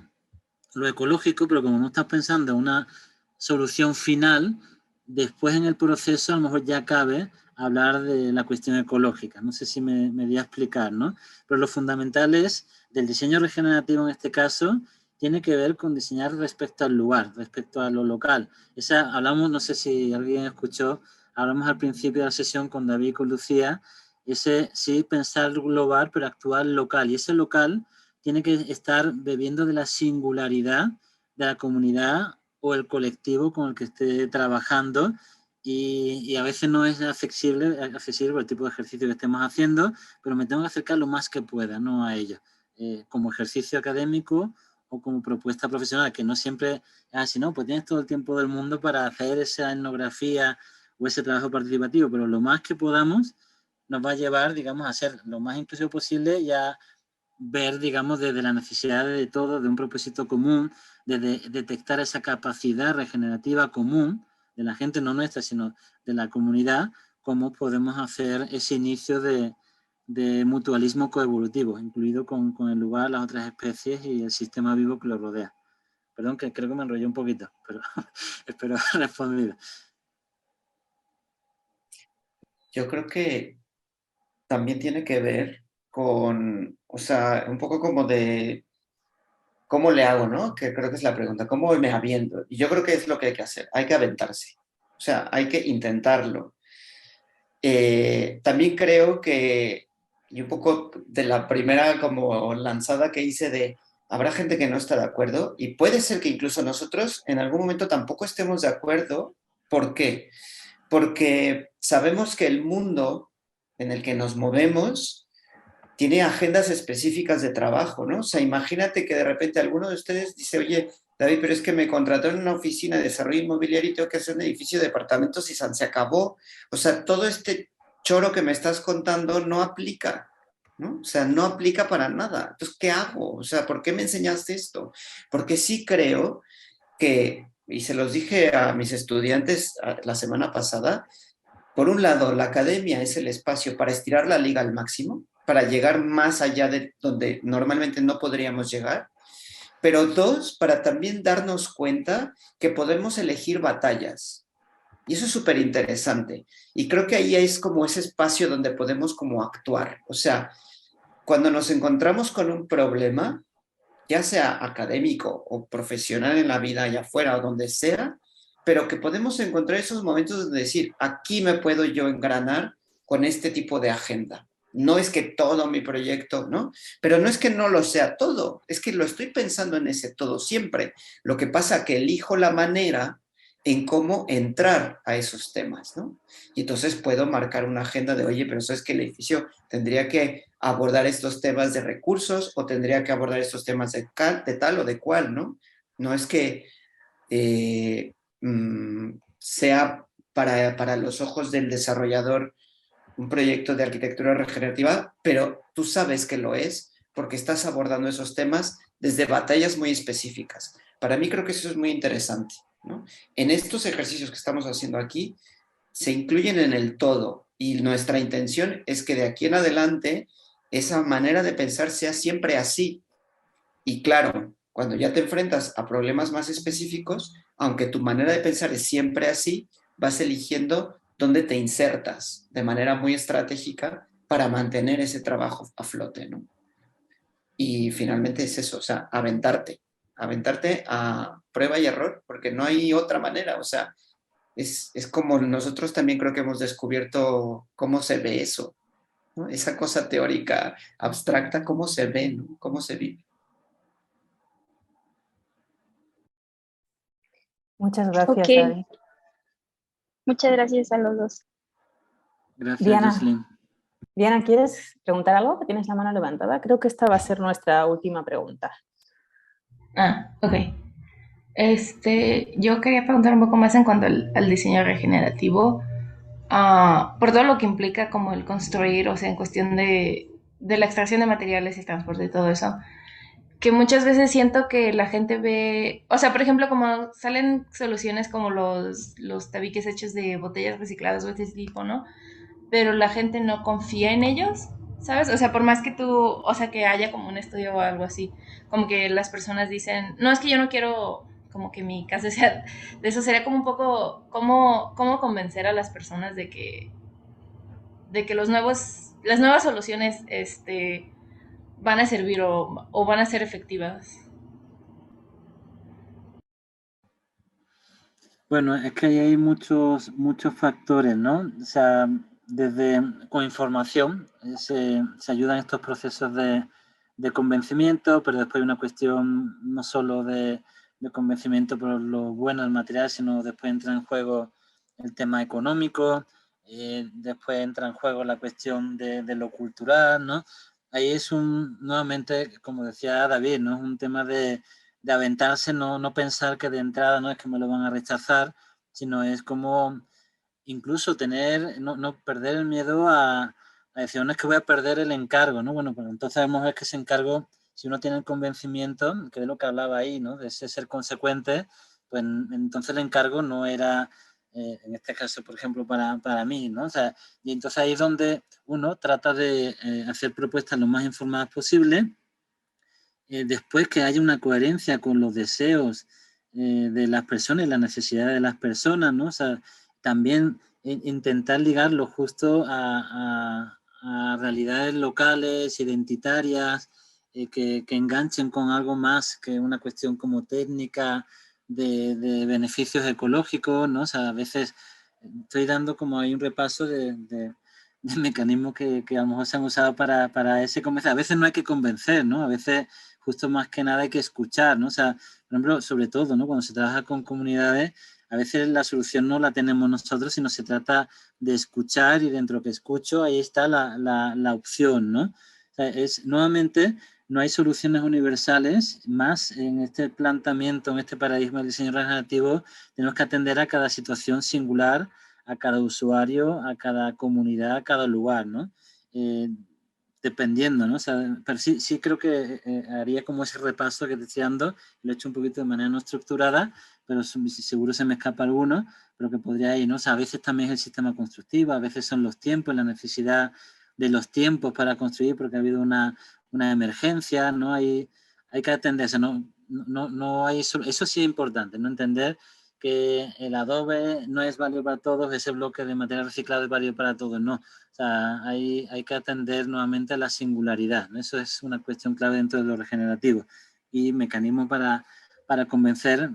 lo ecológico, pero como no estás pensando en una solución final, después en el proceso a lo mejor ya cabe hablar de la cuestión ecológica. No sé si me voy a explicar, ¿no? Pero lo fundamental es, del diseño regenerativo en este caso, tiene que ver con diseñar respecto al lugar, respecto a lo local. Hablamos, no sé si alguien escuchó, hablamos al principio de la sesión con David y con Lucía, ese sí pensar global, pero actuar local. Y ese local tiene que estar bebiendo de la singularidad de la comunidad o el colectivo con el que esté trabajando y a veces no es accesible por el tipo de ejercicio que estemos haciendo, pero me tengo que acercar lo más que pueda, ¿no? A ello, como ejercicio académico o como propuesta profesional, que no siempre es así, ¿no? Pues tienes todo el tiempo del mundo para hacer esa etnografía o ese trabajo participativo, pero lo más que podamos nos va a llevar, digamos, a ser lo más inclusivo posible y a ver, digamos, desde la necesidad de todo, de un propósito común, de detectar esa capacidad regenerativa común de la gente, no nuestra, sino de la comunidad, cómo podemos hacer ese inicio de mutualismo coevolutivo, incluido con el lugar, las otras especies y el sistema vivo que lo rodea. Perdón, que creo que me enrollé un poquito, pero espero haber respondido. Yo creo que también tiene que ver con, o sea, un poco como de cómo le hago, ¿no? Que creo que es la pregunta, ¿cómo me aviento? Y yo creo que es lo que hay que hacer, hay que aventarse, o sea, hay que intentarlo. También creo que, y un poco de la primera como lanzada que hice de, habrá gente que no está de acuerdo y puede ser que incluso nosotros en algún momento tampoco estemos de acuerdo. ¿Por qué? Porque sabemos que el mundo en el que nos movemos tiene agendas específicas de trabajo, ¿no? O sea, imagínate que de repente alguno de ustedes dice, oye, David, pero es que me contrató en una oficina de desarrollo inmobiliario y tengo que hacer un edificio de departamentos y se acabó. O sea, todo este choro que me estás contando no aplica, ¿no? O sea, no aplica para nada. Entonces, ¿qué hago? O sea, ¿por qué me enseñaste esto? Porque sí creo que, y se los dije a mis estudiantes la semana pasada, por un lado, la academia es el espacio para estirar la liga al máximo, para llegar más allá de donde normalmente no podríamos llegar, pero dos, para también darnos cuenta que podemos elegir batallas. Y eso es súper interesante. Y creo que ahí es como ese espacio donde podemos como actuar. O sea, cuando nos encontramos con un problema, ya sea académico o profesional en la vida allá afuera o donde sea, pero que podemos encontrar esos momentos de decir, aquí me puedo yo engranar con este tipo de agenda. No es que todo mi proyecto, ¿no? Pero no es que no lo sea todo, es que lo estoy pensando en ese todo siempre. Lo que pasa es que elijo la manera en cómo entrar a esos temas, ¿no? Y entonces puedo marcar una agenda de, oye, pero eso es que el edificio tendría que abordar estos temas de recursos o tendría que abordar estos temas de tal o de cual, ¿no? No es que sea para los ojos del desarrollador un proyecto de arquitectura regenerativa, pero tú sabes que lo es porque estás abordando esos temas desde batallas muy específicas. Para mí creo que eso es muy interesante, ¿no? En estos ejercicios que estamos haciendo aquí, se incluyen en el todo y nuestra intención es que de aquí en adelante esa manera de pensar sea siempre así. Y claro, cuando ya te enfrentas a problemas más específicos, aunque tu manera de pensar es siempre así, vas eligiendo dónde te insertas de manera muy estratégica para mantener ese trabajo a flote, ¿no? Y finalmente es eso, o sea, aventarte a prueba y error, porque no hay otra manera, o sea, es como nosotros también creo que hemos descubierto cómo se ve eso, ¿no? Esa cosa teórica abstracta, cómo se ve, ¿no? Cómo se vive. Muchas gracias, Ok, David. muchas gracias a los dos. Gracias, Diana. Jocelyn. Diana, ¿quieres preguntar algo? Que tienes la mano levantada. Creo que esta va a ser nuestra última pregunta. Ok. Yo quería preguntar un poco más en cuanto al diseño regenerativo, por todo lo que implica como el construir, o sea, en cuestión de la extracción de materiales y transporte y todo eso, que muchas veces siento que la gente ve, o sea, por ejemplo, como salen soluciones como los tabiques hechos de botellas recicladas o ese tipo, ¿no? Pero la gente no confía en ellos, ¿sabes? O sea, por más que tú, o sea, que haya como un estudio o algo así, como que las personas dicen, no, es que yo no quiero como que mi casa sea de eso, sería como un poco cómo convencer a las personas de que las nuevas soluciones van a servir o van a ser efectivas. Bueno, es que ahí hay muchos factores, ¿no? O sea, desde con información se ayudan estos procesos de convencimiento, pero después hay una cuestión no solo de convencimiento por lo bueno del material, sino después entra en juego el tema económico, después entra en juego la cuestión de lo cultural, ¿no? Ahí es nuevamente, como decía David, ¿no? Es un tema de aventarse, no pensar que de entrada no es que me lo van a rechazar, sino es como incluso no perder el miedo a decir, no es que voy a perder el encargo, ¿no? Bueno, pues entonces vamos a ver que ese encargo, si uno tiene el convencimiento, que es lo que hablaba ahí, ¿no? De ese ser consecuente, pues entonces el encargo no era, en este caso, por ejemplo, para mí, ¿no? O sea, y entonces ahí es donde uno trata de hacer propuestas lo más informadas posible. Después que haya una coherencia con los deseos de las personas y las necesidades de las personas, ¿no? O sea, también intentar ligarlo justo a realidades locales, identitarias, que enganchen con algo más que una cuestión como técnica de beneficios ecológicos, ¿no? O sea, a veces estoy dando como ahí un repaso de mecanismos que a lo mejor se han usado para ese convencer. A veces no hay que convencer, ¿no? A veces justo más que nada hay que escuchar, ¿no? O sea, por ejemplo, sobre todo, ¿no? Cuando se trabaja con comunidades, a veces la solución no la tenemos nosotros, sino se trata de escuchar y dentro de lo que escucho, ahí está la opción, ¿no? O sea, nuevamente, no hay soluciones universales, más en este planteamiento, en este paradigma del diseño regenerativo, tenemos que atender a cada situación singular, a cada usuario, a cada comunidad, a cada lugar, ¿no? Dependiendo, ¿no? O sea, pero sí creo que haría como ese repaso que te estoy dando, lo he hecho un poquito de manera no estructurada, pero seguro se me escapa alguno, pero que podría ir, ¿no? O sea, a veces también es el sistema constructivo, a veces son los tiempos, la necesidad los tiempos para construir, porque ha habido una emergencia, ¿no? Hay que atenderse, no hay, eso sí es importante, ¿no? Entender que el adobe no es válido para todos, ese bloque de material reciclado es válido para todos, no. O sea, hay que atender nuevamente a la singularidad, ¿no? Eso es una cuestión clave dentro de lo regenerativo. Y mecanismo para convencer,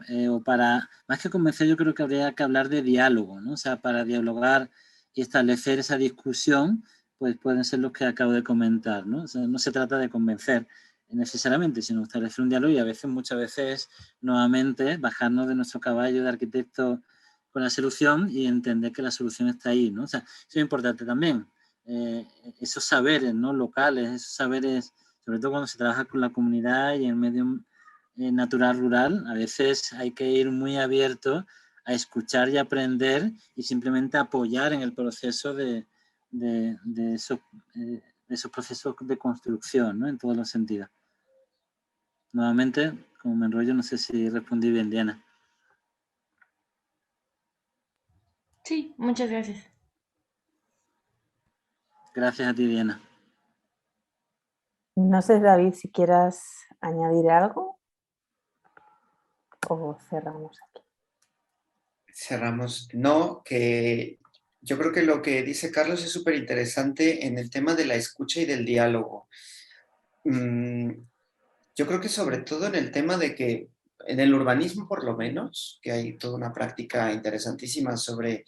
más que convencer, yo creo que habría que hablar de diálogo, ¿no? O sea, para dialogar y establecer esa discusión, pues pueden ser los que acabo de comentar, ¿no? O sea, no se trata de convencer necesariamente, sino establecer un diálogo y muchas veces, nuevamente, bajarnos de nuestro caballo de arquitecto con la solución y entender que la solución está ahí, ¿no? O sea, eso es importante también. Esos saberes, ¿no? Locales, esos saberes, sobre todo cuando se trabaja con la comunidad y en el medio natural rural, a veces hay que ir muy abierto a escuchar y aprender y simplemente apoyar en el proceso de esos procesos de construcción, ¿no? En todos los sentidos. Nuevamente, como me enrollo, no sé si respondí bien, Diana. Sí, muchas gracias. Gracias a ti, Diana. No sé, David, si quieras añadir algo o cerramos aquí. Cerramos. No, que yo creo que lo que dice Carlos es súper interesante en el tema de la escucha y del diálogo. Yo creo que sobre todo en el tema de que en el urbanismo por lo menos, que hay toda una práctica interesantísima sobre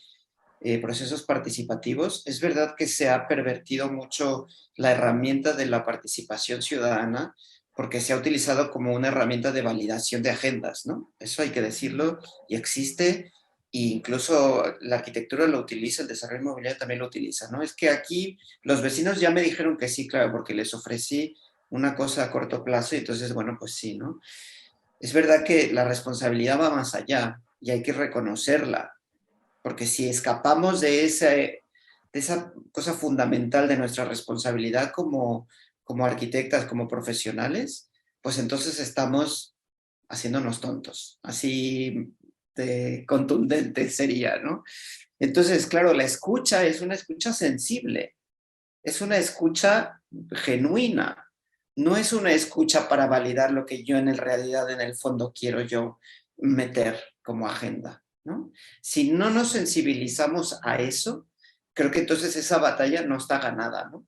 procesos participativos, es verdad que se ha pervertido mucho la herramienta de la participación ciudadana porque se ha utilizado como una herramienta de validación de agendas, ¿no? Eso hay que decirlo y existe, e incluso la arquitectura lo utiliza, el desarrollo inmobiliario también lo utiliza, ¿no? Es que aquí los vecinos ya me dijeron que sí, claro, porque les ofrecí una cosa a corto plazo y entonces, bueno, pues sí, ¿no? Es verdad que la responsabilidad va más allá y hay que reconocerla, porque si escapamos de esa cosa fundamental de nuestra responsabilidad como arquitectas, como profesionales, pues entonces estamos haciéndonos tontos, así de contundente sería, ¿no? Entonces, claro, la escucha es una escucha sensible, es una escucha genuina, no es una escucha para validar lo que yo en realidad, en el fondo, quiero yo meter como agenda, ¿no? Si no nos sensibilizamos a eso, creo que entonces esa batalla no está ganada, ¿no?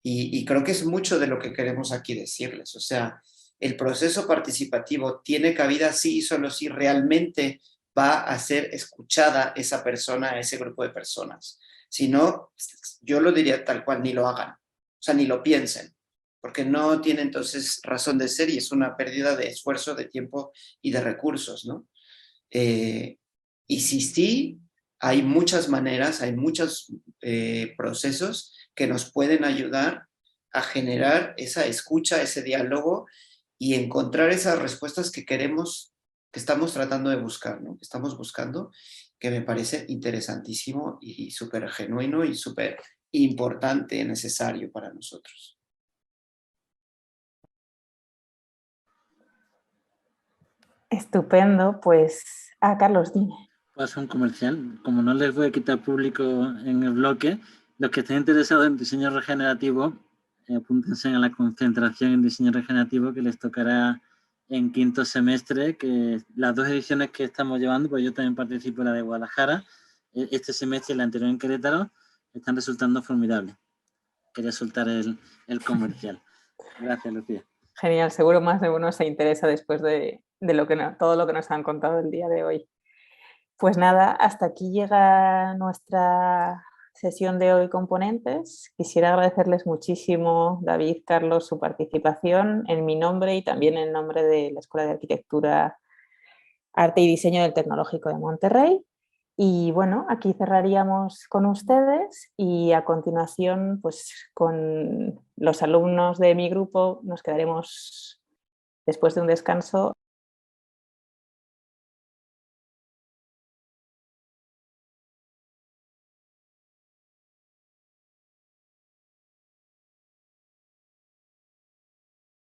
Y creo que es mucho de lo que queremos aquí decirles, o sea, el proceso participativo tiene cabida sí y solo si realmente va a ser escuchada esa persona, ese grupo de personas. Si no, yo lo diría tal cual, ni lo hagan, o sea, ni lo piensen, porque no tiene entonces razón de ser y es una pérdida de esfuerzo, de tiempo y de recursos, ¿no? Y sí, hay muchas maneras, hay muchos procesos que nos pueden ayudar a generar esa escucha, ese diálogo y encontrar esas respuestas que queremos, que estamos tratando de buscar, ¿no? Que estamos buscando, que me parece interesantísimo y súper genuino y súper importante y necesario para nosotros. Estupendo, pues... Carlos, dime. Paso un comercial. Como no les voy a quitar público en el bloque, los que estén interesados en diseño regenerativo, apúntense a la concentración en diseño regenerativo que les tocará en quinto semestre, que las 2 ediciones que estamos llevando, pues yo también participo en la de Guadalajara, este semestre y la anterior en Querétaro, están resultando formidables. Quería soltar el comercial. Gracias, Lucía. Genial, seguro más de uno se interesa después de todo lo que nos han contado el día de hoy. Pues nada, hasta aquí llega nuestra sesión de hoy con ponentes. Quisiera agradecerles muchísimo, David, Carlos, su participación en mi nombre y también en nombre de la Escuela de Arquitectura, Arte y Diseño del Tecnológico de Monterrey. Y bueno, aquí cerraríamos con ustedes y a continuación, pues con los alumnos de mi grupo nos quedaremos después de un descanso